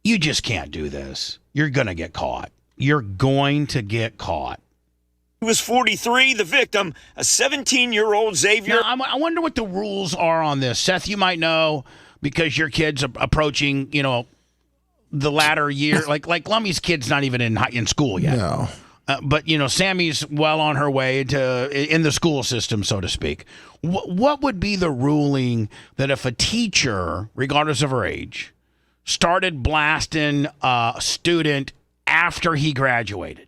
you just can't do this. You're gonna get caught. You're going to get caught. He was 43. The victim, a 17-year-old Xavier. Now, I wonder what the rules are on this. Seth, you might know because your kid's approaching, the latter year. like Lummy's kid's not even in school yet. No. But Sammy's well on her way in the school system, so to speak. What would be the ruling that if a teacher, regardless of her age, started blasting a student after he graduated?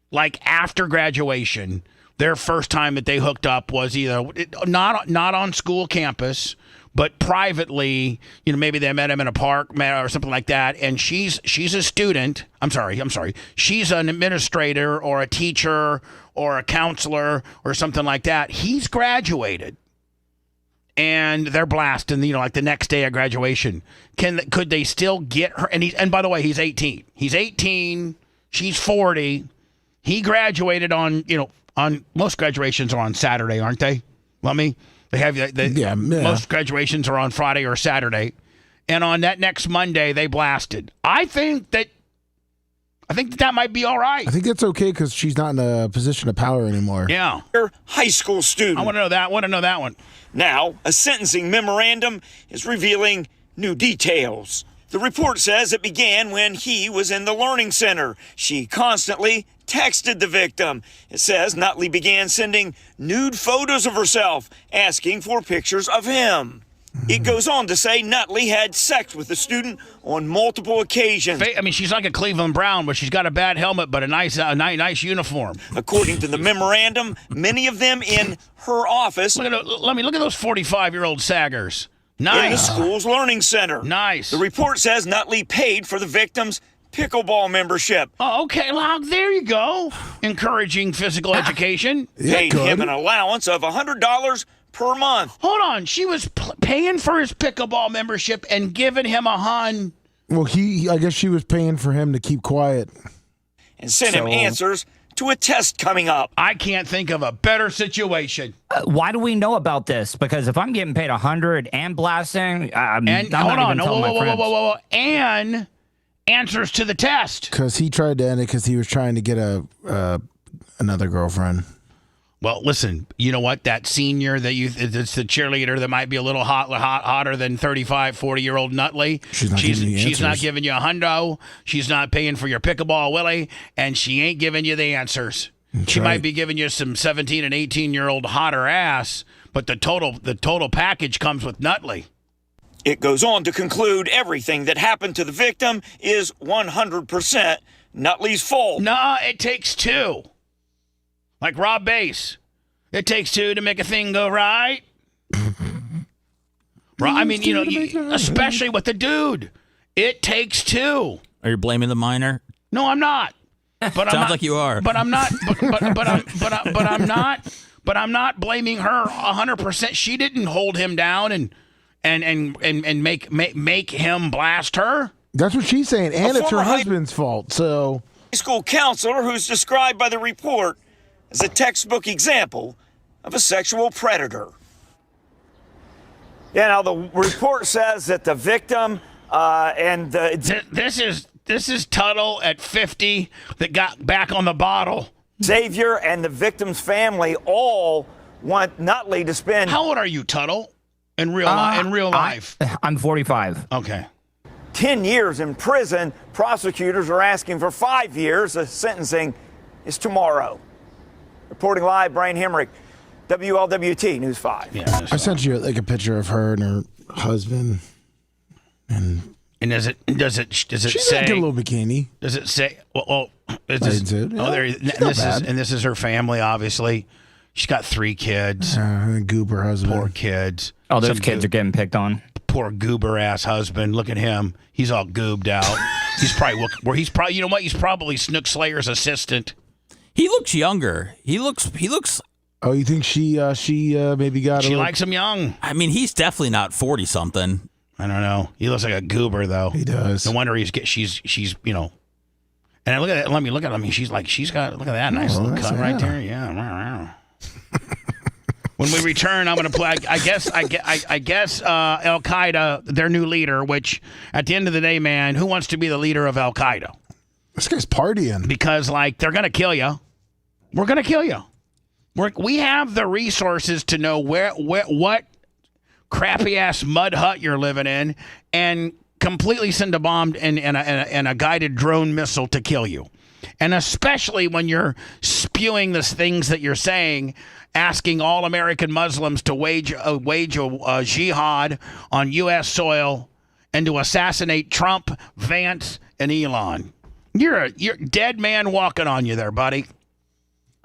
Like after graduation, their first time that they hooked up was either not on school campus, but privately, maybe they met him in a park or something like that. And she's a student. I'm sorry. She's an administrator or a teacher or a counselor or something like that. He's graduated. And they're blasting, like the next day of graduation. Could they still get her? And by the way, he's 18. He's 18. She's 40. He graduated on most graduations are on Saturday, aren't they? They have most graduations are on Friday or Saturday, and on that next Monday they blasted. I think that might be all right. I think that's okay because she's not in a position of power anymore. Yeah, high school student. I want to know that one. Now, a sentencing memorandum is revealing new details. The report says it began when he was in the learning center. She constantly texted the victim. It says Nutley began sending nude photos of herself, asking for pictures of him. It goes on to say Nutley had sex with the student on multiple occasions. I mean, she's like a Cleveland Brown, but she's got a bad helmet, but a nice uniform. According to the memorandum, many of them in her office. Look at those 45-year-old saggers. Nice. In the school's learning center. Nice. The report says Nutley paid for the victim's pickleball membership. Oh, okay. Well, there you go. Encouraging physical education. Paid him an allowance of $100 per month. Hold on. She was paying for his pickleball membership and giving him $100. Well, I guess she was paying for him to keep quiet. And sent him answers to a test coming up. I can't think of a better situation. Why do we know about this? Because if I'm getting paid $100 and blasting, I'm and not even telling my friends. Whoa, and answers to the test. Because he tried to end it because he was trying to get another girlfriend. Well, listen, you know what? That senior it's the cheerleader that might be a little hotter than 35, 40-year-old Nutley. She's not giving you a hundo. She's not paying for your pickleball willy, and she ain't giving you the answers. She might be giving you some 17 and 18-year-old hotter ass, but the total package comes with Nutley. It goes on to conclude everything that happened to the victim is 100% Nutley's fault. Nah, it takes two. Like Rob Bass. It takes two to make a thing go right. I mean, especially with the dude. It takes two. Are you blaming the minor? No, I'm not. But Sounds like you are. But I'm not. But I'm not. But I'm not blaming her 100%. She didn't hold him down and make him blast her. That's what she's saying, and it's her husband's fault. So, high school counselor who's described by the report as a textbook example of a sexual predator. Yeah, now the report says that the victim this is Tuttle at 50 that got back on the bottle. Xavier and the victim's family all want Nutley to spend. How old are you, Tuttle? In real life, I'm 45. Okay. 10 years in prison. Prosecutors are asking for 5 years. The sentencing is tomorrow. Reporting live, Brian Hemrick, WLWT News 5. Yeah, I sent you a picture of her and her husband, and does it she's say like a little bikini? Does it say? This is her family. Obviously, she's got 3 kids. Goober husband. Poor kids. Oh, those kids are getting picked on. Poor goober ass husband. Look at him. He's all goobed out. He's probably you know what? He's probably Snook Slayer's assistant. He looks younger. He looks. Oh, you think she maybe got? She likes him young. I mean, he's definitely not 40 something. I don't know. He looks like a goober though. He does. No wonder she's And I look at it. Let me look at it. I mean, she's got look at that nice little cut right there. Yeah. When we return, I'm going to play. I guess Al Qaeda, their new leader. Which at the end of the day, man, who wants to be the leader of Al Qaeda? This guy's partying because they're going to kill you. We're going to kill you. We have the resources to know what crappy ass mud hut you're living in, and completely send a bomb and a guided drone missile to kill you. And especially when you're spewing the things that you're saying, asking all American Muslims to wage a jihad on U.S. soil and to assassinate Trump, Vance, and Elon. You're a dead man walking on you there, buddy.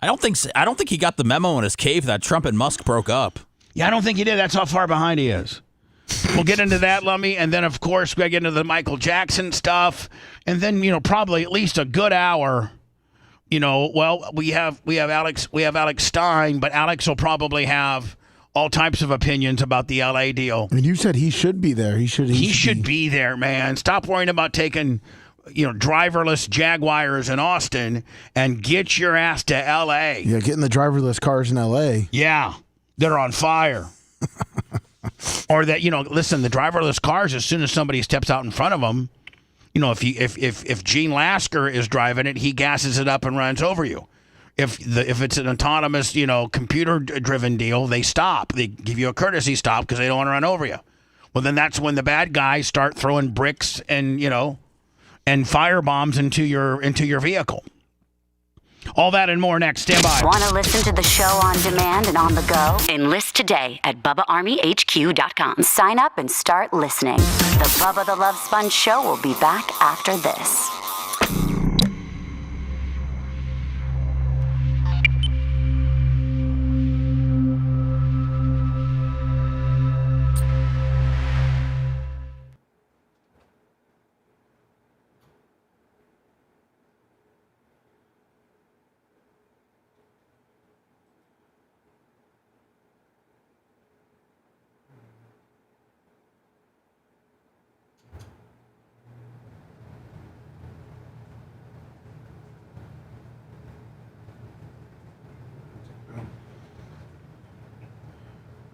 I don't think he got the memo in his cave that Trump and Musk broke up. Yeah, I don't think he did. That's how far behind he is. We'll get into that, Lummy, and then of course we get into the Michael Jackson stuff, and then probably at least a good hour. Well, we have Alex Stein, but Alex will probably have all types of opinions about the LA deal. And you said he should be there. He should be there, man. Stop worrying about taking driverless Jaguars in Austin and get your ass to LA. Yeah, getting the driverless cars in LA. Yeah, they're on fire. Or that, listen, the driverless cars, as soon as somebody steps out in front of them, if Gene Lasker is driving it, he gasses it up and runs over you. If it's an autonomous, computer-driven deal, they stop. They give you a courtesy stop because they don't want to run over you. Well, then that's when the bad guys start throwing bricks and fire bombs into your vehicle. All that and more next. Stand by. Want to listen to the show on demand and on the go? Enlist today at BubbaArmyHQ.com. Sign up and start listening. The Bubba the Love Sponge Show will be back after this.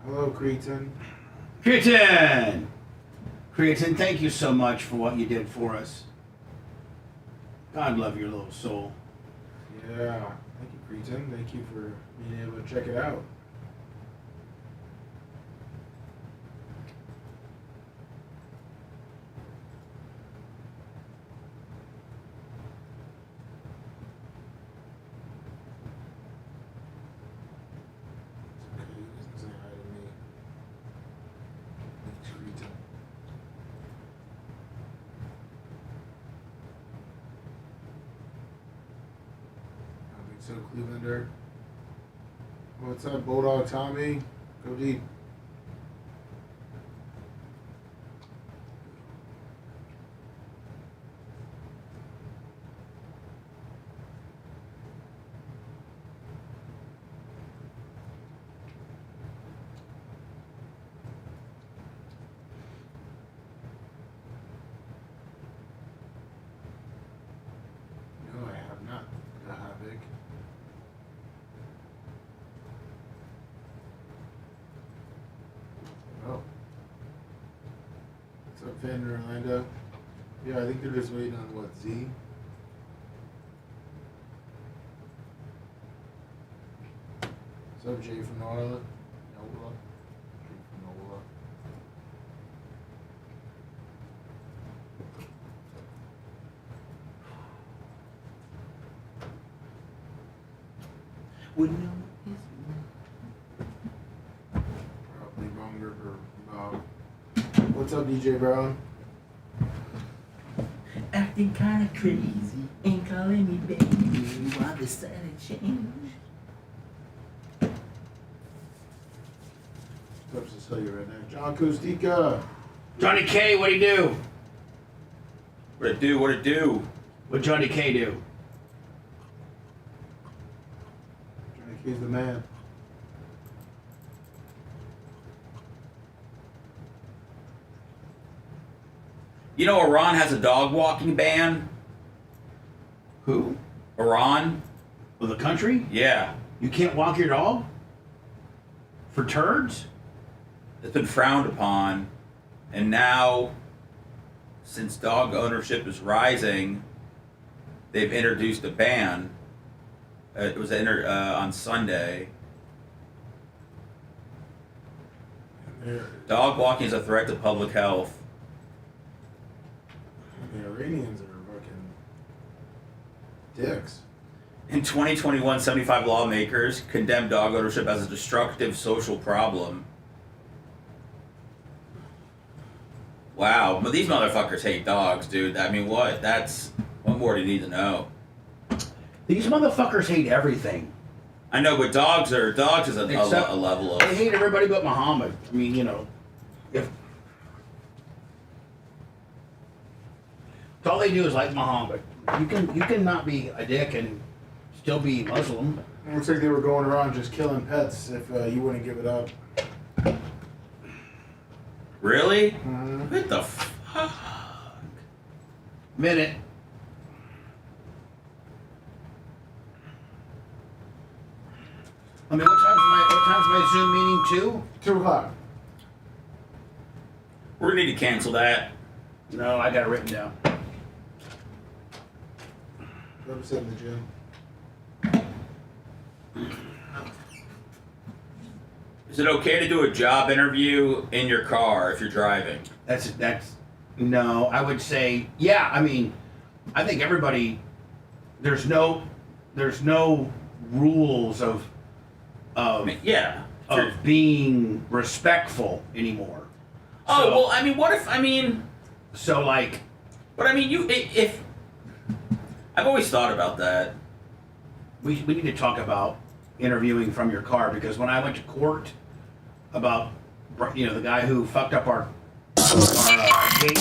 Hello, Cretin. Cretin, thank you so much for what you did for us. God love your little soul. Yeah, thank you Cretan. Thank you for being able to check it out. So Clevelander. What's up, Bulldog Tommy? Go deep. No, I have not. The Havoc. Oh. What's up, Finn in Orlando? Yeah, I think they're just waiting on what, Z? What's up, Jay from Nola? Nola? Jay from Nola. Probably longer for Bob. What's up, DJ Brown? Acting kinda crazy, ain't calling me baby. Why the sudden change? What's to tell you right now? John Kostika. Johnny K, what'd he do? What it do? What it do? What'd Johnny K do? Johnny K's the man. You know Iran has a dog walking ban? Who? Iran? Well, the country? Yeah. You can't walk your dog? For turds? It's been frowned upon. And now, since dog ownership is rising, they've introduced a ban. It was on Sunday. Dog walking is a threat to public health. The Iranians are fucking dicks. In 2021, 75 lawmakers condemned dog ownership as a destructive social problem. Wow, but these motherfuckers hate dogs, dude. I mean, what? What more do you need to know? These motherfuckers hate everything. I know, but dogs is a level of... They hate everybody but Muhammad. I mean, you know, if all they do is like Muhammad. You can not be a dick and still be Muslim. It looks like they were going around just killing pets if you wouldn't give it up. Really? Mm-hmm. What the fuck? Minute. I mean, what time's my Zoom meeting? 2? 2 o'clock. We're gonna need to cancel that. No, I got it written down. Whoever said in the gym. Is it okay to do a job interview in your car if you're driving? That's no. I would say, yeah. I mean, I think everybody. There's no rules of being respectful anymore. Oh, So- well, I mean, what if, I mean... So, like... But, I mean, if... I've always thought about that. We need to talk about interviewing from your car, because when I went to court about, the guy who fucked up our gate...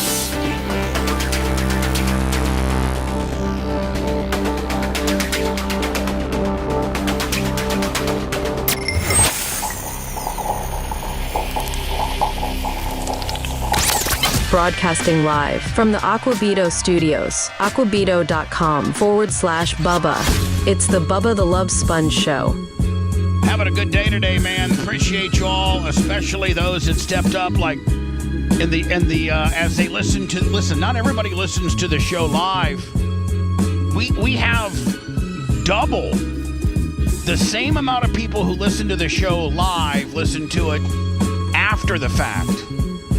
Broadcasting live from the Aquabito studios, aquabito.com/Bubba. It's the Bubba the Love Sponge Show. Having a good day today, man. Appreciate you all, especially those that stepped up, like in the as they listen. Not everybody listens to the show live. We have double the same amount of people who listen to the show live listen to it after the fact.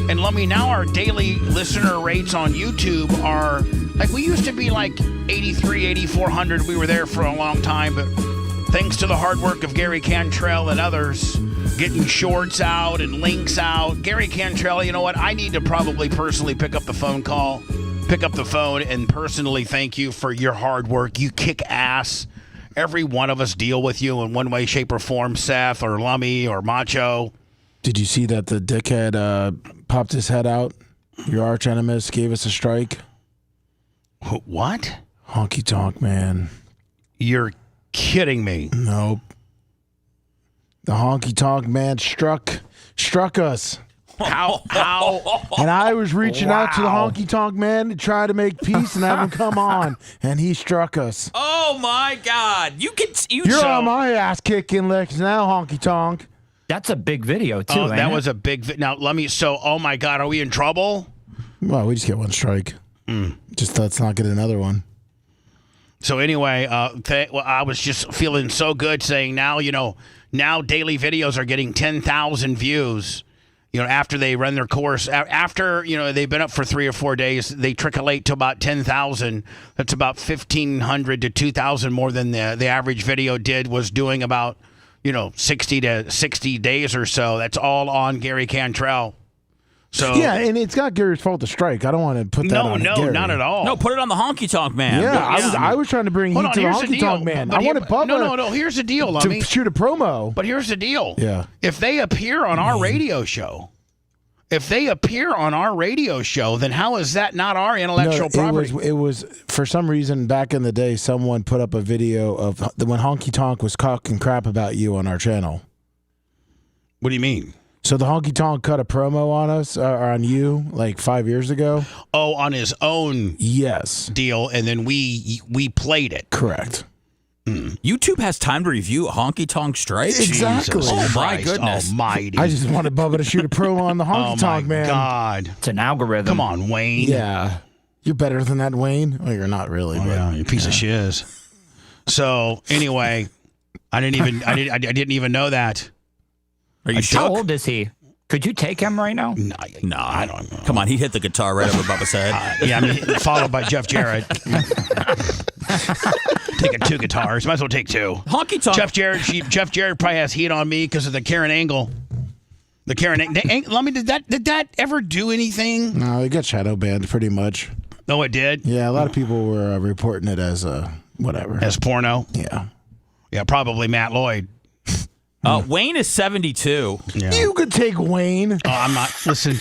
And let me now, our daily listener rates on YouTube are like, we used to be like 83, 8,400. We were there for a long time, but thanks to the hard work of Gary Cantrell and others, getting shorts out and links out. Gary Cantrell, you know what? I need to probably personally pick up the phone and personally thank you for your hard work. You kick ass. Every one of us deal with you in one way, shape, or form, Seth or Lummy or Macho. Did you see that the dickhead popped his head out? Your arch nemesis gave us a strike. What? Honky tonk man. You're kidding me. Nope. The honky tonk man struck us. How? And I was reaching out to the honky tonk man to try to make peace and have him come on, and he struck us. Oh my God! You're on my ass kicking licks now, honky tonk. That's a big video too. Oh, that was a big. Now let me. So, oh my God, are we in trouble? Well, we just get one strike. Just let's not get another one. So anyway, I was just feeling so good saying now daily videos are getting 10,000 views. After they run their course, after they've been up for 3 or 4 days, they trickleate to about 10,000. That's about 1,500 to 2,000 more than the average video was doing about 60 to 60 days or so. That's all on Gary Cantrell. So yeah, and it's not Gary's fault to strike. I don't want to put that on Gary. No, not at all. No, put it on the honky tonk man. Yeah, I was trying to bring heat to the honky tonk man. I wanted Bubba. No. Here's the deal, Lummy. To shoot a promo. But here's the deal. Yeah. If they appear on our radio show, then how is that not our intellectual property? It was for some reason back in the day. Someone put up a video of when Honky Tonk was talking crap about you on our channel. What do you mean? So the Honky Tonk cut a promo on us, or on you, like 5 years ago. Oh, on his own deal, and then we played it. Correct. YouTube has time to review a honky tonk strike? Exactly. Jesus. Oh, my goodness. Almighty. I just wanted Bubba to shoot a promo on the honky tonk man. Oh, my God. It's an algorithm. Come on, Wayne. Yeah. You're better than that, Wayne. Well, you're not really. Yeah, you piece of shiz. So, anyway, I didn't even know that. Are you How old is he? Could you take him right now? No, I don't know. Come on, he hit the guitar right over Bubba's head. Followed by Jeff Jarrett. Taking 2 guitars. Might as well take 2. Honky tonk. Jeff Jarrett probably has heat on me because of the Karen angle. The Karen angle. Let me. Did that ever do anything? No, it got shadow banned pretty much. Oh, it did? Yeah, a lot of people were reporting it as whatever. As porno? Yeah. Yeah, probably Matt Lloyd. Wayne is 72. Yeah. You could take Wayne. Oh, I'm not. Listen,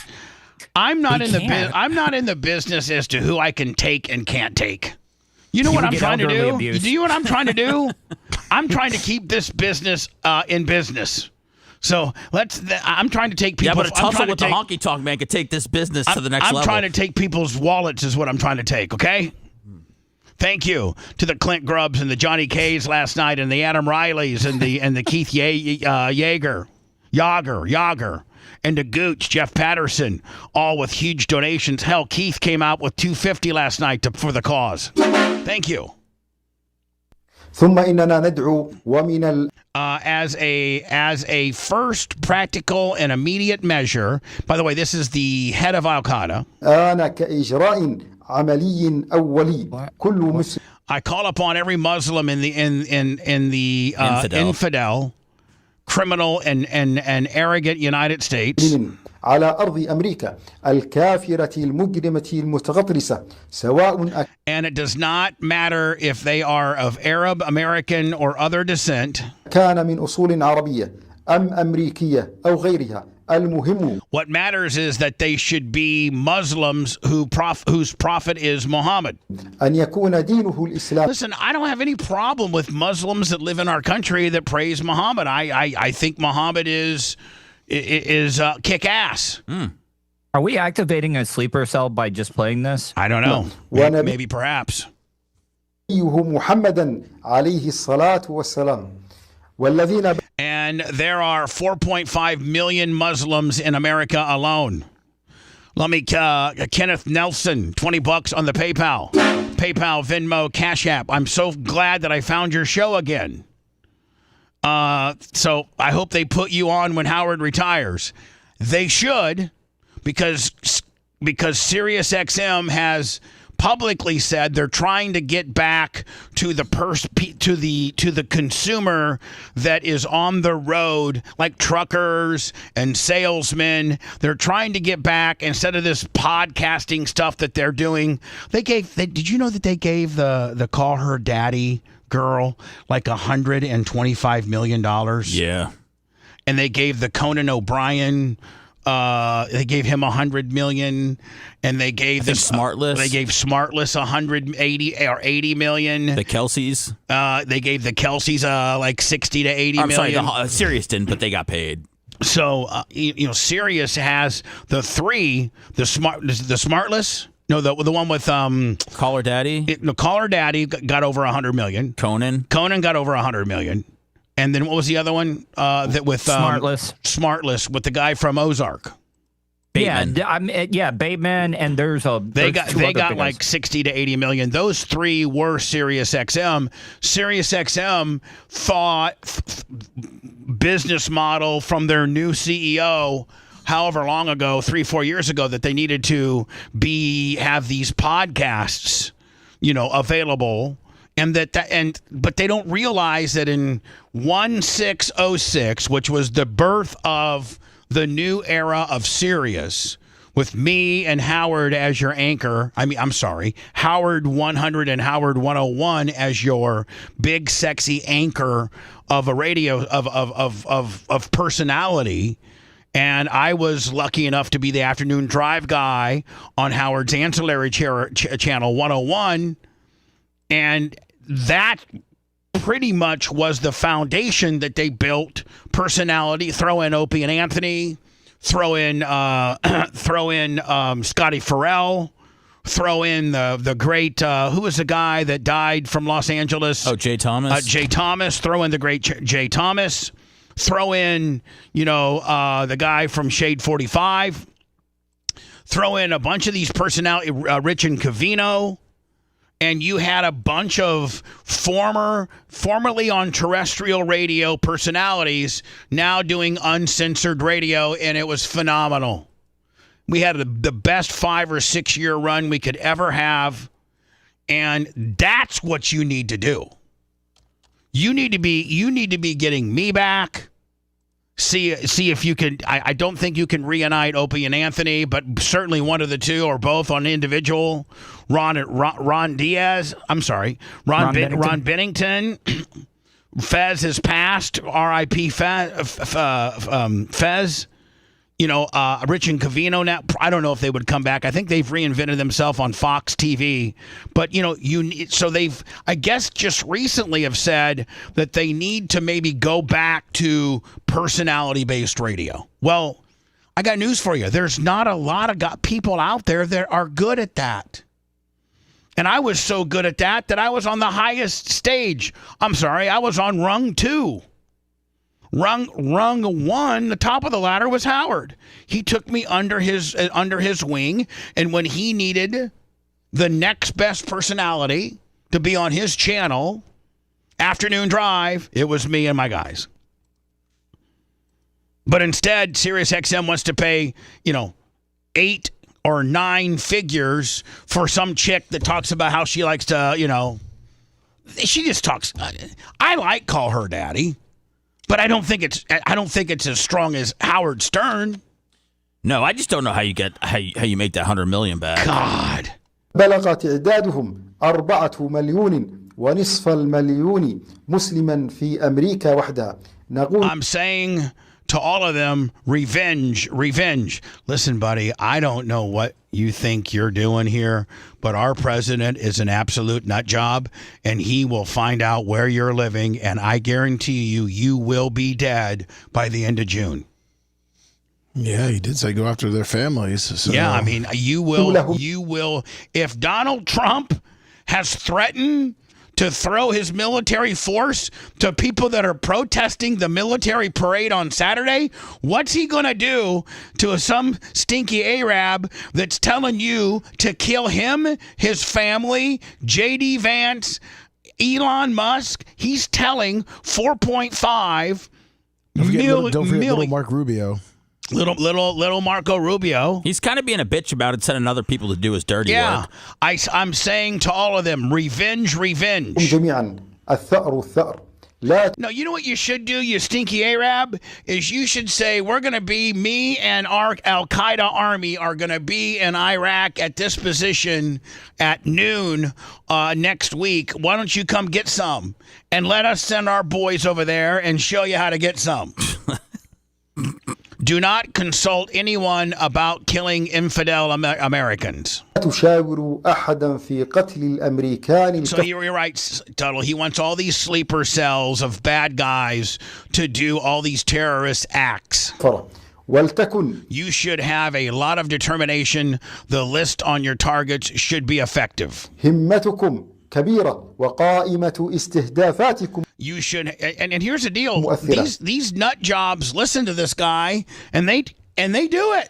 I'm not in the business as to who I can take and can't take. You know what I'm trying to do? Abuse. Do you know what I'm trying to do? I'm trying to keep this business in business. So I'm trying to take people. Yeah, but a tussle with the honky tonk man could take this business to the next level. I'm trying to take people's wallets is what I'm trying to take. Okay. Thank you to the Clint Grubbs and the Johnny Kays last night, and the Adam Rileys and the Keith Yager, and the Gooch, Jeff Patterson, all with huge donations. Hell, Keith came out with $250 last night for the cause. Thank you. As a first practical and immediate measure. By the way, this is the head of Al Qaeda. I call upon every Muslim in the infidel, criminal, and arrogant United States. على أرض أمريكا الكافرة المجرمة المتغطرسة سواء And it does not matter if they are of Arab, American, or other descent. كان من أصول عربية أم أمريكية أو غيرها. What matters is that they should be Muslims whose prophet is Muhammad. Listen, I don't have any problem with Muslims that live in our country that praise Muhammad. I think Muhammad is kick ass. Are we activating a sleeper cell by just playing this? I don't know. Maybe perhaps. محمدا عليه الصلاة والسلام. And there are 4.5 million Muslims in America alone. Let me, Kenneth Nelson, $20 on the PayPal, Venmo, Cash App. I'm so glad that I found your show again. So I hope they put you on when Howard retires. They should, because SiriusXM has publicly said they're trying to get back to the consumer that is on the road, like truckers and salesmen. They're trying to get back, instead of this podcasting stuff that they're doing. Did you know that they gave the Call Her Daddy girl like $125 million? Yeah. And they gave the Conan O'Brien, they gave him $100 million, and they gave Smartless. They gave Smartless $80 million. The Kelseys. They gave the Kelseys like $60 to $80 I'm million. sorry, Sirius didn't, but they got paid. So Sirius has the Smartless. No, the one with Call Her Daddy. Call Her Daddy got over $100 million. Conan got over $100 million. And then what was the other one? That with Smartless with the guy from Ozark. Bateman. Bateman, and they got like 60 to 80 million. Those three were SiriusXM. SiriusXM thought business model from their new CEO, however long ago, 3-4 years ago, that they needed to have these podcasts, available. But they don't realize that in 1606, which was the birth of the new era of Sirius, with me and Howard as your anchor. Howard 100 and Howard 101 as your big sexy anchor of a radio of personality. And I was lucky enough to be the afternoon drive guy on Howard's ancillary channel 101, and that pretty much was the foundation that they built. Personality. Throw in Opie and Anthony. Throw in Scotty Farrell. Throw in the great who was the guy that died from Los Angeles? Oh, Jay Thomas. Jay Thomas. Throw in the great Jay Thomas. Throw in the guy from Shade 45. Throw in a bunch of these personality, Rich and Covino. And you had a bunch of formerly on terrestrial radio personalities now doing uncensored radio, and it was phenomenal. We had the best 5 or 6 year run we could ever have, and that's what you need to do. You need to be getting me back. See if you can. I don't think you can reunite Opie and Anthony, but certainly one of the two or both on individual. Ron Diaz. I'm sorry, Ron Bennington. Fez has passed. R.I.P. Fez. Rich and Covino now. I don't know if they would come back. I think they've reinvented themselves on Fox TV. But, so they've, I guess, just recently have said that they need to maybe go back to personality-based radio. Well, I got news for you. There's not a lot of people out there that are good at that. And I was so good at that I was on the highest stage. I'm sorry, I was on rung 2. Rung 1, the top of the ladder was Howard. He took me under his wing, and when he needed the next best personality to be on his channel, afternoon drive, it was me and my guys. But instead, SiriusXM wants to pay, 8 or 9 figures for some chick that talks about how she likes to, she just talks. I like Call Her Daddy. But I don't think it's as strong as Howard Stern. No, I just don't know how you make that $100 million back. God. بلغ تعدادهم 4.5 مليون مسلما في أمريكا وحدها. I'm saying to all of them, revenge. Listen, buddy, I don't know what you think you're doing here, but our president is an absolute nut job, and he will find out where you're living, and I guarantee you will be dead by the end of June. Yeah, he did say go after their families. So. Yeah, you will. If Donald Trump has threatened to throw his military force to people that are protesting the military parade on Saturday, what's he going to do to some stinky Arab that's telling you to kill him, his family, J.D. Vance, Elon Musk, he's telling 4.5 Don't forget million. little Mark Rubio. Little Marco Rubio. He's kind of being a bitch about it, sending other people to do his dirty work. I'm saying to all of them, revenge. جميعا الثأر الثأر. No, you know what you should do, you stinky Arab, is you should say, me and our Al-Qaeda army are going to be in Iraq at this position at noon next week. Why don't you come get some? And let us send our boys over there and show you how to get some. Do not consult anyone about killing infidel Americans. تشاور أحدا في قتل الأمريكان. So you're right, Tuttle. He wants all these sleeper cells of bad guys to do all these terrorist acts. ولتكن. You should have a lot of determination. The list on your targets should be effective. همتكم كبيرة وقائمة استهدافاتكم. You should, and here's the deal. These nut jobs listen to this guy, and they do it.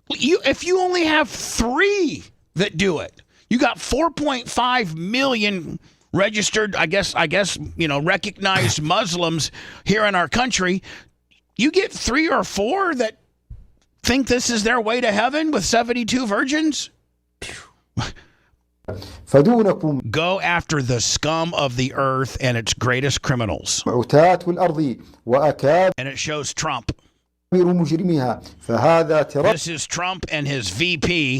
If you only have 3 that do it, you got 4.5 million registered, I guess, recognized Muslims here in our country. You get 3 or 4 that think this is their way to heaven with 72 virgins. Go after the scum of the earth and its greatest criminals. And it shows Trump. This is Trump and his VP.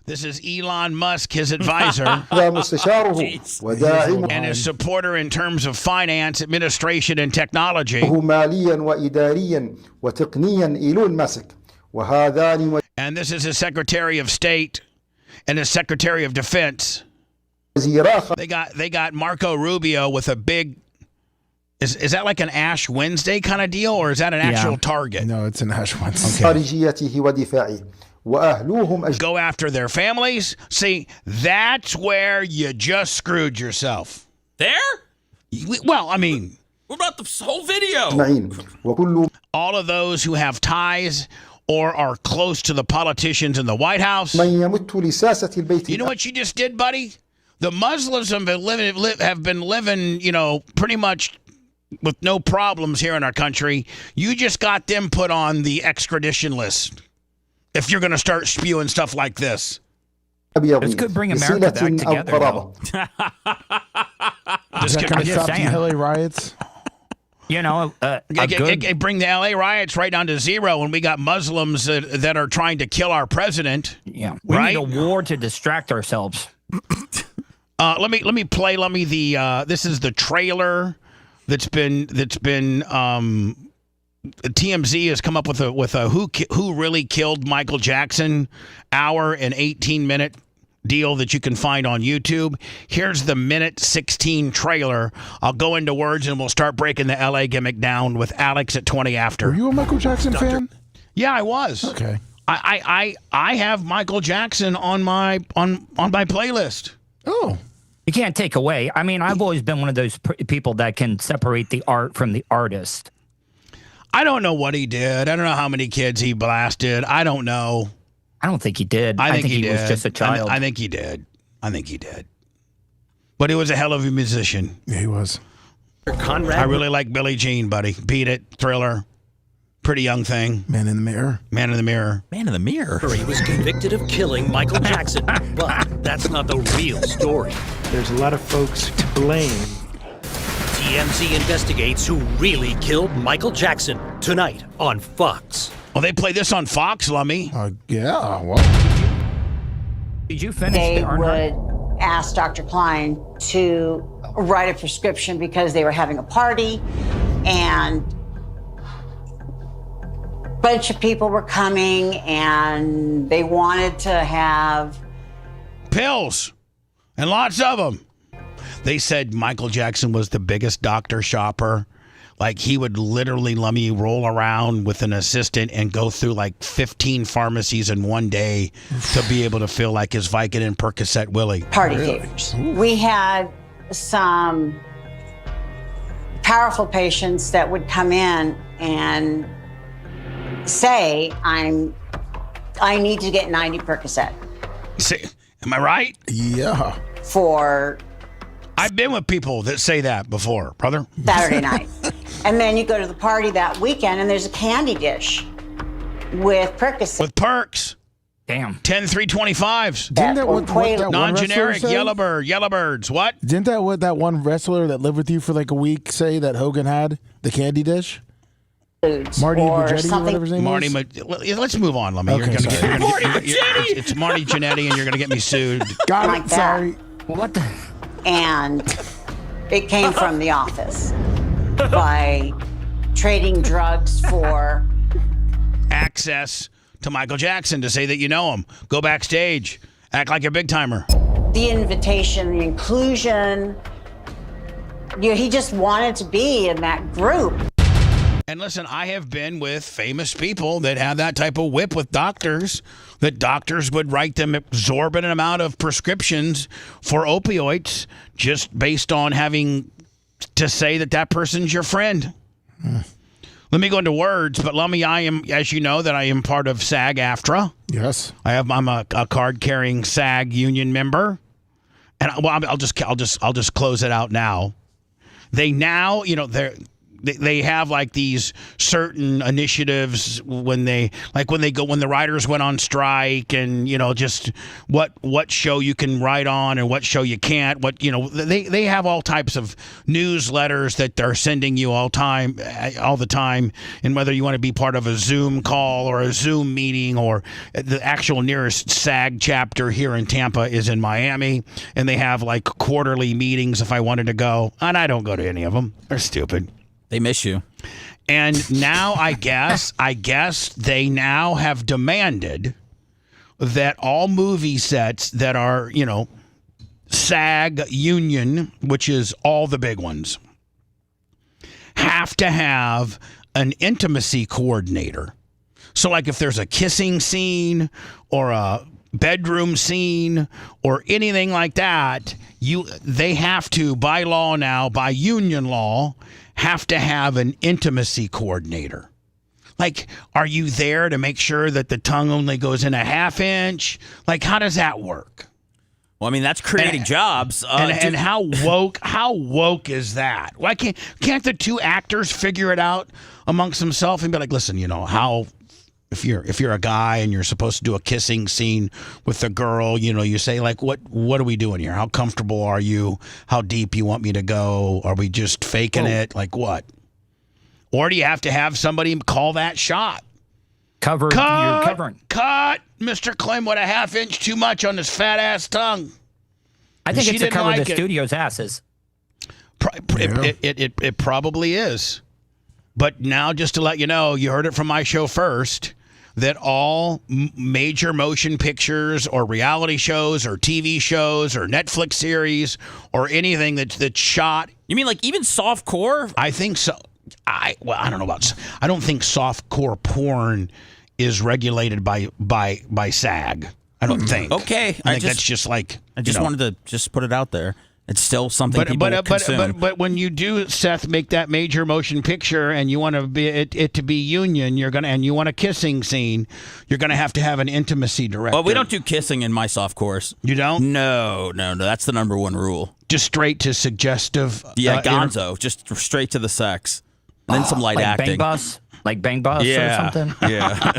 This is Elon Musk, his advisor. And his supporter in terms of finance, administration, and technology. And this is his Secretary of State and his Secretary of Defense. They got Marco Rubio with a big. Is that like an Ash Wednesday kind of deal, or is that an actual target? No, it's an Ash Wednesday. Go after their families. See, that's where you just screwed yourself. There? Well, I mean, what about the whole video? All of those who have ties or are close to the politicians in the White House. You know what you just did, buddy? The Muslims have been living, pretty much with no problems here in our country. You just got them put on the extradition list. If you're going to start spewing stuff like this. This could bring America back together, though. Is that going to stop the LA riots? Bring the LA riots right down to zero when we got Muslims that are trying to kill our president. Yeah, we need a war to distract ourselves. Let me play the this is the trailer that's been TMZ has come up with a who really killed Michael Jackson hour and 18-minute deal that you can find on YouTube. Here's the minute 16 trailer. I'll go into words and we'll start breaking the LA gimmick down with Alex at 20 after. Are you a Michael Jackson fan? Yeah, I was. Okay. I have Michael Jackson on my playlist. Oh. You can't take away. I mean, I've always been one of those people that can separate the art from the artist. I don't know what he did. I don't know how many kids he blasted. I don't know. I don't think he did. I think he was just a child. I think he did. But he was a hell of a musician. Yeah, he was. I really like Billie Jean, buddy. Beat It, Thriller, Pretty Young Thing. Man in the Mirror. Man in the Mirror. He was convicted of killing Michael Jackson, but that's not the real story. There's a lot of folks to blame. TMZ investigates who really killed Michael Jackson tonight on Fox. Well, they play this on Fox, Lummy. Yeah. Well. Did you finish? They would ask Dr. Klein to write a prescription because they were having a party and a bunch of people were coming and they wanted to have pills and lots of them. They said Michael Jackson was the biggest doctor shopper. Like, he would literally, let me roll around with an assistant and go through like 15 pharmacies in one day to be able to feel like his Vicodin and Percocet Willie. Party favors. We had some powerful patients that would come in and say, I need to get 90 Percocet. See, am I right? Yeah. for I've been with people that say that before, brother. Saturday night. And then you go to the party that weekend and there's a candy dish with Percocet. With perks. Damn. 10 325s. Didn't that what that non-generic one wrestler Yellowbirds. What? Didn't that what that one wrestler that lived with you for like a week say that Hogan had the candy dish? Marty Jannetty or whatever his name Marty, was? let's move on, Lemmy. Okay, It's Marty Jannetty, and you're going to get me sued. Got like it. that. Sorry. What the? And it came from the office by trading drugs for access to Michael Jackson to say that you know him. Go backstage. Act like a big timer. the invitation, the inclusion. He just wanted to be in that group. And listen, I have been with famous people that have that type of whip with doctors, that doctors would write them exorbitant amount of prescriptions for opioids just based on having to say that that person's your friend. Let me go into words, but Lummy, I am, as you know, that I am part of SAG-AFTRA. Yes, I'm a card-carrying SAG union member, and I'll just close it out now. They now, they have like these certain initiatives when the writers went on strike, and just what show you can write on and what show you can't. They have all types of newsletters that they're sending you all the time, and whether you want to be part of a Zoom call or a Zoom meeting, or the actual nearest SAG chapter here in Tampa is in Miami, and they have like quarterly meetings if I wanted to go, and I don't go to any of them. They're stupid. They miss you. And now I guess they now have demanded that all movie sets that are, SAG union, which is all the big ones, have to have an intimacy coordinator. So like if there's a kissing scene or a bedroom scene or anything like that, they have to, by law now, by union law, have to have an intimacy coordinator. Like, are you there to make sure that the tongue only goes in a half inch? Like, how does that work? Well, I mean, that's creating jobs. And how woke is that? Why can't the two actors figure it out amongst themselves and be like, listen, how if you're a guy and you're supposed to do a kissing scene with a girl, you say like, what are we doing here? How comfortable are you? How deep you want me to go? Are we just faking it? Like what? Or do you have to have somebody call that shot? You're covering. Cut. Mr. Clem with a half inch too much on his fat ass tongue. I think She it's to didn't cover like the it. studio's asses. It probably is. But now, just to let you know, you heard it from my show first, that all major motion pictures or reality shows or TV shows or Netflix series or anything that's shot. You mean like even softcore? I think so. I don't know about. I don't think softcore porn is regulated by SAG. I don't think. Okay, I think that's just like. I just wanted to just put it out there. It's still something people consume. But when you do, Seth, make that major motion picture and you want to be it to be union, and you want a kissing scene, you're gonna have to have an intimacy director. Well, we don't do kissing in my soft course. You don't? No. That's the number one rule. Just straight to suggestive. Yeah, gonzo. Just straight to the sex. And then some light acting. Like Bang Bus or something? Yeah.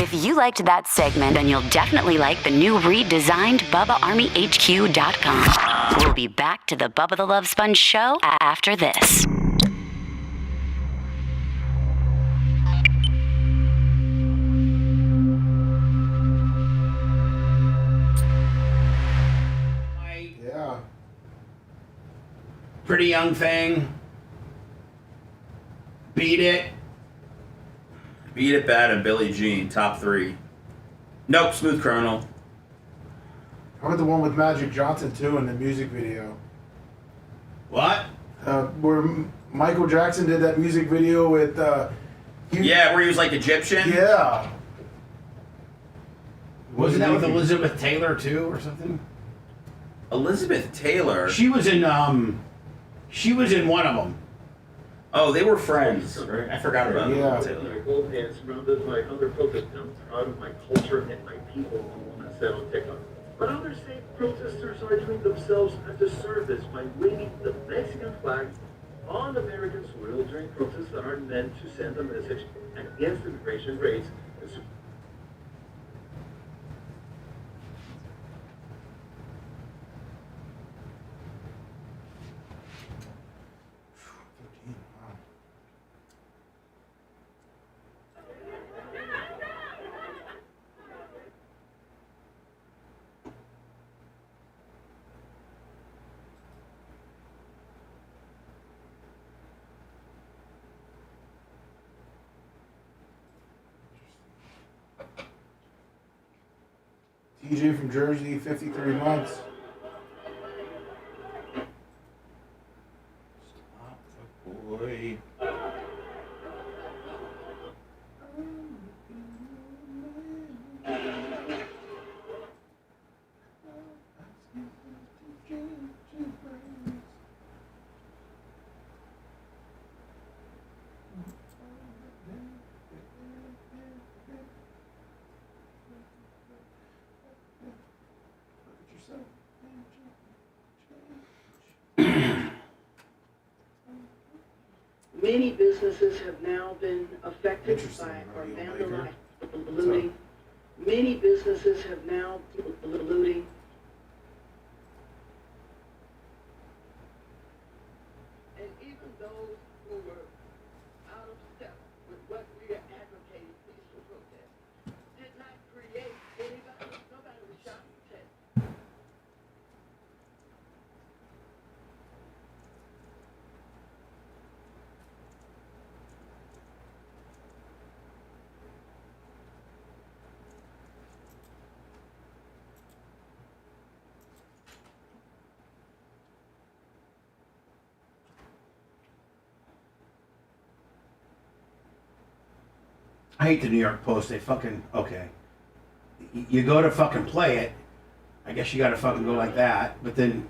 If you liked that segment, then you'll definitely like the new redesigned BubbaArmyHQ.com. We'll be back to the Bubba the Love Sponge show after this. Yeah. Pretty Young Thing. Beat It. Beat It, Bad, and Billie Jean, top three. Nope, Smooth Criminal. How about the one with Magic Johnson too in the music video? What? Where Michael Jackson did that music video with. Where he was like Egyptian. Yeah. Wasn't that with Elizabeth Taylor too, or something? Elizabeth Taylor. She was in one of them. Oh, they were friends. Right? I forgot about Elizabeth Taylor. My gold hand surrounded by other focus. I'm proud of my culture and my people who want to set on TikTok. But others say protesters are doing themselves a disservice by waving the Mexican flag on American soil during protests that are meant to send a message against immigration raids. TJ from Jersey, 53 months. Boy. Many businesses have now been affected by or vandalized, looting. Many businesses have now looting. And even those who were out of step with what we are advocating, peaceful protest, did not create anybody. Nobody was shot and dead. I hate the New York Post. They fucking, okay. You go to fucking play it. I guess you gotta fucking go like that. But then.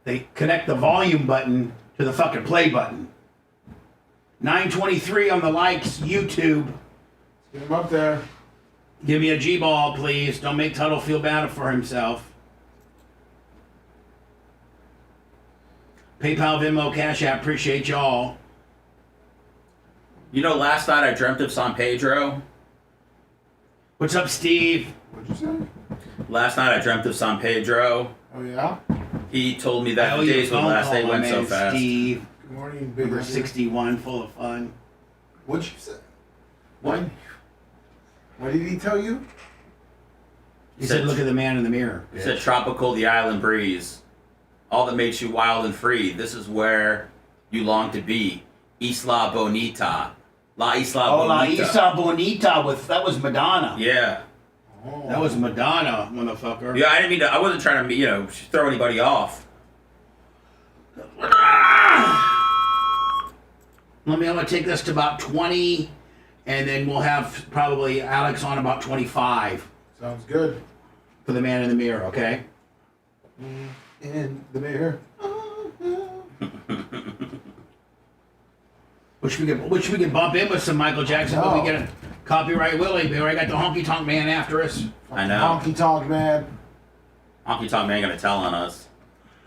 They connect the volume button to the fucking play button. 923 on the likes, YouTube. Get him up there. Give me a G-ball, please. Don't make Tuttle feel bad for himself. PayPal, Venmo, Cash App, appreciate y'all. You know, last night I dreamt of San Pedro. What's up, Steve? What'd you say? Last night I dreamt of San Pedro. Oh, yeah? He told me that the days when last day went so fast. Steve. Good morning, big Number lady. 61, full of fun. What'd you say? What? What did he tell you? He said, look at the man in the mirror. He said, tropical, the island breeze. All that makes you wild and free. This is where you long to be. Isla Bonita. La Isla Bonita. La Isla Bonita that was Madonna. Yeah. Oh. That was Madonna, motherfucker. Yeah, I didn't mean to, I wasn't trying to, throw anybody off. I'm gonna take this to about 20, and then we'll have probably Alex on about 25. Sounds good. For the man in the mirror, okay? In the mirror. Which we could bump in with some Michael Jackson, but we get a copyright Willie. We already got the honky tonk man after us. I know. Honky tonk man. Honky tonk man gonna tell on us.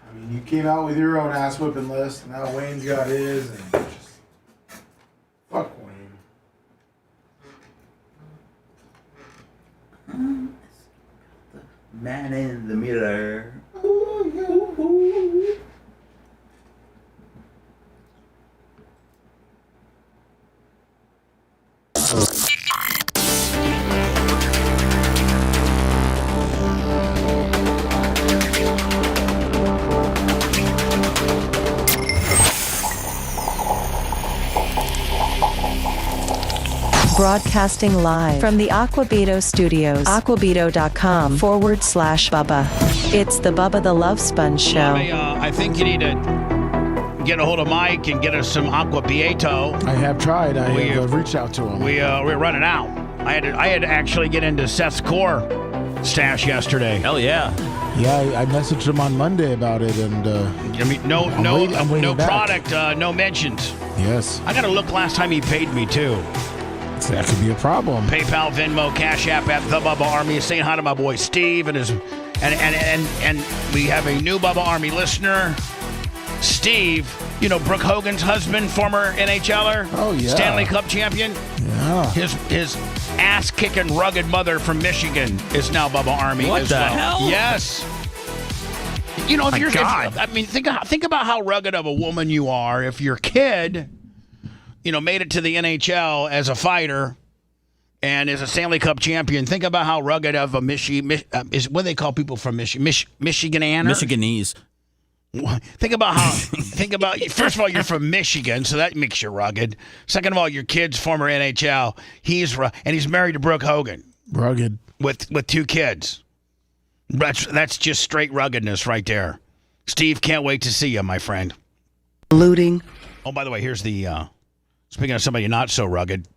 I mean, you came out with your own ass whipping list, and now Wayne's got his, and just fuck Wayne. Man in the mirror. Broadcasting live from the Aquabeto Studios, aquabeto.com/Bubba. It's the Bubba the Love Sponge Show. I think you need to get a hold of Mike and get us some Aquabeto. I have tried. I have reached out to him. We're running out. I had to actually get into Seth's core stash yesterday. Hell yeah. Yeah, I messaged him on Monday about it, and I mean, no waiting back. product, no mentions. Yes. I got to look last time he paid me, too. That could be a problem. PayPal, Venmo, Cash App at the Bubba Army. Saying hi to my boy Steve and his and we have a new Bubba Army listener, Steve. You know Brooke Hogan's husband, former NHLer. Oh yeah. Stanley Cup champion. Yeah. His ass kicking rugged mother from Michigan is now Bubba Army. What as the well. hell? Yes. You know, think about how rugged of a woman you are. If your kid, made it to the NHL as a fighter and is a Stanley Cup champion, think about how rugged of a is what they call people from Michigan, Michiganer? Michiganese. Think about first of all, you're from Michigan, so that makes you rugged. Second of all, your kid's former NHL. He's married to Brooke Hogan. Rugged. With 2 kids. That's just straight ruggedness right there. Steve, can't wait to see you, my friend. Looting. Oh, by the way, here's the speaking of somebody not so rugged.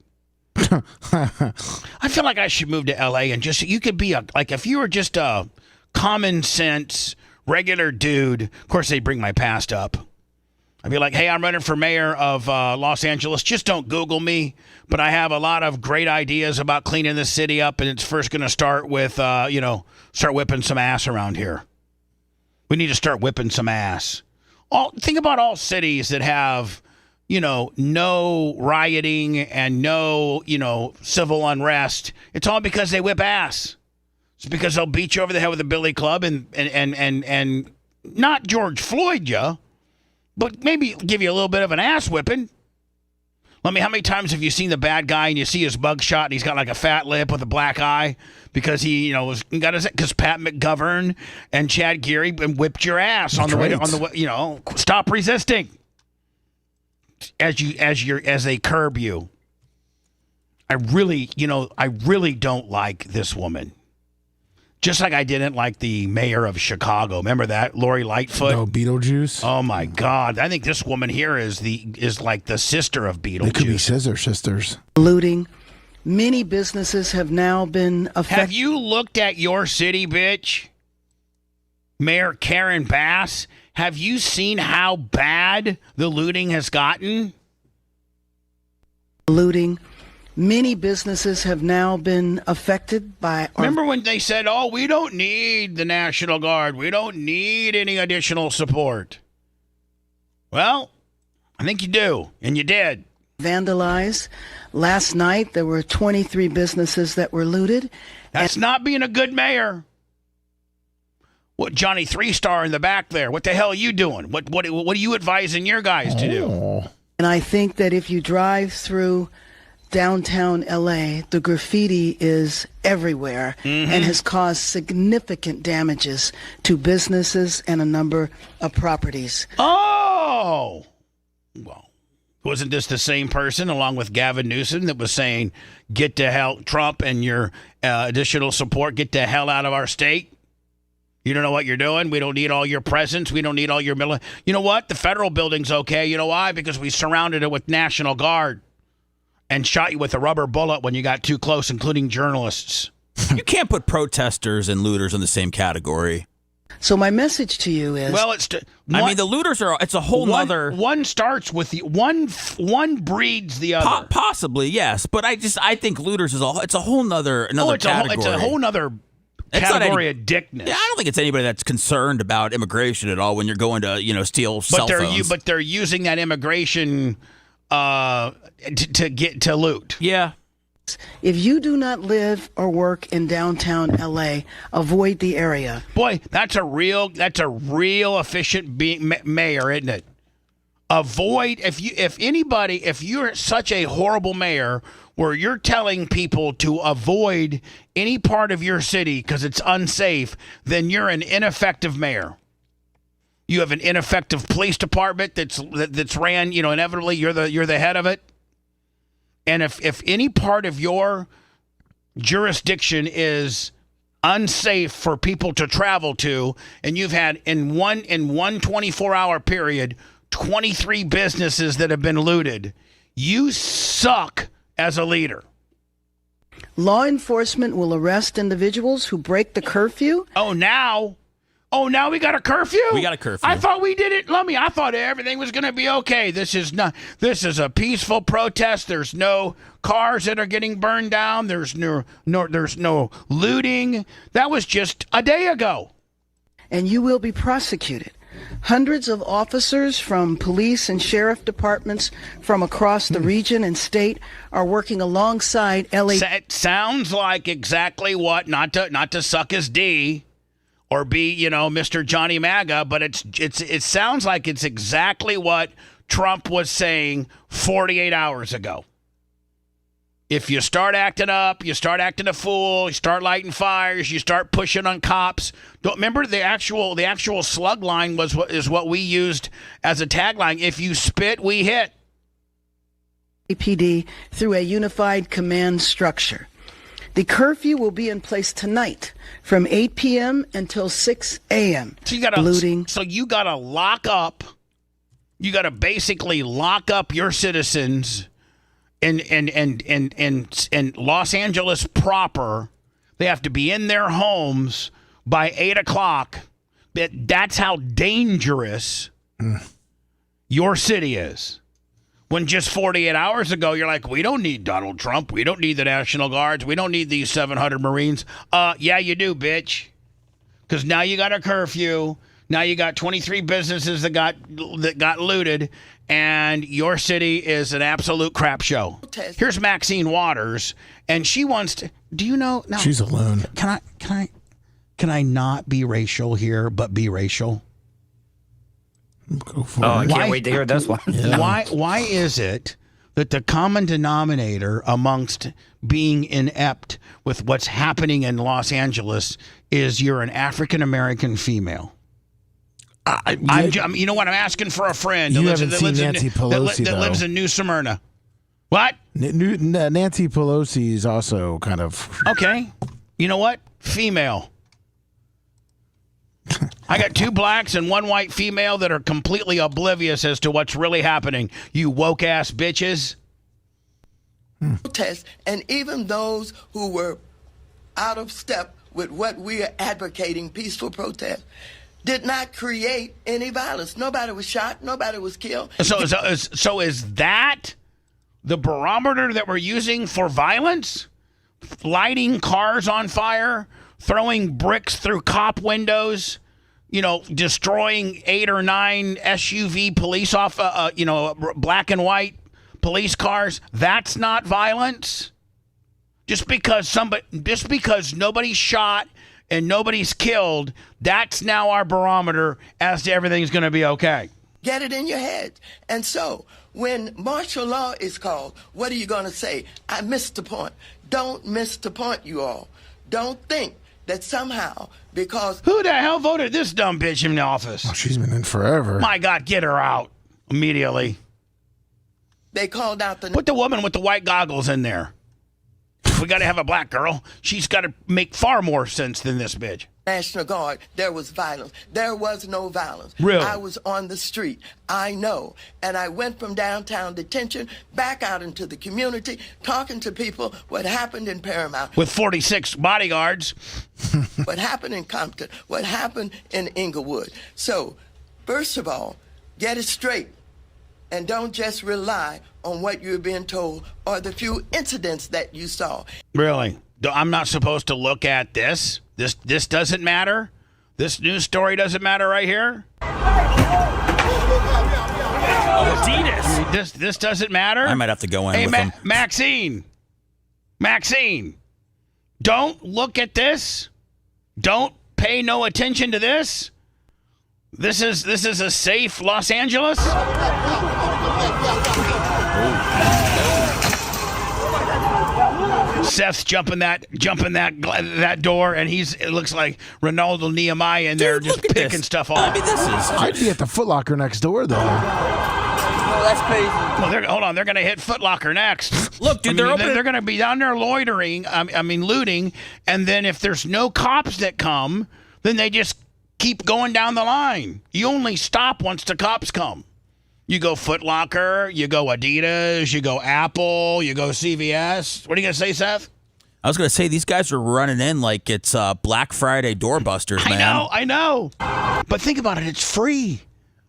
I feel like I should move to LA and you could be if you were just a common sense regular dude. Of course, they bring my past up. I'd be like, hey, I'm running for mayor of Los Angeles. Just don't Google me. But I have a lot of great ideas about cleaning this city up, and it's first going to start with, start whipping some ass around here. We need to start whipping some ass. Think about all cities that have, no rioting and no, civil unrest. It's all because they whip ass. It's because they'll beat you over the head with a billy club and not George Floyd you, but maybe give you a little bit of an ass whipping. How many times have you seen the bad guy and you see his mug shot and he's got like a fat lip with a black eye because he, because Pat McGovern and Chad Geary whipped your ass on the way, stop resisting as they curb you. I really don't like this woman. Just like I didn't like the mayor of Chicago. Remember that? Lori Lightfoot? No, Beetlejuice. Oh, my God. I think this woman here is like the sister of Beetlejuice. They could be scissor sisters. Looting. Many businesses have now been affected. Have you looked at your city, bitch? Mayor Karen Bass? Have you seen how bad the looting has gotten? Looting. Many businesses have now been affected by... Remember when they said, we don't need the National Guard. We don't need any additional support. Well, I think you do, and you did. Vandalized. Last night, there were 23 businesses that were looted. That's not being a good mayor. What, Johnny 3-Star in the back there? What the hell are you doing? What are you advising your guys to do? And I think that if you drive through downtown LA, the graffiti is everywhere and has caused significant damages to businesses and a number of properties. Oh! Well, wasn't this the same person along with Gavin Newsom that was saying, get to hell, Trump and your additional support, get the hell out of our state? You don't know what you're doing. We don't need all your presence. We don't need all your military. You know what? The federal building's okay. You know why? Because we surrounded it with National Guard and shot you with a rubber bullet when you got too close, including journalists. You can't put protesters and looters in the same category. So my message to you is... Well, the looters are... It's a whole nother... One starts with the... One breeds the other. Possibly, yes. But I think looters is it's a whole nother category. It's a whole nother category of dickness. Yeah, I don't think it's anybody that's concerned about immigration at all when you're going to, steal cell phones. But they're using that immigration... to get to loot. Yeah. If you do not live or work in downtown LA, avoid the area. Boy, that's a real efficient mayor, isn't it? Avoid if you're such a horrible mayor where you're telling people to avoid any part of your city because it's unsafe, then you're an ineffective mayor. You have an ineffective police department that's ran, inevitably you're the head of it. And if any part of your jurisdiction is unsafe for people to travel to, and you've had in one 24-hour period 23 businesses that have been looted, you suck as a leader. Law enforcement will arrest individuals who break the curfew. Oh, now we got a curfew? We got a curfew. I thought we did it. I thought everything was going to be okay. This is a peaceful protest. There's no cars that are getting burned down. There's no looting. That was just a day ago. And you will be prosecuted. Hundreds of officers from police and sheriff departments from across the region and state are working alongside LA. It sounds like exactly what, not to suck his D or be, Mr. Johnny MAGA, but it sounds like it's exactly what Trump was saying 48 hours ago. If you start acting up, you start acting a fool, you start lighting fires, you start pushing on cops. Don't remember the actual slug line is what we used as a tagline. If you spit, we hit. APD through a unified command structure. The curfew will be in place tonight from 8 p.m. until 6 a.m. So you gotta lock up. You gotta basically lock up your citizens. In Los Angeles proper, they have to be in their homes by 8 o'clock. That's how dangerous your city is. When just 48 hours ago, you're like, we don't need Donald Trump. We don't need the National Guards. We don't need these 700 Marines. Yeah, you do, bitch. Because now you got a curfew. Now you got 23 businesses that got looted, and your city is an absolute crap show. Here's Maxine Waters, and she wants to. Do you know? No, she's alone. Can I not be racial here, but be racial? Go for it. I can't wait to hear this one. Yeah. Why is it that the common denominator amongst being inept with what's happening in Los Angeles is you're an African American female? You know what? I'm asking for a friend You haven't seen Nancy Pelosi, that lives in New Smyrna. What? Nancy Pelosi is also kind of... Okay. You know what? Female. I got 2 blacks and 1 white female that are completely oblivious as to what's really happening. You woke-ass bitches. Protest, and even those who were out of step with what we are advocating, peaceful protest, did not create any violence. Nobody was shot. Nobody was killed. So is that the barometer that we're using for violence? Lighting cars on fire, throwing bricks through cop windows, destroying 8 or 9 SUV police black and white police cars. That's not violence. Just because nobody's shot and nobody's killed, that's now our barometer as to everything's going to be okay. Get it in your head. And so when martial law is called, what are you going to say? I missed the point. Don't miss the point, you all. Don't think that somehow because... Who the hell voted this dumb bitch in the office? Oh, she's been in forever. My God, get her out immediately. They called out the... Put the woman with the white goggles in there. We got to have a black girl. She's got to make far more sense than this bitch. National Guard, there was violence. There was no violence. Really? I was on the street. I know. And I went from downtown detention back out into the community, talking to people what happened in Paramount. With 46 bodyguards. What happened in Compton, what happened in Inglewood. So, first of all, get it straight. And don't just rely on what you're being told or the few incidents that you saw. Really? I'm not supposed to look at this? This doesn't matter? This news story doesn't matter right here? Oh, Adidas. This doesn't matter? I might have to go in with him. Maxine, don't look at this. Don't pay no attention to this. This is a safe Los Angeles? Seth's jumping that door, and it looks like Ronaldo Nehemiah in there just picking stuff off. I mean, I'd be at the Foot Locker next door, though. No, that's crazy. Well, hold on. They're going to hit Foot Locker next. Look, dude, they're going to be down there loitering. Looting. And then if there's no cops that come, then they just keep going down the line. You only stop once the cops come. You go Foot Locker, you go Adidas, you go Apple, you go CVS. What are you going to say, Seth? I was going to say, these guys are running in like it's Black Friday doorbusters, man. I know. But think about it. It's free.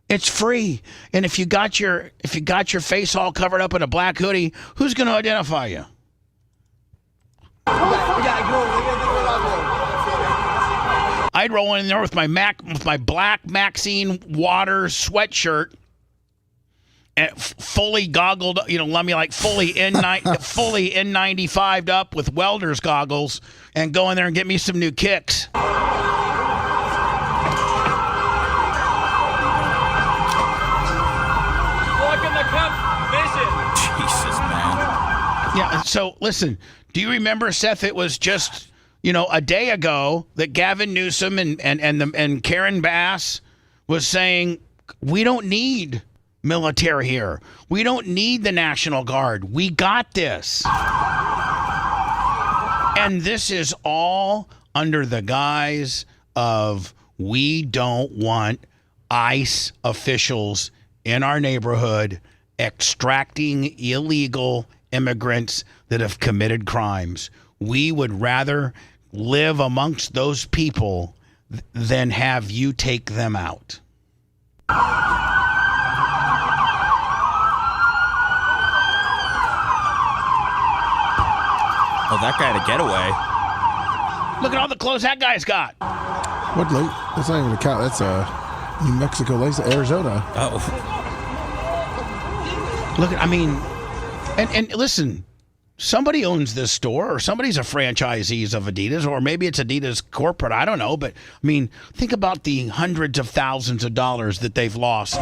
It's free. And if you got your face all covered up in a black hoodie, who's going to identify you? I'd roll in there with my black Maxine Waters sweatshirt, and fully goggled, let me like fully N95'd up with welder's goggles, and go in there and get me some new kicks. Jesus, man. Yeah, so listen, do you remember, Seth, it was just, a day ago that Gavin Newsom and Karen Bass was saying, we don't need military here. We don't need the National Guard. We got this. And this is all under the guise of we don't want ICE officials in our neighborhood extracting illegal immigrants that have committed crimes. We would rather live amongst those people than have you take them out. Oh, that guy had a getaway. Look at all the clothes that guy's got. What lake? That's not even a cow. That's New Mexico Lake, Arizona. Oh. Look at, and listen, somebody owns this store, or somebody's a franchisee of Adidas, or maybe it's Adidas corporate. I don't know, but think about the hundreds of thousands of dollars that they've lost.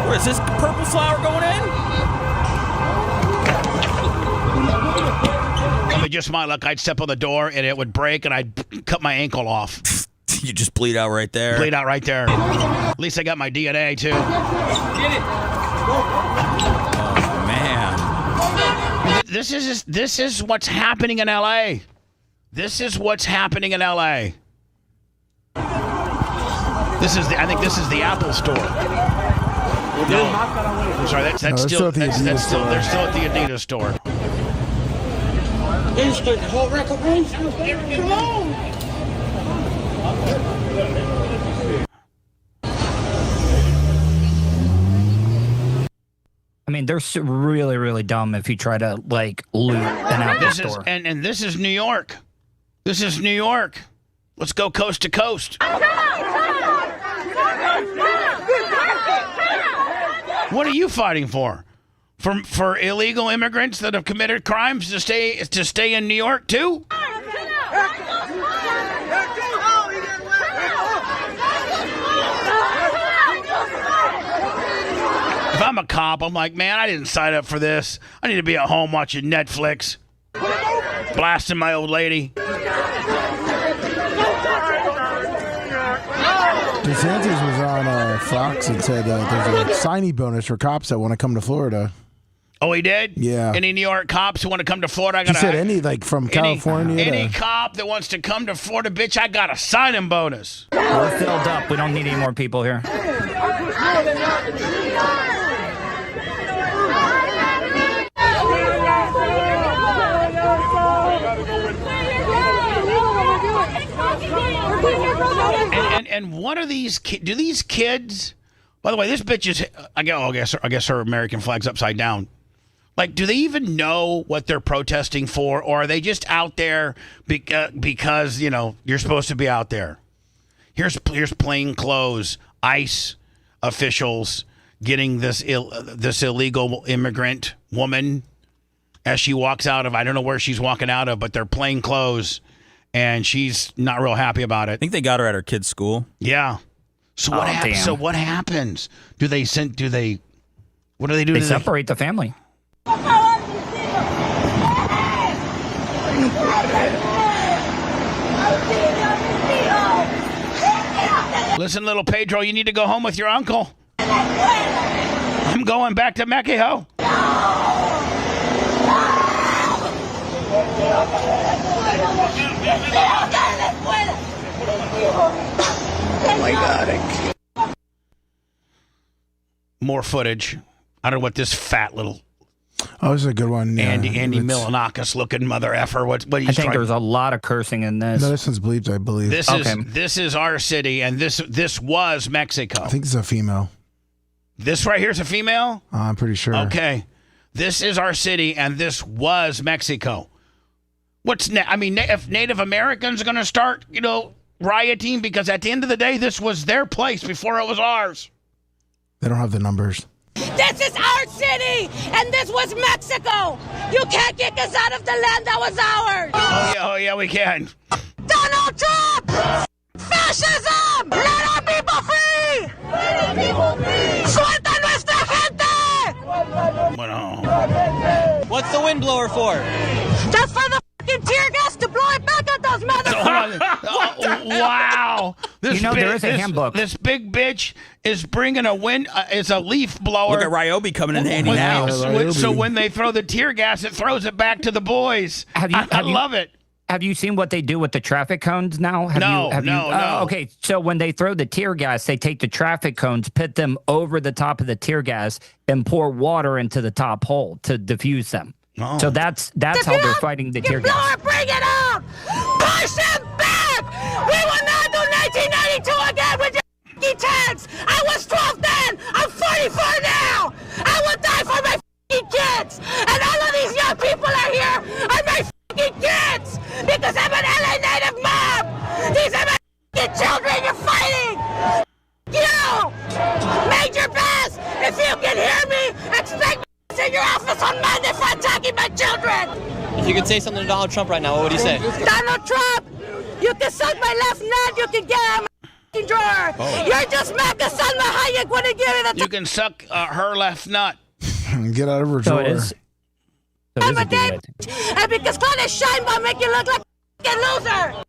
Where is this purple flower going in? Just my luck, I'd step on the door and it would break and I'd cut my ankle off. You just bleed out right there. Bleed out right there. At least I got my DNA too. Get it. Oh man. This is what's happening in LA. This is what's happening in LA. I think this is the Apple store. No. I'm sorry, that's still they're still at the Adidas store. Instant whole record range. Come on. They're really, really dumb if you try to loot an Apple store. And this is New York. This is New York. Let's go coast to coast. What are you fighting for? For illegal immigrants that have committed crimes to stay in New York too? If I'm a cop, I'm like, man, I didn't sign up for this. I need to be at home watching Netflix, blasting my old lady. DeSantis was on Fox and said there's a signing bonus for cops that want to come to Florida. Oh, he did? Yeah. Any New York cops who want to come to Florida? He said any, from California. Any cop that wants to come to Florida, bitch, I got a signing bonus. We're filled up. We don't need any more people here. And what are these kids? Do these kids? By the way, this bitch is. I guess her American flag's upside down. Do they even know what they're protesting for, or are they just out there because you're supposed to be out there? Here's plain clothes ICE officials getting this illegal immigrant woman as she walks out of, I don't know where she's walking out of, but they're plain clothes. And she's not real happy about it. I think they got her at her kid's school. Yeah. So what happens? So what happens? What do they do? They separate the family. Listen, little Pedro, you need to go home with your uncle. I'm going back to Mexico. Oh my God. more footage. I don't know what this fat little Oh, this is a good one. Yeah. Andy Milonakis looking mother effer. What are you I think there's a lot of cursing in this. No, this one's bleeped, I believe. This is our city, and this was Mexico. I think it's a female. This right here is a female? I'm pretty sure. Okay. This is our city, and this was Mexico. If Native Americans are going to start, rioting, because at the end of the day, this was their place before it was ours. They don't have the numbers. This is our city, and this was Mexico. You can't kick us out of the land that was ours. Oh yeah, we can. Donald Trump! Fascism! Let our people free! Let our people free! Suelta nuestra gente! Bueno. What's the windblower for? Just for the fucking tear gas to blow it back at those motherfuckers! Wow. There is a handbook. This big bitch is bringing is a leaf blower. Look at Ryobi coming in handy now. So when they throw the tear gas, it throws it back to the boys. I love it. Have you seen what they do with the traffic cones now? No. Okay, so when they throw the tear gas, they take the traffic cones, put them over the top of the tear gas, and pour water into the top hole to diffuse them. Oh. So that's how they're fighting the tear gas. Bring it up! Push them back! We will not do 1992 again with your f***ing tanks! I was 12 then! I'm 44 now! I will die for my f***ing kids! And all of these young people are here are my f***ing kids! Because I'm an LA native mom! These are my f***ing children you're fighting! You! Major Bass, if you can hear me, expect me in your office on Monday for attacking my children! If you could say something to Donald Trump right now, what would you say? Donald Trump, you can suck my left nut, you can get out of my f***ing drawer. Oh. You're just Salma Hayek when you give me the You can suck her left nut. Get out of her drawer. I'm a damn and because Claudia Sheinbaum make you look like a f***ing loser.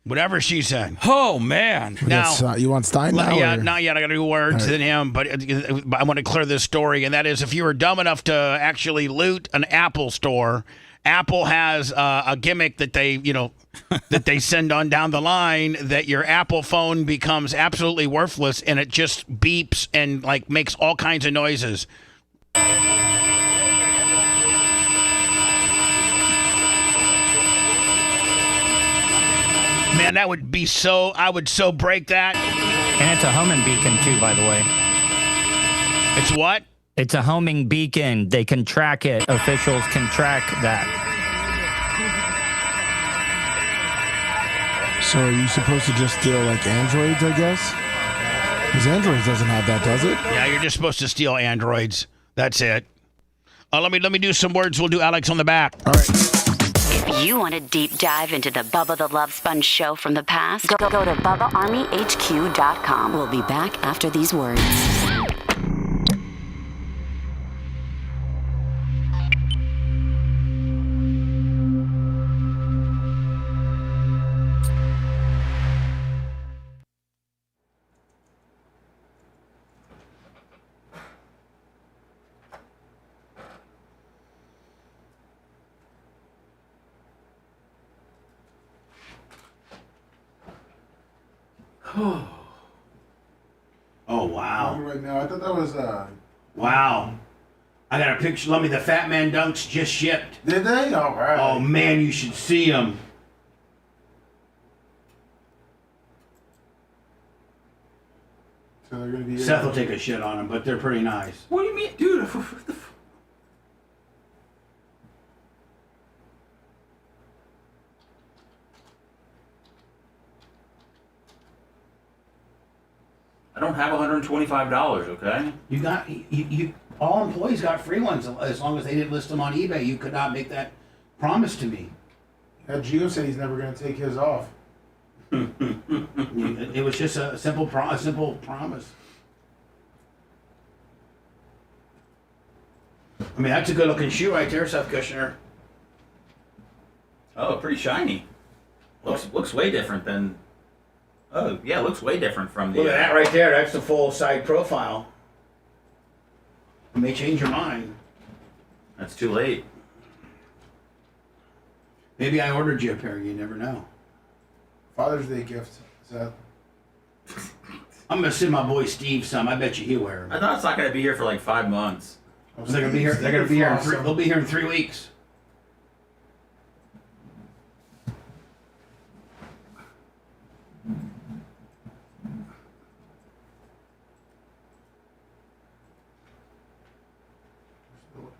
Whatever she said. Oh, man. Now, you want Stein now? Yeah, not yet. I got to do words than him, but I want to clear this story, and that is if you were dumb enough to actually loot an Apple store, Apple has a gimmick that they, that they send on down the line that your Apple phone becomes absolutely worthless, and it just beeps and makes all kinds of noises. Man, that would be I would so break that. And it's a homing beacon, too, by the way. It's what? It's a homing beacon. They can track it. Officials can track that. So are you supposed to just steal, Androids, I guess? Because Androids doesn't have that, does it? Yeah, you're just supposed to steal Androids. That's it. Let me do some words. We'll do Alex on the back. All right. If you want a deep dive into the Bubba the Love Sponge show from the past, go to BubbaArmyHQ.com. We'll be back after these words. Oh, wow. Right now, I thought that was Wow. I got a picture. Let me, the Fat Man Dunks just shipped. Did they? All right. Oh, man, you should see them. So they're going to be... Seth will take a shit on them, but they're pretty nice. What do you mean, dude? I don't have $125, okay? You got you all employees got free ones as long as they didn't list them on eBay. You could not make that promise to me. Yeah, Gio said he's never going to take his off. It was just a simple promise. I mean, that's a good looking shoe right there, Seth Kushner. Oh, pretty shiny. Looks way different than... Oh, yeah, it looks way different from the... Look at that right there. That's the full side profile. You may change your mind. That's too late. Maybe I ordered you a pair. You never know. Father's Day gift, Seth. I'm gonna send my boy Steve some. I bet you he'll wear them. I thought it's not going to be here for like 5 months. They're gonna be here. They're gonna be here. They'll be here in 3 weeks.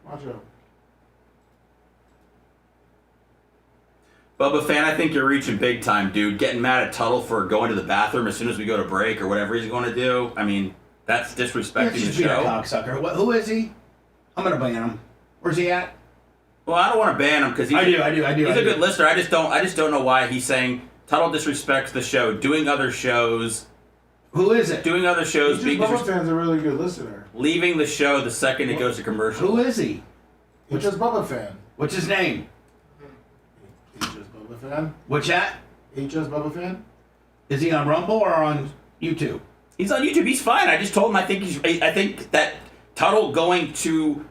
Watch out. Bubba fan, I think you're reaching big time, dude. Getting mad at Tuttle for going to the bathroom as soon as we go to break or whatever he's going to do. I mean, that's disrespecting the He's just being a show. cocksucker. Who is he? I'm gonna ban him. Where's he at? Well, I don't want to ban him because I do. He's a good listener. I just don't know why he's saying Tuttle disrespects the show, doing other shows. Who is it? Doing other shows. Bubba fan's a really good listener. Leaving the show the second it goes to commercial. Who is he? Which is Bubba fan. What's his name? HS Bubba fan. What's that? HS Bubba fan. Is he on Rumble or on YouTube? He's on YouTube. He's fine. I just told him I think that Tuttle going to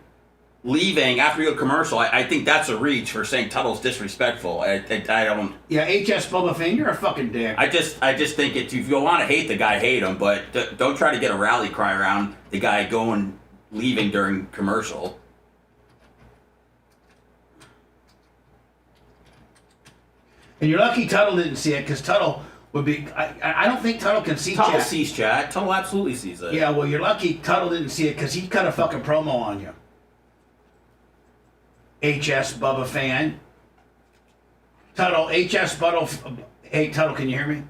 leaving after you go commercial, I think that's a reach for saying Tuttle's disrespectful. I don't. Yeah, HS Bubba fan, you're a fucking dick. I just think if you want to hate the guy, hate him, but don't try to get a rally cry around the guy leaving during commercial. And you're lucky Tuttle didn't see it, because Tuttle would be. I don't think Tuttle can see Tuttle chat. sees chat. Tuttle absolutely sees it. Yeah, well, you're lucky Tuttle didn't see it, because he cut a fucking promo on you. HS Bubba fan. Tuttle, HS Bubba. Hey, Tuttle, can you hear me?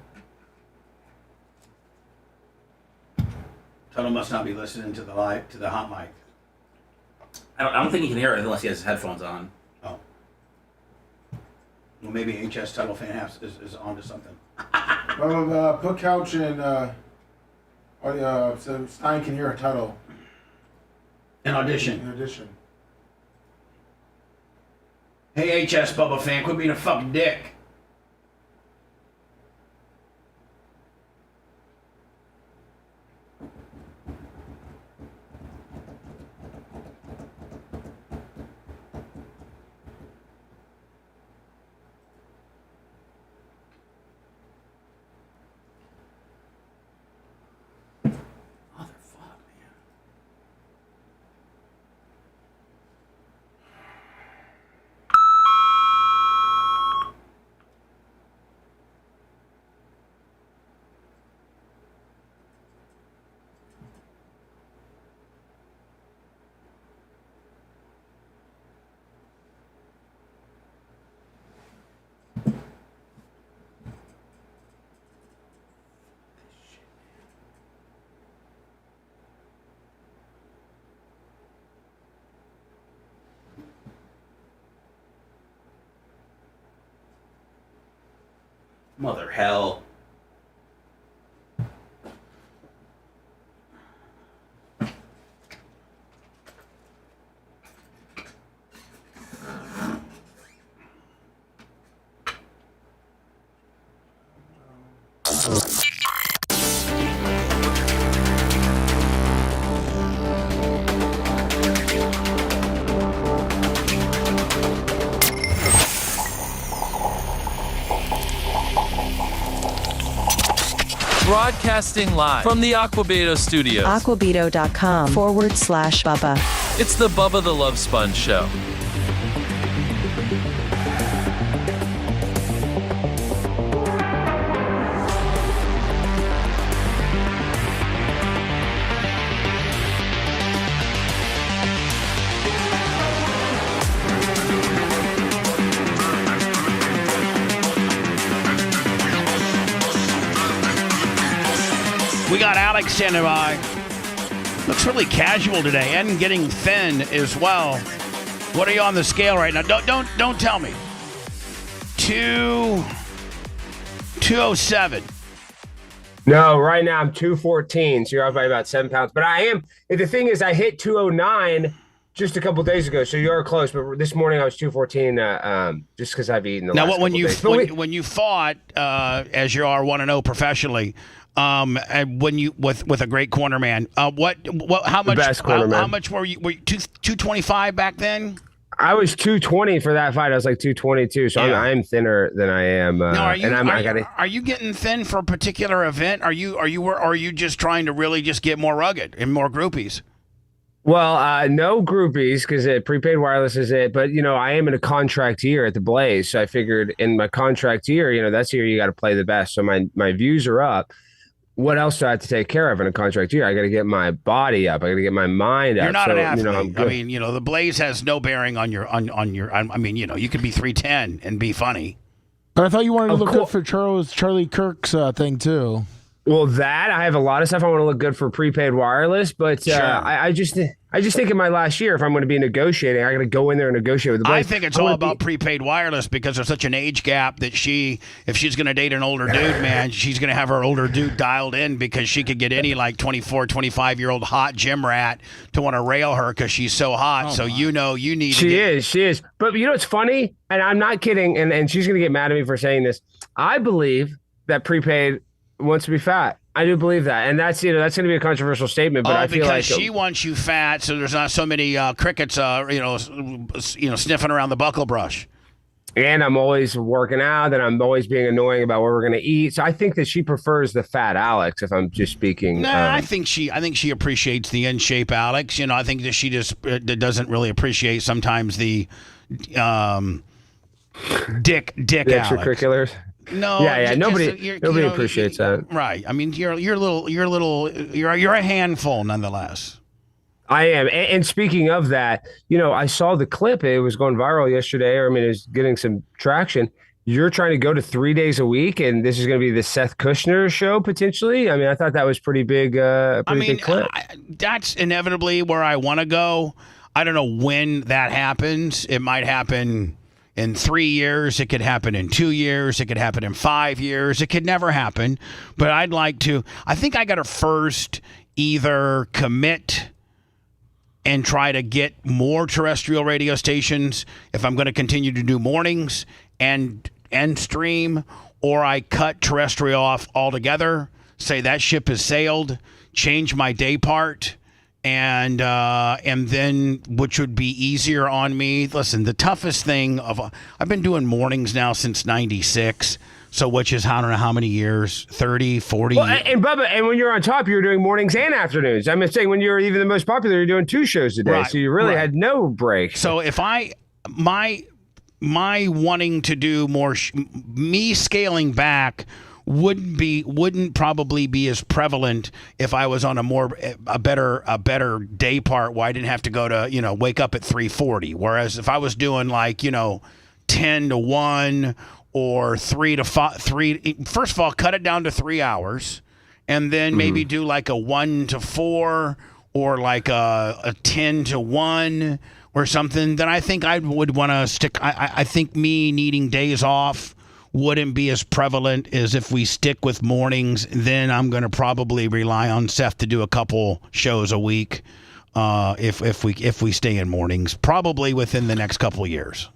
Tuttle must not be listening to the hot mic. I don't think he can hear it unless he has his headphones on. Oh. Well, maybe HS Tuttle fan is onto something. Put Couch in. So Stein can hear a Tuttle. An audition. An audition. Hey, HS Bubba fan, quit being a fucking dick. Mother hell. Broadcasting live from the Aquabeto studios. Aquabeto.com/Bubba. It's the Bubba the Love Sponge Show. We got Alex standing by. Looks really casual today, and getting thin as well. What are you on the scale right now? Don't tell me. 207. No, right now I'm 214, so you're off by about 7 pounds. But I am. The thing is, I hit 209 just a couple days ago, so you're close. But this morning I was 214, just because I've eaten the last couple days. When you fought, as you are 1-0 professionally. And when you with a great corner man, how much? Best corner man. How much were you? Were you 225 back then? I was 220 for that fight. I was like 222, so I'm thinner than I am. Now, are you getting thin for a particular event? Are you just trying to really just get more rugged and more groupies? Well, no groupies because prepaid wireless is it. But, I am in a contract year at the Blaze. So I figured in my contract year, that's the year you got to play the best. So my views are up. What else do I have to take care of in a contract year? I got to get my body up. I got to get my mind up. You're not an athlete. I mean, the Blaze has no bearing on your. I mean, you could be 310 and be funny. But I thought you wanted to look good for Charlie Kirk's thing too. Well, that I have a lot of stuff I want to look good for prepaid wireless, but Sure. I just think in my last year, if I'm going to be negotiating, I got to go in there and negotiate with the Blaze. I think it's all about prepaid wireless because there's such an age gap that if she's going to date an older dude, man, she's going to have her older dude dialed in because she could get any like 24, 25-year-old hot gym rat to want to rail her because she's so hot. So you need. She is. But it's funny, and I'm not kidding, and she's going to get mad at me for saying this. I believe that prepaid wants to be fat. I do believe that, and that's going to be a controversial statement. But I feel like she wants you fat, so there's not so many crickets, sniffing around the buckle brush. And I'm always working out, and I'm always being annoying about what we're going to eat. So I think that she prefers the fat Alex. If I'm just speaking, I think she appreciates the in shape Alex. I think that she just doesn't really appreciate sometimes the dick Alex. Extracurriculars. No, yeah. Nobody appreciates that, right? I mean, you're a handful, nonetheless. I am. And speaking of that, I saw the clip. It was going viral yesterday. It was getting some traction. You're trying to go to 3 days a week, and this is going to be the Seth Kushner show potentially. I mean, I thought that was pretty big. Big clip. That's inevitably where I want to go. I don't know when that happens. It might happen in 3 years, it could happen in 2 years, it could happen in 5 years, it could never happen. But I'd like to, I think I got to first either commit and try to get more terrestrial radio stations if I'm going to continue to do mornings and stream, or I cut terrestrial off altogether, say that ship has sailed, change my day part. And then, which would be easier on me. Listen, the toughest thing I've been doing mornings now since '96. So, which is, I don't know how many years, 30, 40. Well, and Bubba, and when you're on top, you're doing mornings and afternoons. I'm saying when you're even the most popular, you're doing 2 shows a day. Right, so you really had no break. So if my wanting to do more, me scaling back wouldn't probably be as prevalent if I was on a better day part where I didn't have to go to, wake up at 3:40. Whereas if I was doing 10 to 1 or 3 to 5, first of all, cut it down to 3 hours, and then maybe do a 1 to 4 or a 10 to 1 or something, then I think I would want to stick. I think me needing days off wouldn't be as prevalent as if we stick with mornings. Then I'm going to probably rely on Seth to do a couple shows a week if we stay in mornings, probably within the next couple of years.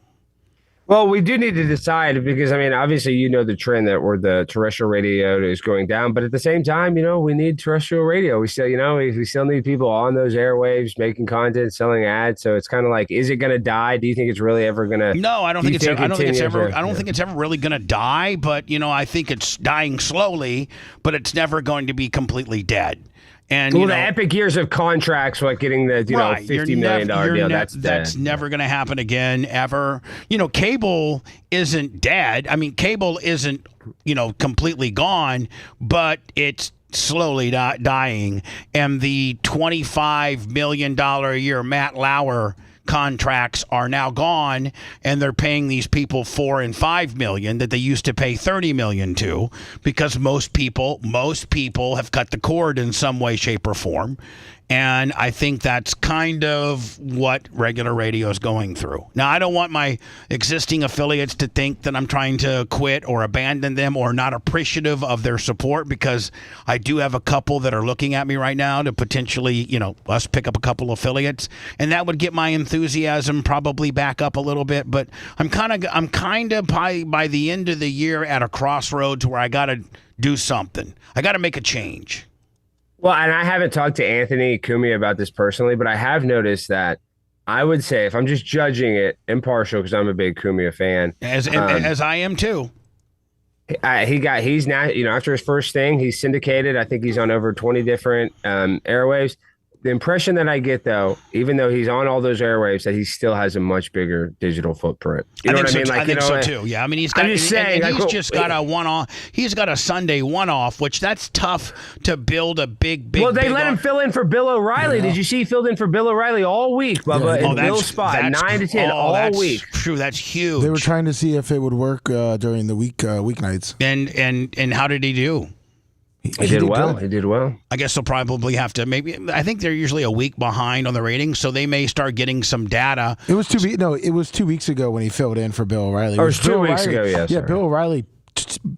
Well, we do need to decide because, obviously, the trend that where the terrestrial radio is going down. But at the same time, we need terrestrial radio. We still, we still need people on those airwaves making content, selling ads. So it's kind of like, is it going to die? Do you think it's really ever going to? No, I don't think it's ever really going to die. But, I think it's dying slowly, but it's never going to be completely dead. And the epic years of contracts, like getting the $50 million deal, that's never going to happen again ever. Cable isn't dead. I mean, cable isn't completely gone, but it's slowly dying. And the $25 million a year Matt Lauer contracts are now gone, and they're paying these people $4 and $5 million that they used to pay $30 million to, because most people have cut the cord in some way, shape, or form. And I think that's kind of what regular radio is going through. Now, I don't want my existing affiliates to think that I'm trying to quit or abandon them or not appreciative of their support, because I do have a couple that are looking at me right now to potentially, us pick up a couple affiliates, and that would get my enthusiasm probably back up a little bit. But I'm kind of by the end of the year at a crossroads where I got to do something. I got to make a change. Well, and I haven't talked to Anthony Kumi about this personally, but I have noticed that I would say if I'm just judging it impartial because I'm a big Cumia fan, as I am too. He's now, after his first thing, he's syndicated. I think he's on over 20 different airwaves. The impression that I get, though, even though he's on all those airwaves, that he still has a much bigger digital footprint. You know what I mean? I think so too. Yeah, I mean, he's got. He's just got a one-off. He's got a Sunday one-off, which that's tough to build a big. Well, they let him fill in for Bill O'Reilly. Did you see he filled in for Bill O'Reilly all week, Bubba? In Bill's spot, 9 to 10 all week. True, that's huge. They were trying to see if it would work during the weeknights. And how did he do? He did well. He did well. I guess they'll probably have to I think they're usually a week behind on the ratings, so they may start getting some data. It was 2 weeks ago when he filled in for Bill O'Reilly. It was 2 weeks ago, yes. Yeah, Bill O'Reilly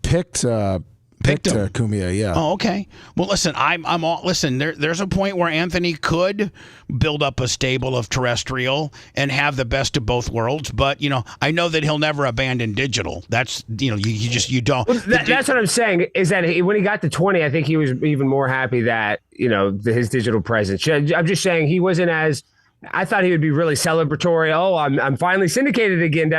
picked him. Cumia, yeah. Oh, okay. Well, listen, I'm all listen. There's a point where Anthony could build up a stable of terrestrial and have the best of both worlds. But I know that he'll never abandon digital. That's you don't. Well, that's what I'm saying. Is that when he got to 20, I think he was even more happy that his digital presence. I'm just saying he wasn't as. I thought he would be really celebratory. Oh, I'm finally syndicated again.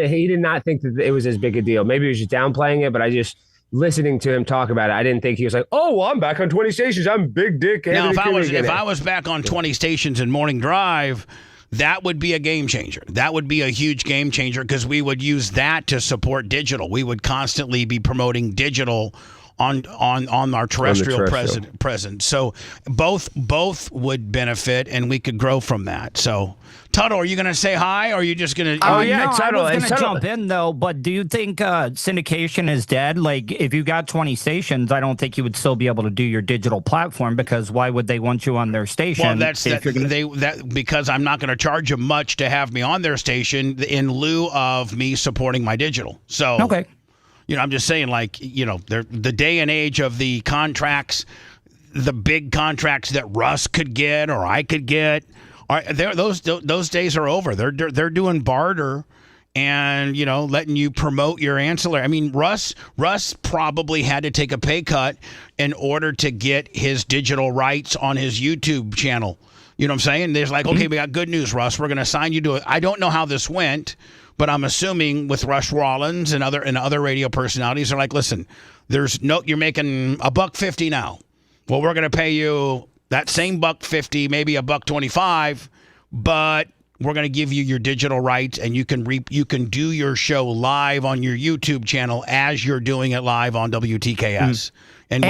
He did not think that it was as big a deal. Maybe he was just downplaying it, but I just. Listening to him talk about it, I didn't think he was like, "Oh, well, I'm back on 20 stations. I'm big dick." Now, if I was back on 20 stations in Morning Drive, that would be a game changer. That would be a huge game changer because we would use that to support digital. We would constantly be promoting digital on our terrestrial presence. So both would benefit, and we could grow from that. So. Tuttle, are you going to say hi, or are you just going to... Oh, yeah, no, Tuttle. I was going to jump in, though, but do you think syndication is dead? Like, if you got 20 stations, I don't think you would still be able to do your digital platform, because why would they want you on their station? Well, because I'm not going to charge them much to have me on their station in lieu of me supporting my digital. So, okay. I'm just saying, the day and age of the contracts, the big contracts that Russ could get or I could get... Those days are over. They're doing barter and letting you promote your ancillary. I mean, Russ probably had to take a pay cut in order to get his digital rights on his YouTube channel. You know what I'm saying? There's okay, we got good news, Russ. We're going to assign you to it. I don't know how this went, but I'm assuming with Rush Rollins and other radio personalities, they're like, listen, you're making $1.50 now. Well, we're going to pay you that same $1.50, maybe $1.25, but we're going to give you your digital rights, and you can do your show live on your YouTube channel as you're doing it live on WTKS. And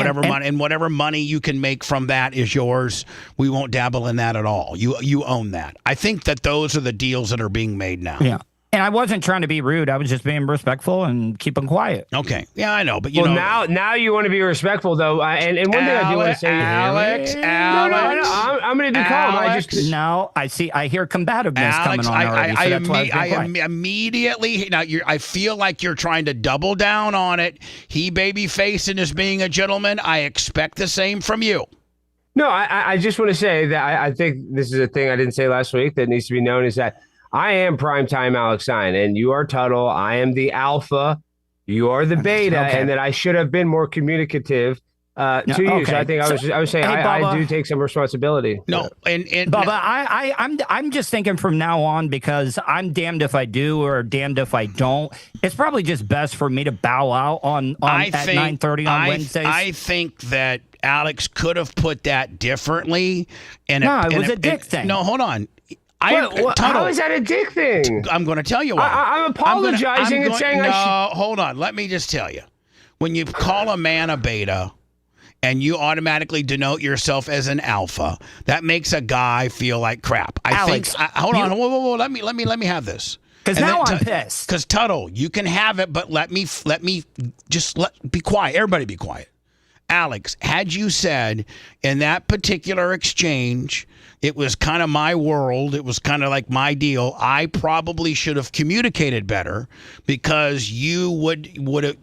whatever money you can make from that is yours. We won't dabble in that at all. You own that. I think that those are the deals that are being made now. Yeah. And I wasn't trying to be rude. I was just being respectful and keeping quiet. Okay. Yeah, I know. But now you want to be respectful, though. And one thing I do want to say, Alex. No, I'm going to be calm. I hear combativeness coming on already. I immediately now. I feel like you're trying to double down on it. He baby face and is being a gentleman. I expect the same from you. No, I just want to say that I think this is a thing I didn't say last week that needs to be known, is that I am primetime Alex Stein, and you are Tuttle. I am the alpha. You are the beta, and that I should have been more communicative to you. Okay. So I think I was saying I do take some responsibility. No, and Bubba, I'm just thinking from now on, because I'm damned if I do or damned if I don't. It's probably just best for me to bow out at 9:30 on Wednesdays. I think that Alex could have put that differently. It was a dick thing. No, hold on. How is that a dick thing? I'm going to tell you why. I'm apologizing and saying hold on. Let me just tell you. When you call a man a beta and you automatically denote yourself as an alpha, that makes a guy feel like crap. Hold on. Whoa. Let me have this. Because now I'm pissed. Because Tuttle, you can have it, but let me be quiet. Everybody be quiet. Alex, had you said in that particular exchange, it was kind of my world, it was kind of like my deal, I probably should have communicated better, because you would have,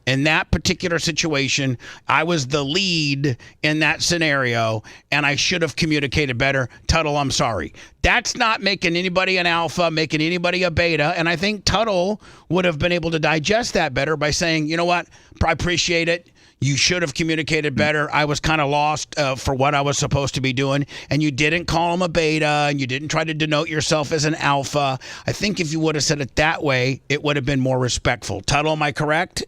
in that particular situation, I was the lead in that scenario, and I should have communicated better. Tuttle, I'm sorry. That's not making anybody an alpha, making anybody a beta, and I think Tuttle would have been able to digest that better by saying, you know what, I appreciate it. You should have communicated better. I was kind of lost for what I was supposed to be doing. And you didn't call him a beta, and you didn't try to denote yourself as an alpha. I think if you would have said it that way, it would have been more respectful. Tuttle, am I correct?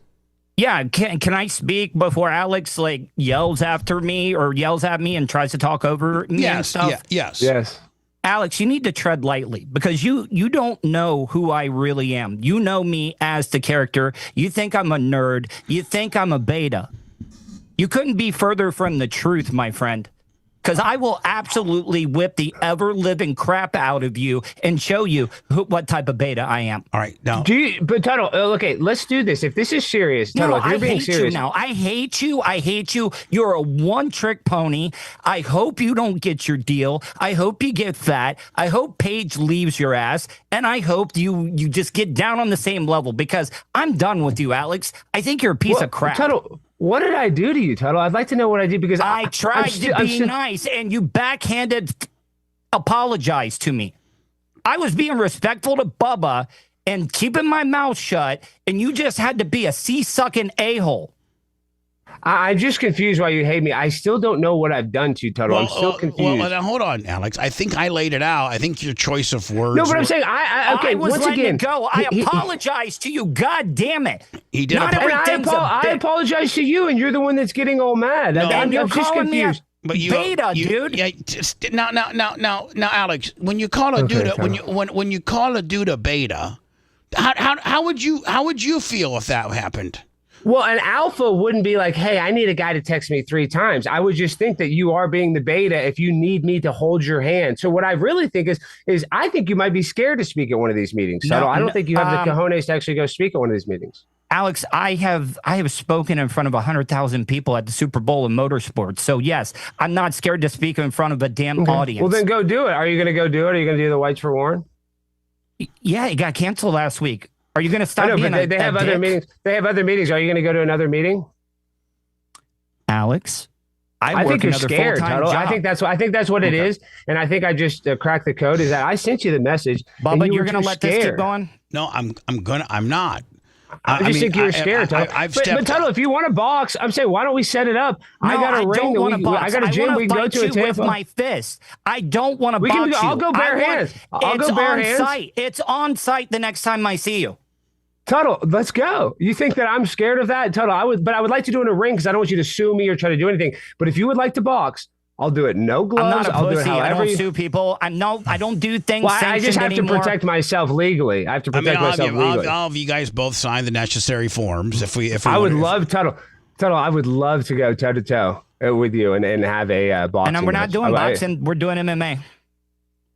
Yeah, can I speak before Alex yells after me or yells at me and tries to talk over me and stuff? Yes. Alex, you need to tread lightly because you don't know who I really am. You know me as the character. You think I'm a nerd. You think I'm a beta. You couldn't be further from the truth, my friend. Because I will absolutely whip the ever-living crap out of you and show you what type of beta I am. All right, now. But Tuttle, okay, let's do this. If this is serious, Tuttle, if you're being serious. You now. I hate you. I hate you. You're a one-trick pony. I hope you don't get your deal. I hope you get fat. I hope Paige leaves your ass. And I hope you just get down on the same level because I'm done with you, Alex. I think you're a piece of crap. Tuttle, what did I do to you, Tuttle? I'd like to know what I did because I tried to be nice and you backhanded apologized to me. I was being respectful to Bubba and keeping my mouth shut, and you just had to be a sea-sucking a-hole. I'm just confused why you hate me. I still don't know what I've done to you, Tuttle. I'm still confused. Well, now hold on, Alex. I think I laid it out. I think your choice of words. No, but I'm saying, okay, I was once letting again, it go. I apologize to you. God damn it. He did. I apologize to you, and you're the one that's getting all mad. No, I'm you're just confused. But beta, dude. Yeah, now, Alex. When you call a dude, when you call a dude a beta, how would you feel if that happened? Well, an alpha wouldn't be like, hey, I need a guy to text me 3 times. I would just think that you are being the beta if you need me to hold your hand. So what I really think is I think you might be scared to speak at one of these meetings. So I don't think you have the cojones to actually go speak at one of these meetings. Alex, I have spoken in front of 100,000 people at the Super Bowl in motorsports. So yes, I'm not scared to speak in front of a damn audience. Well, then go do it. Are you going to go do it? Are you going to do the Whites for Warren? Yeah, it got canceled last week. Are you going to stop being they have other meetings. They have other meetings. Are you going to go to another meeting? Alex, I think you're scared, Tuttle. I think that's what it is. And I think I just cracked the code is that I sent you the message. Bubba, you're going to let this keep going? No, I'm not. I just think you're scared, Tuttle. But Tuttle, if you want to box, I'm saying, why don't we set it up? No, I got a ring. I got a gym. We can go to a with my fist. I don't want to box you. I'll go bare hands. I'll go bare hands. Site. It's on site the next time I see you. Tuttle, let's go. You think that I'm scared of that? Tuttle, I would like to do it in a ring because I don't want you to sue me or try to do anything. But if you would like to box, I'll do it. No gloves. I'm not a I'll pussy. do it however I don't sue people. I don't do things. Well, I just have anymore. to protect myself legally. I have to protect myself legally. All of you guys both sign the necessary forms. If we I would love Tuttle. I would love to go toe to toe with you and have a boxing. And we're not doing boxing. We're doing MMA.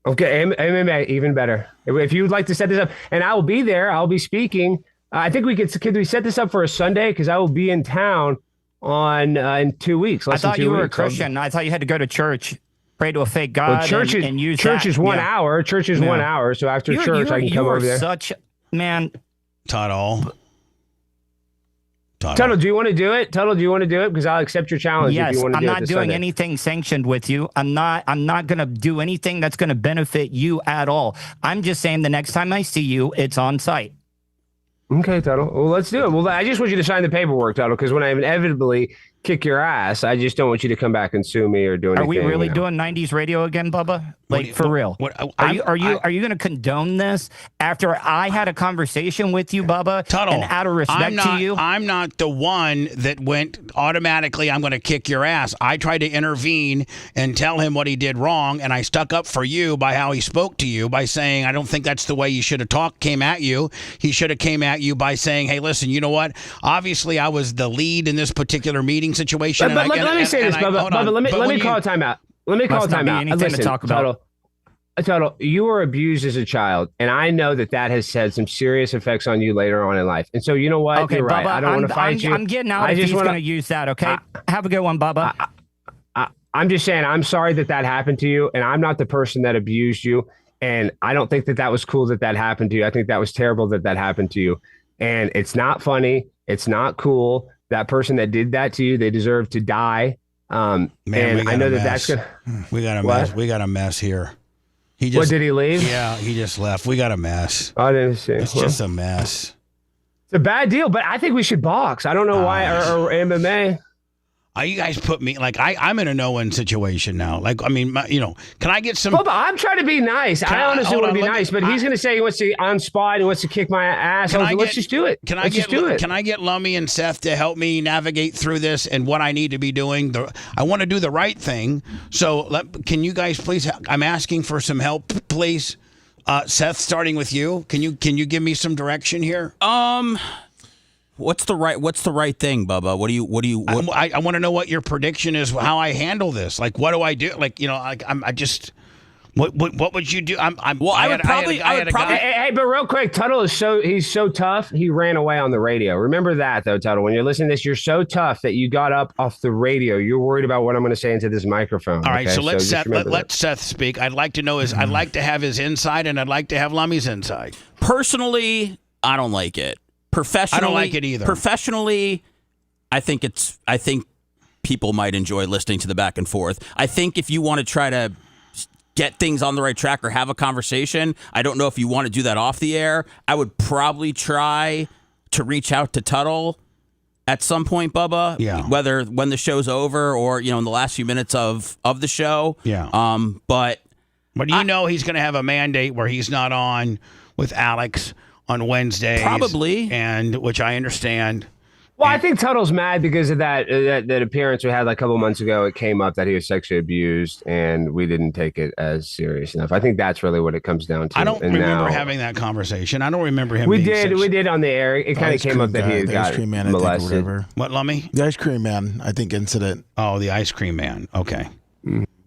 Okay, MMA even better. If you would like to set this up, and I will be there. I'll be speaking. I think could we set this up for a Sunday because I will be in town on in 2 weeks. I thought you were a Christian. I thought you had to go to church, pray to a fake God, and use church that. Is 1 hour. Church is 1 hour. So after church, I can come over there. Such man, Tuttle. Tuttle, do you want to do it? Tuttle, do you want to do it? Because I'll accept your challenge. Yes, if you want to I'm do not it doing Sunday. anything sanctioned with you. I'm not going to do anything that's going to benefit you at all. I'm just saying the next time I see you, it's on site. Okay, Tuttle. Well, let's do it. Well, I just want you to sign the paperwork, Tuttle, because when I inevitably kick your ass, I just don't want you to come back and sue me or do anything. Are we really doing 90s radio again, Bubba? For real? Are you going to condone this after I had a conversation with you, Bubba? Tuttle, and out of respect to you, I'm not the one that went automatically. I'm going to kick your ass. I tried to intervene and tell him what he did wrong, and I stuck up for you by how he spoke to you by saying I don't think that's the way you should have talked. Came at you. He should have came at you by saying, "Hey, listen, you know what? Obviously, I was the lead in this particular meeting situation." But let me say this, Bubba. Let me call a timeout. Let me call a timeout. Anything to talk about. Tuttle, you were abused as a child, and I know that has had some serious effects on you later on in life. And so, you know what? Okay, you're right. Bubba, I don't want to fight you. I'm getting out if he's going to use that, okay? Have a good one, Bubba. I'm just saying, I'm sorry that happened to you, and I'm not the person that abused you, and I don't think that was cool that happened to you. I think that was terrible that happened to you, and it's not funny. It's not cool. That person that did that to you, they deserve to die. Man, and I know that's gonna. We got a mess. We got a mess here. Did he leave? Yeah, he just left. We got a mess. I didn't see. It's just a mess. It's a bad deal, but I think we should box. I don't know why, or MMA. You guys put me I'm in a no-win situation now. Like, I mean, can I get some? Bubba, I'm trying to be nice. I honestly want to be nice, but he's going to say he wants to on spot. He wants to kick my ass. Let's just do it. Can I get Lummy and Seth to help me navigate through this and what I need to be doing? I want to do the right thing. So can you guys please? I'm asking for some help, please. Seth, starting with you. Can you give me some direction here? What's the right thing, Bubba? I want to know what your prediction is, how I handle this. Like, what do I do? Like, what would you do? I would probably. Hey, but real quick, Tuttle he's so tough. He ran away on the radio. Remember that though, Tuttle. When you're listening to this, you're so tough that you got up off the radio. You're worried about what I'm going to say into this microphone. All right, okay? So let Seth speak. I'd like to know I'd like to have his inside, and I'd like to have Lummy's inside. Personally, I don't like it. Professionally, I don't like it either. Professionally, I think people might enjoy listening to the back and forth. I think if you want to try to get things on the right track or have a conversation, I don't know if you want to do that off the air. I would probably try to reach out to Tuttle at some point, Bubba. Yeah. Whether when the show's over or in the last few minutes of the show. Yeah. But he's going to have a mandate where he's not on with Alex on Wednesdays, probably, and which I understand. Well, I think Tuttle's mad because of that appearance we had like a couple months ago. It came up that he was sexually abused, and we didn't take it as serious enough. I think that's really what it comes down to. I don't remember having that conversation. I don't remember him. We did on the air. It kind of came up that he got molested. What, Lummy? The ice cream man, I think, incident. Oh, the ice cream man. Okay.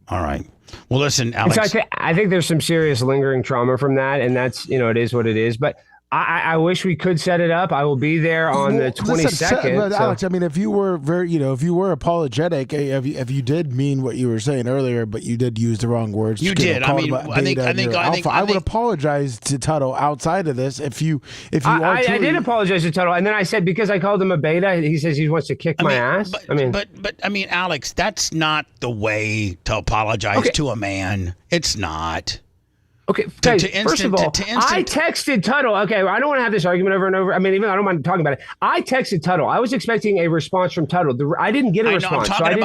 All right. Well, listen, Alex. So I think there's some serious lingering trauma from that, and that's it is what it is. But I wish we could set it up. I will be there on the 22nd. But Alex, I mean, if you were if you were apologetic, if you did mean what you were saying earlier, but you did use the wrong words. You did. I mean, I think I would apologize to Tuttle outside of this. If you I did apologize to Tuttle, and then I said because I called him a beta, he says he wants to kick my ass. But I mean, Alex, that's not the way to apologize to a man. It's not. Okay, guys, first of all, I texted Tuttle. Okay, I don't want to have this argument over and over. I mean, even though I don't mind talking about it, I texted Tuttle. I was expecting a response from Tuttle. I didn't get a response. I'm talking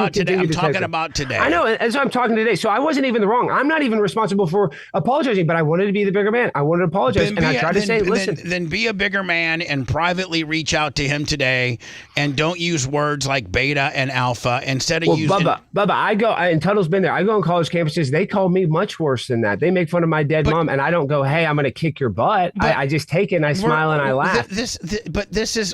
about today. I know, and so I'm talking today. So I wasn't even wrong. I'm not even responsible for apologizing, but I wanted to be the bigger man. I wanted to apologize, and I tried to say, listen. Then be a bigger man and privately reach out to him today, and don't use words like beta and alpha instead of using. Bubba, I go, and Tuttle's been there. I go on college campuses. They call me much worse than that. They make fun of my dead mom, and I don't go, hey, I'm going to kick your butt. I just take it and I smile and I laugh.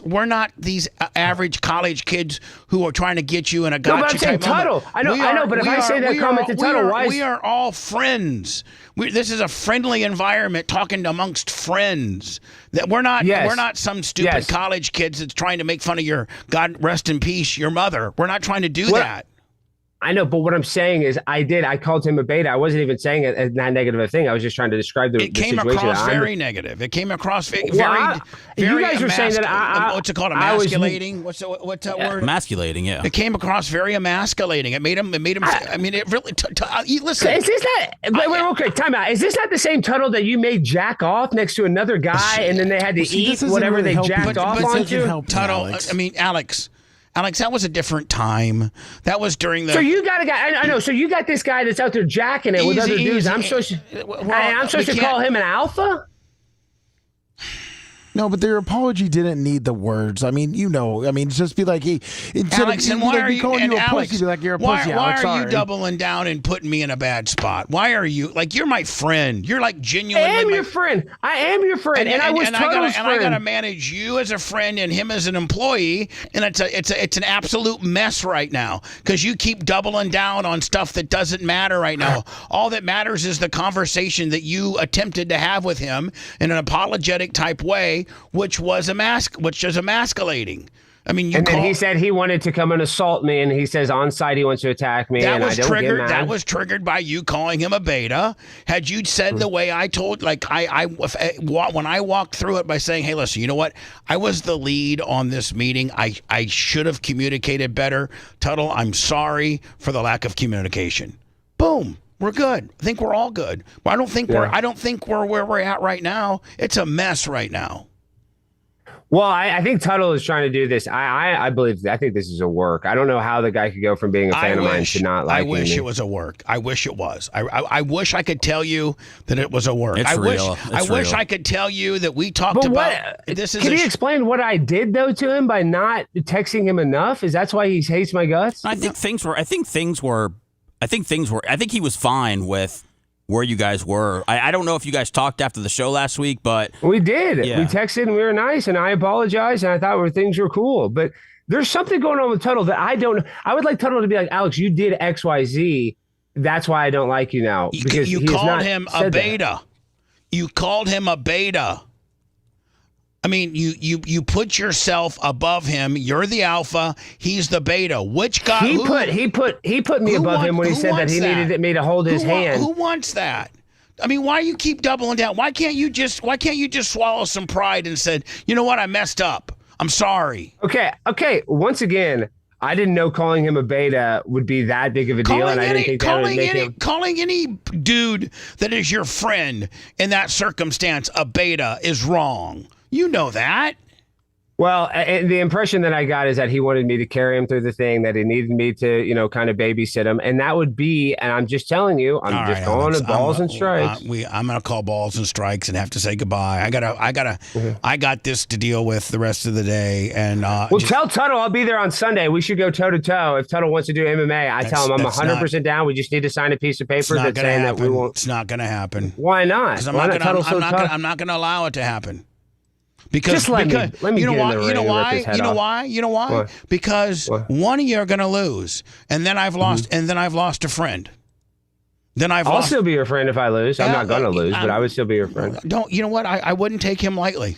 We're not these average college kids who are trying to get you in a gotcha. No, but I'm saying Tuttle. I know, but if I say that comment to Tuttle, why? We are all friends. This is a friendly environment, talking amongst friends. That we're not some stupid college kids that's trying to make fun of your, God rest in peace, your mother. We're not trying to do that. I know, but what I'm saying is I called him a beta. I wasn't even saying it as that negative a thing. I was just trying to describe the situation. It came across very negative. It came across very you guys were saying that what's it called? Emasculating? What's that word? Emasculating, yeah. It came across very emasculating. It made him I mean, it really listen. Is this not wait, okay, time out. Is this not the same Tuttle that you made jack off next to another guy and then they had to eat whatever they jacked off onto? Tuttle, I mean, Alex, that was a different time. That was during the. So you got a guy. I know. So you got this guy that's out there jacking it with other dudes. I'm supposed to call him an alpha. No, but their apology didn't need the words. I mean, just be like, hey, Alex, and why are you calling you a pussy? Be like, you're a pussy. Why are you doubling down and putting me in a bad spot? Why are you you're my friend? You're like genuinely. I am your friend. I am your friend, and I was Tuttle's friend. I got to manage you as a friend and him as an employee, and it's an absolute mess right now because you keep doubling down on stuff that doesn't matter right now. All that matters is the conversation that you attempted to have with him in an apologetic type way. Which was emasculating. I mean, then he said he wanted to come and assault me, and he says on site he wants to attack me. That was triggered by you calling him a beta. Had you said the way I told, when I walked through it by saying, "Hey, listen, you know what? I was the lead on this meeting. I should have communicated better." Tuttle, I'm sorry for the lack of communication. Boom. We're good. I think we're all good. But I don't think we're where we're at right now. It's a mess right now. Well, I think Tuttle is trying to do this. I think this is a work. I don't know how the guy could go from being a fan of mine to not liking me. I wish it was a work. I wish it was. I wish I could tell you that it was a work. It's real. I wish I could tell you that we talked about this. Can you explain what I did though to him by not texting him enough? Is that's why he hates my guts? I think he was fine with where you guys were. I don't know if you guys talked after the show last week, but we did. Yeah. We texted and we were nice, and I apologized, and I thought things were cool. But there's something going on with Tuttle that I don't know. I would like Tuttle to be like, Alex, you did XYZ. That's why I don't like you now. Because you called him a beta. You called him a beta. I mean, you put yourself above him. You're the alpha. He's the beta. Which guy? He put me above him when he said that he needed me to hold his hand. Who wants that? I mean, why you keep doubling down? Why can't you just swallow some pride and said, you know what, I messed up. I'm sorry. Okay. Once again, I didn't know calling him a beta would be that big of a deal, and I didn't think that would make him. Calling any dude that is your friend in that circumstance a beta is wrong. You know that. Well, the impression that I got is that he wanted me to carry him through the thing, that he needed me to, kind of babysit him. And that would be, and I'm just telling you, I'm just going to balls and strikes. I'm going to call balls and strikes and have to say goodbye. I got this to deal with the rest of the day. And tell Tuttle I'll be there on Sunday. We should go toe to toe. If Tuttle wants to do MMA, I tell him I'm 100% down. We just need to sign a piece of paper that's saying that we won't. It's not going to happen. Why not? Because I'm not going to allow it to happen. Because let me you know why? What? Because one of you are going to lose, and then I've lost, and then I've lost a friend. Then I'll still be your friend if I lose. I'm not going to lose, but I would still be your friend. You know what? I wouldn't take him lightly.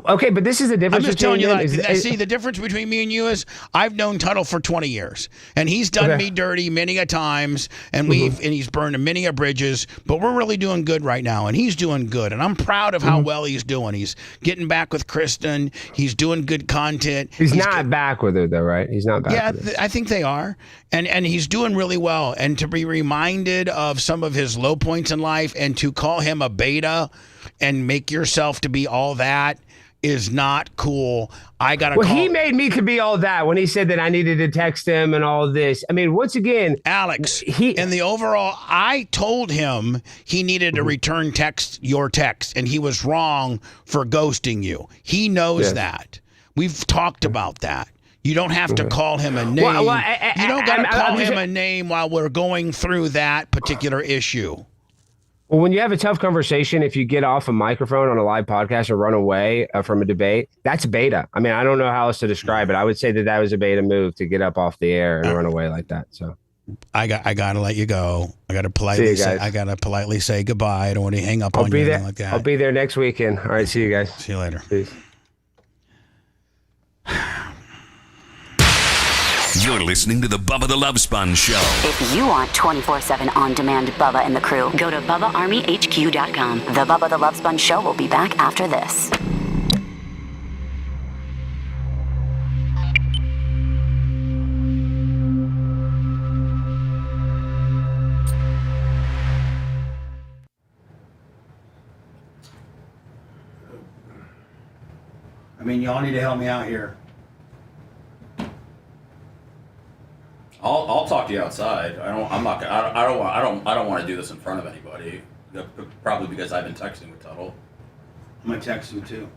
Okay, but this is the difference. I'm just telling you. See, the difference between me and you is I've known Tuttle for 20 years, and he's done me dirty many a times, and he's burned many a bridges. But we're really doing good right now, and he's doing good, and I'm proud of how well he's doing. He's getting back with Kristen. He's doing good content. He's not back with her though, right? He's not back. Yeah, I think they are, and he's doing really well. And to be reminded of some of his low points in life, and to call him a beta, and make yourself to be all that. Is not cool. He made me to be all that when he said that I needed to text him and all this. I mean, once again, Alex, in the overall, I told him he needed to return your text, and he was wrong for ghosting you. He knows that. We've talked about that. You don't have to call him a name. You don't got to call him a name while we're going through that particular issue. Well, when you have a tough conversation, if you get off a microphone on a live podcast or run away from a debate, that's beta. I mean, I don't know how else to describe it. I would say that was a beta move to get up off the air and run away like that. So I got to let you go. I got to politely say goodbye. I don't want to hang up on you or anything like that. I'll be there next weekend. All right, see you guys. See you later. Peace. You're listening to the Bubba the Love Sponge Show. If you want 24/7 on-demand Bubba and the crew, go to BubbaArmyHQ.com. The Bubba the Love Sponge Show will be back after this. I mean, y'all need to help me out here. I'll talk to you outside. I don't want to do this in front of anybody. Probably because I've been texting with Tuttle. I'm gonna text him too.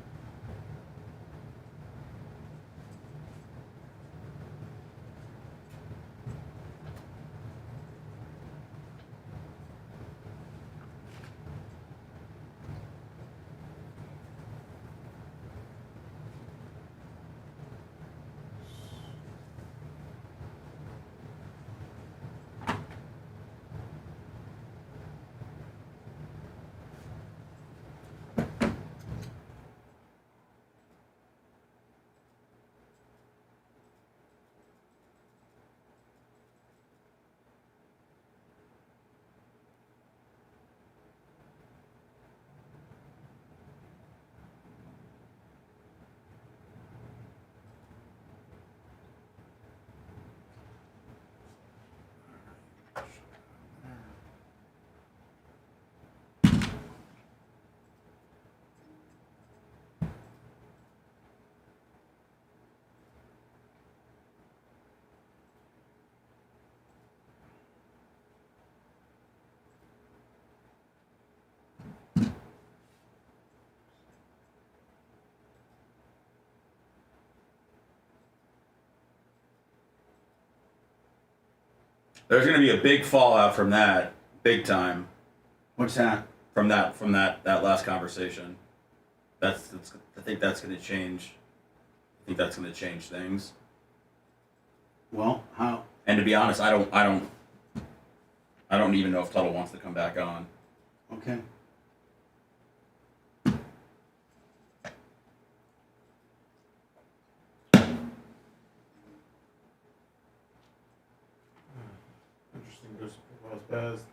There's going to be a big fallout from that, big time. What's that? From that last conversation. I think that's going to change. I think that's going to change things. Well, how? And to be honest, I don't even know if Tuttle wants to come back on. Okay. Interesting. Goes past.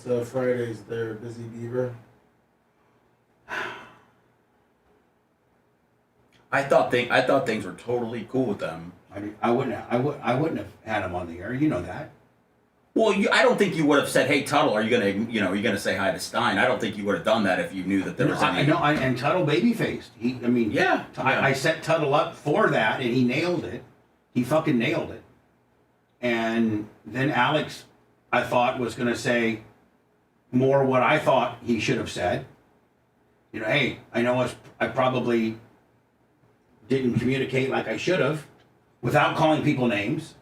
That's Fridays there, Busy Beaver. I thought things were totally cool with them. I wouldn't have had him on the air. You know that. Well, I don't think you would have said, "Hey, Tuttle, are you gonna say hi to Stein?" I don't think you would have done that if you knew that there was any. I know, and Tuttle baby-faced. I set Tuttle up for that, and he nailed it. He fucking nailed it. And then Alex, I thought, was going to say more what I thought he should have said. You know, hey, I know I probably didn't communicate like I should have without calling people names.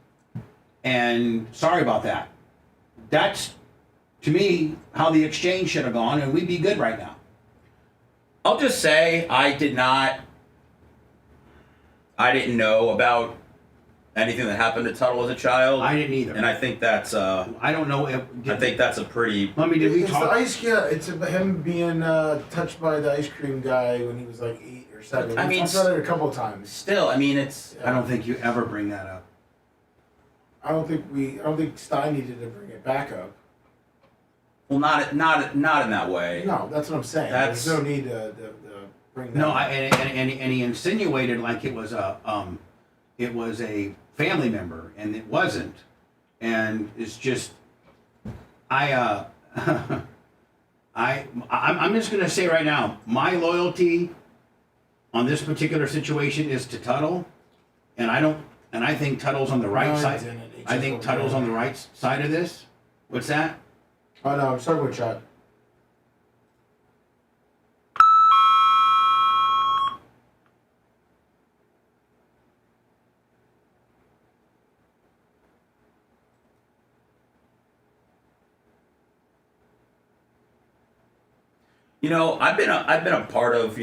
And sorry about that. That's, to me, how the exchange should have gone, and we'd be good right now. I'll just say I didn't know about anything that happened to Tuttle as a child. I didn't either. And I think that's I don't know if I think that's a pretty Did we talk? It's him being touched by the ice cream guy when he was like 8 or 7. I mean, talked about it a couple of times. Still, I mean, it's I don't think you ever bring that up. I don't think Stein needed to bring it back up. Well, not in that way. No, that's what I'm saying. There's no need to bring that up. And he insinuated like it was a family member, and it wasn't. And it's just I'm just gonna say right now, my loyalty on this particular situation is to Tuttle, and I think Tuttle's on the right side. I think Tuttle's on the right side of this. What's that? Oh no, I'm sorry with Chad. You know, I've been a part of,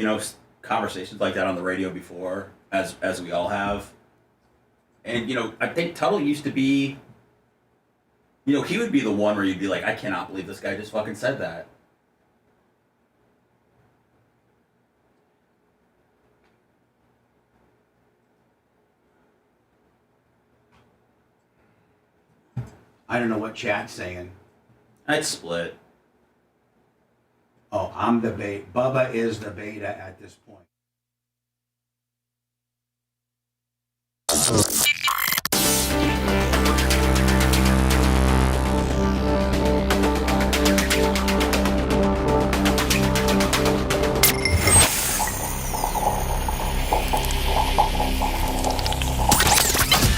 conversations like that on the radio before, as we all have. And, I think Tuttle used to be, he would be the one where you'd be like, I cannot believe this guy just fucking said that. I don't know what chat's saying. I'd split. Oh, I'm the beta. Bubba is the beta at this point.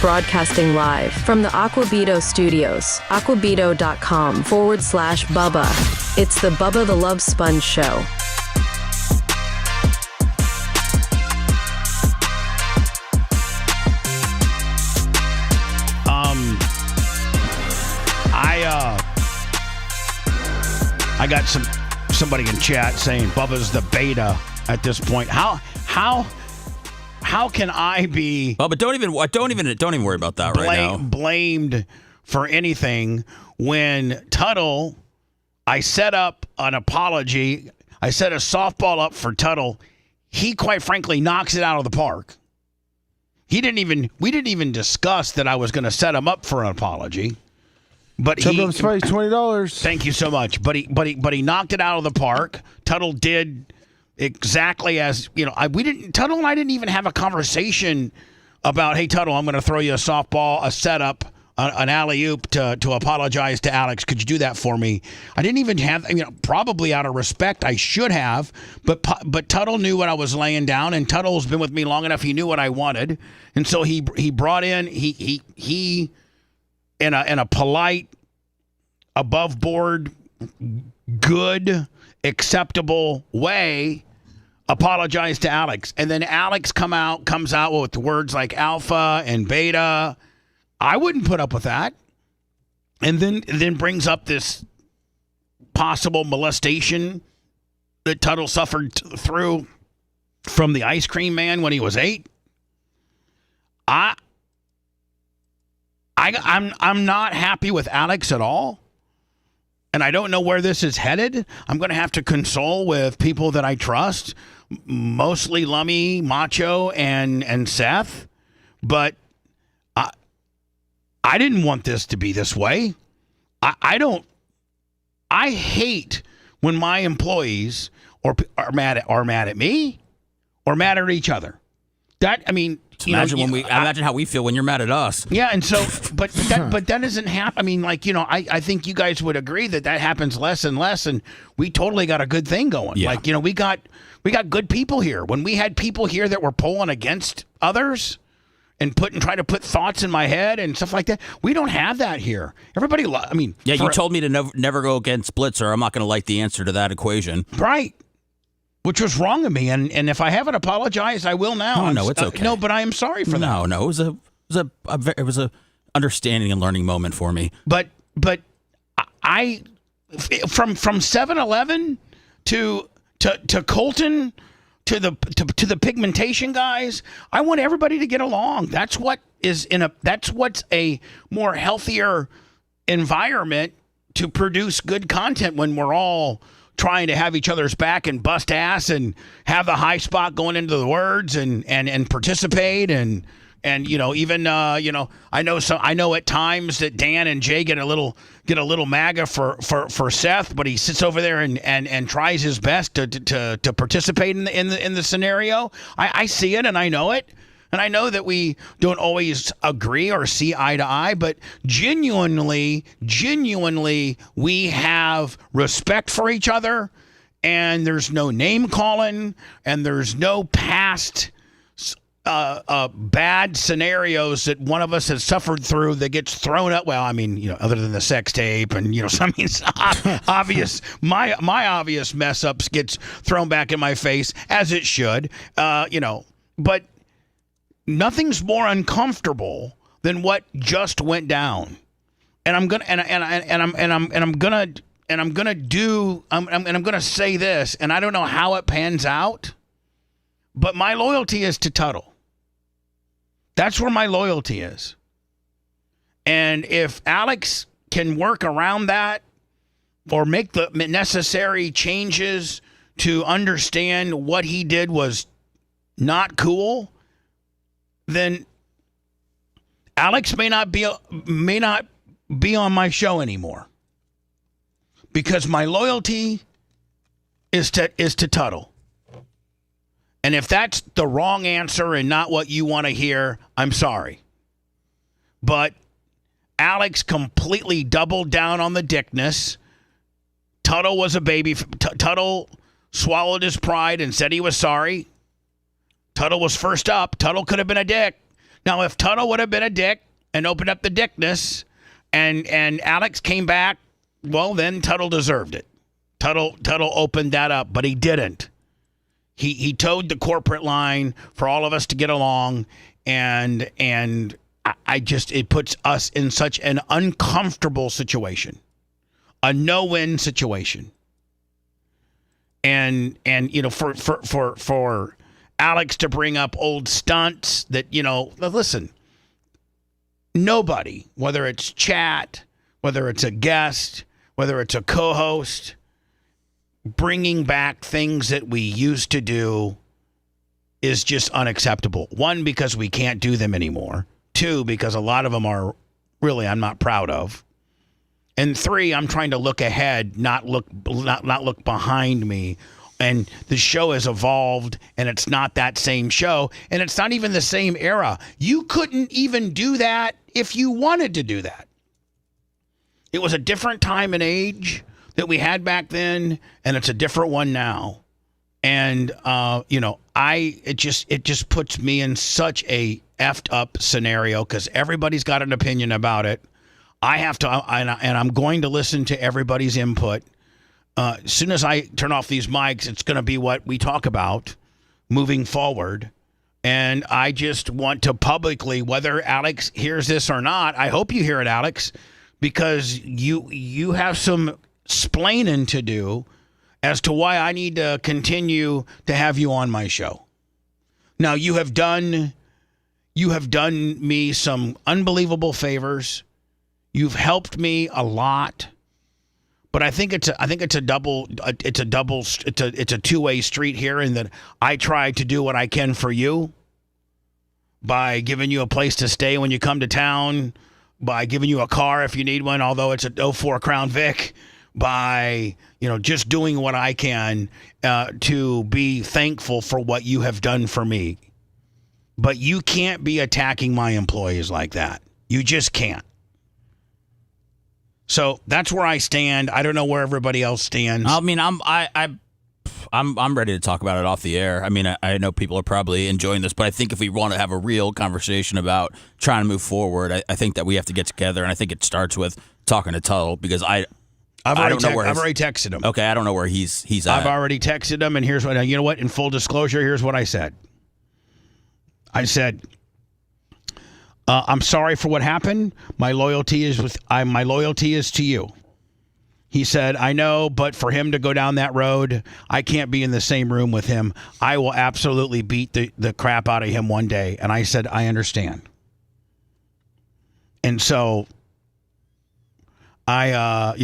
Broadcasting live from the Aquabito studios, aquabito.com/Bubba. It's the Bubba the Love Sponge Show. I got somebody in chat saying Bubba's the beta at this point. How can I be? But don't even worry about that right now. Blamed for anything when Tuttle, I set up an apology. I set a softball up for Tuttle. He quite frankly knocks it out of the park. We didn't even discuss that I was going to set him up for an apology. But $20. Thank you so much. But he knocked it out of the park. Tuttle did exactly as Tuttle and I didn't even have a conversation about, hey Tuttle, I'm going to throw you a softball, a setup, an alley-oop to apologize to Alex. Could you do that for me? I didn't even have, probably out of respect I should have, but Tuttle knew what I was laying down, and Tuttle's been with me long enough. He knew what I wanted, and so he brought in he in a polite, above board, good, acceptable way apologize to Alex. And then Alex comes out with words like alpha and beta. I wouldn't put up with that. And then brings up this possible molestation that Tuttle suffered through from the ice cream man when he was 8. I'm not happy with Alex at all. And I don't know where this is headed. I'm going to have to console with people that I trust, mostly Lummy, Macho, and Seth. But I didn't want this to be this way. I hate when my employees are mad at me or mad at each other. Imagine how we feel when you're mad at us. Yeah, and so, but that doesn't happen. I mean, I think you guys would agree that happens less and less, and we totally got a good thing going. Yeah. We got good people here. When we had people here that were pulling against others and try to put thoughts in my head and stuff like that, we don't have that here. Everybody, you told me to never go against Blitzer. I'm not going to like the answer to that equation. Right. Which was wrong of me, and if I haven't apologized, I will now. Oh, no, it's okay. No, but I am sorry for that. No, it was a understanding and learning moment for me. But I from 7-Eleven to Colton to the pigmentation guys, I want everybody to get along. That's what's a more healthier environment to produce good content when we're all trying to have each other's back and bust ass and have the high spot going into the words and participate and even I know at times that Dan and Jay get a little MAGA for Seth, but he sits over there and tries his best to participate in the scenario. I see it and I know it. And I know that we don't always agree or see eye to eye, but genuinely, we have respect for each other, and there's no name calling, and there's no past bad scenarios that one of us has suffered through that gets thrown up. Well, other than the sex tape and, obvious, my obvious mess ups gets thrown back in my face, as it should, but nothing's more uncomfortable than what just went down, and I'm gonna say this, and I don't know how it pans out, but my loyalty is to Tuttle. That's where my loyalty is, and if Alex can work around that or make the necessary changes to understand what he did was not cool, then Alex may not be on my show anymore, because my loyalty is to Tuttle. And if that's the wrong answer and not what you want to hear, I'm sorry. But Alex completely doubled down on the dickness. Tuttle was a baby. Tuttle swallowed his pride and said he was sorry. Tuttle was first up. Tuttle could have been a dick. Now, if Tuttle would have been a dick and opened up the dickness and Alex came back, well, then Tuttle deserved it. Tuttle opened that up, but he didn't. He towed the corporate line for all of us to get along, and it puts us in such an uncomfortable situation, a no-win situation. And for Alex to bring up old stunts that, listen, nobody, whether it's chat, whether it's a guest, whether it's a co-host, bringing back things that we used to do is just unacceptable. 1, because we can't do them anymore. 2, because a lot of them are really I'm not proud of. And 3, I'm trying to look ahead, not look behind me. And the show has evolved, and it's not that same show, and it's not even the same era. You couldn't even do that if you wanted to do that. It was a different time and age that we had back then, and it's a different one now. And it just puts me in such a effed up scenario because everybody's got an opinion about it. I have to, and I'm going to listen to everybody's input. as soon as I turn off these mics, it's going to be what we talk about moving forward. And I just want to publicly, whether Alex hears this or not, I hope you hear it, Alex, because you have some splaining to do as to why I need to continue to have you on my show. Now, you have done me some unbelievable favors. You've helped me a lot. But I think it's a two-way street here, in that I try to do what I can for you by giving you a place to stay when you come to town, by giving you a car if you need one, although it's a 04 Crown Vic, by just doing what I can to be thankful for what you have done for me. But you can't be attacking my employees like that. You just can't. So that's where I stand. I don't know where everybody else stands. I mean, I'm ready to talk about it off the air. I mean, I know people are probably enjoying this, but I think if we want to have a real conversation about trying to move forward, I think that we have to get together, and I think it starts with talking to Tuttle, because I've already texted him. Okay, I don't know where he's at. I've already texted him, and here's what. You know what? In full disclosure, here's what I said. I said, I'm sorry for what happened. My loyalty is to you. He said, I know, but for him to go down that road, I can't be in the same room with him. I will absolutely beat the crap out of him one day. And I said, I understand. And so my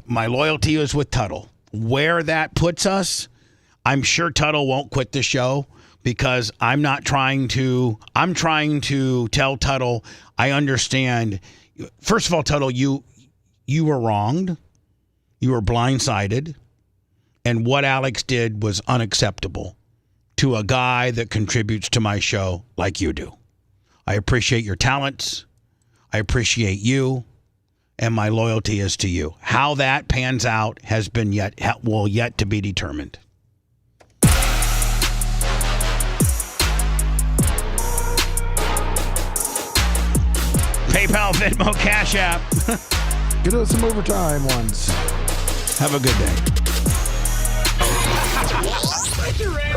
loyalty is with Tuttle. Where that puts us, I'm sure Tuttle won't quit the show, because I'm trying to tell Tuttle, I understand. First of all, Tuttle, you were wronged. You were blindsided. And what Alex did was unacceptable to a guy that contributes to my show like you do. I appreciate your talents. I appreciate you. And my loyalty is to you. How that pans out will yet to be determined. PayPal, Venmo, Cash App. Get us some overtime ones. Have a good day.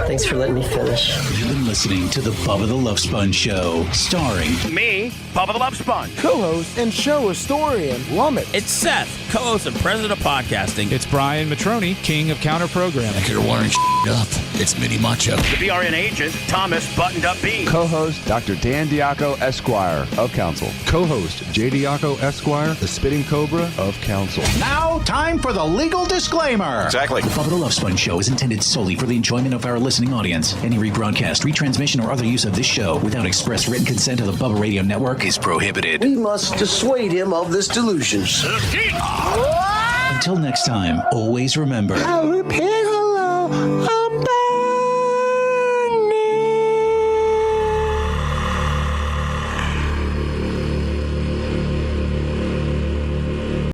Thanks for letting me finish. You've been listening to the Bubba the Love Sponge Show, starring me, Bubba the Love Sponge, co-host and show historian, Lummit. It's Seth, co-host and president of podcasting. It's Brian Matroni, king of counter programming. You're wiring up. It's Mini Macho. The BRN agent, Thomas Buttoned Up B. Co-host, Dr. Dan Diaco, Esquire of Council. Co-host, J. Diaco, Esquire, the Spitting Cobra of Council. Now, time for the legal disclaimer. Exactly. The Bubba the Love Sponge Show is intended solely for the enjoyment of our listening audience. Any rebroadcast, retransmission, or other use of this show without express written consent of the Bubba Radio Network is prohibited. We must dissuade him of this delusion. Until next time, always remember. I'll repeat hello. I'm back.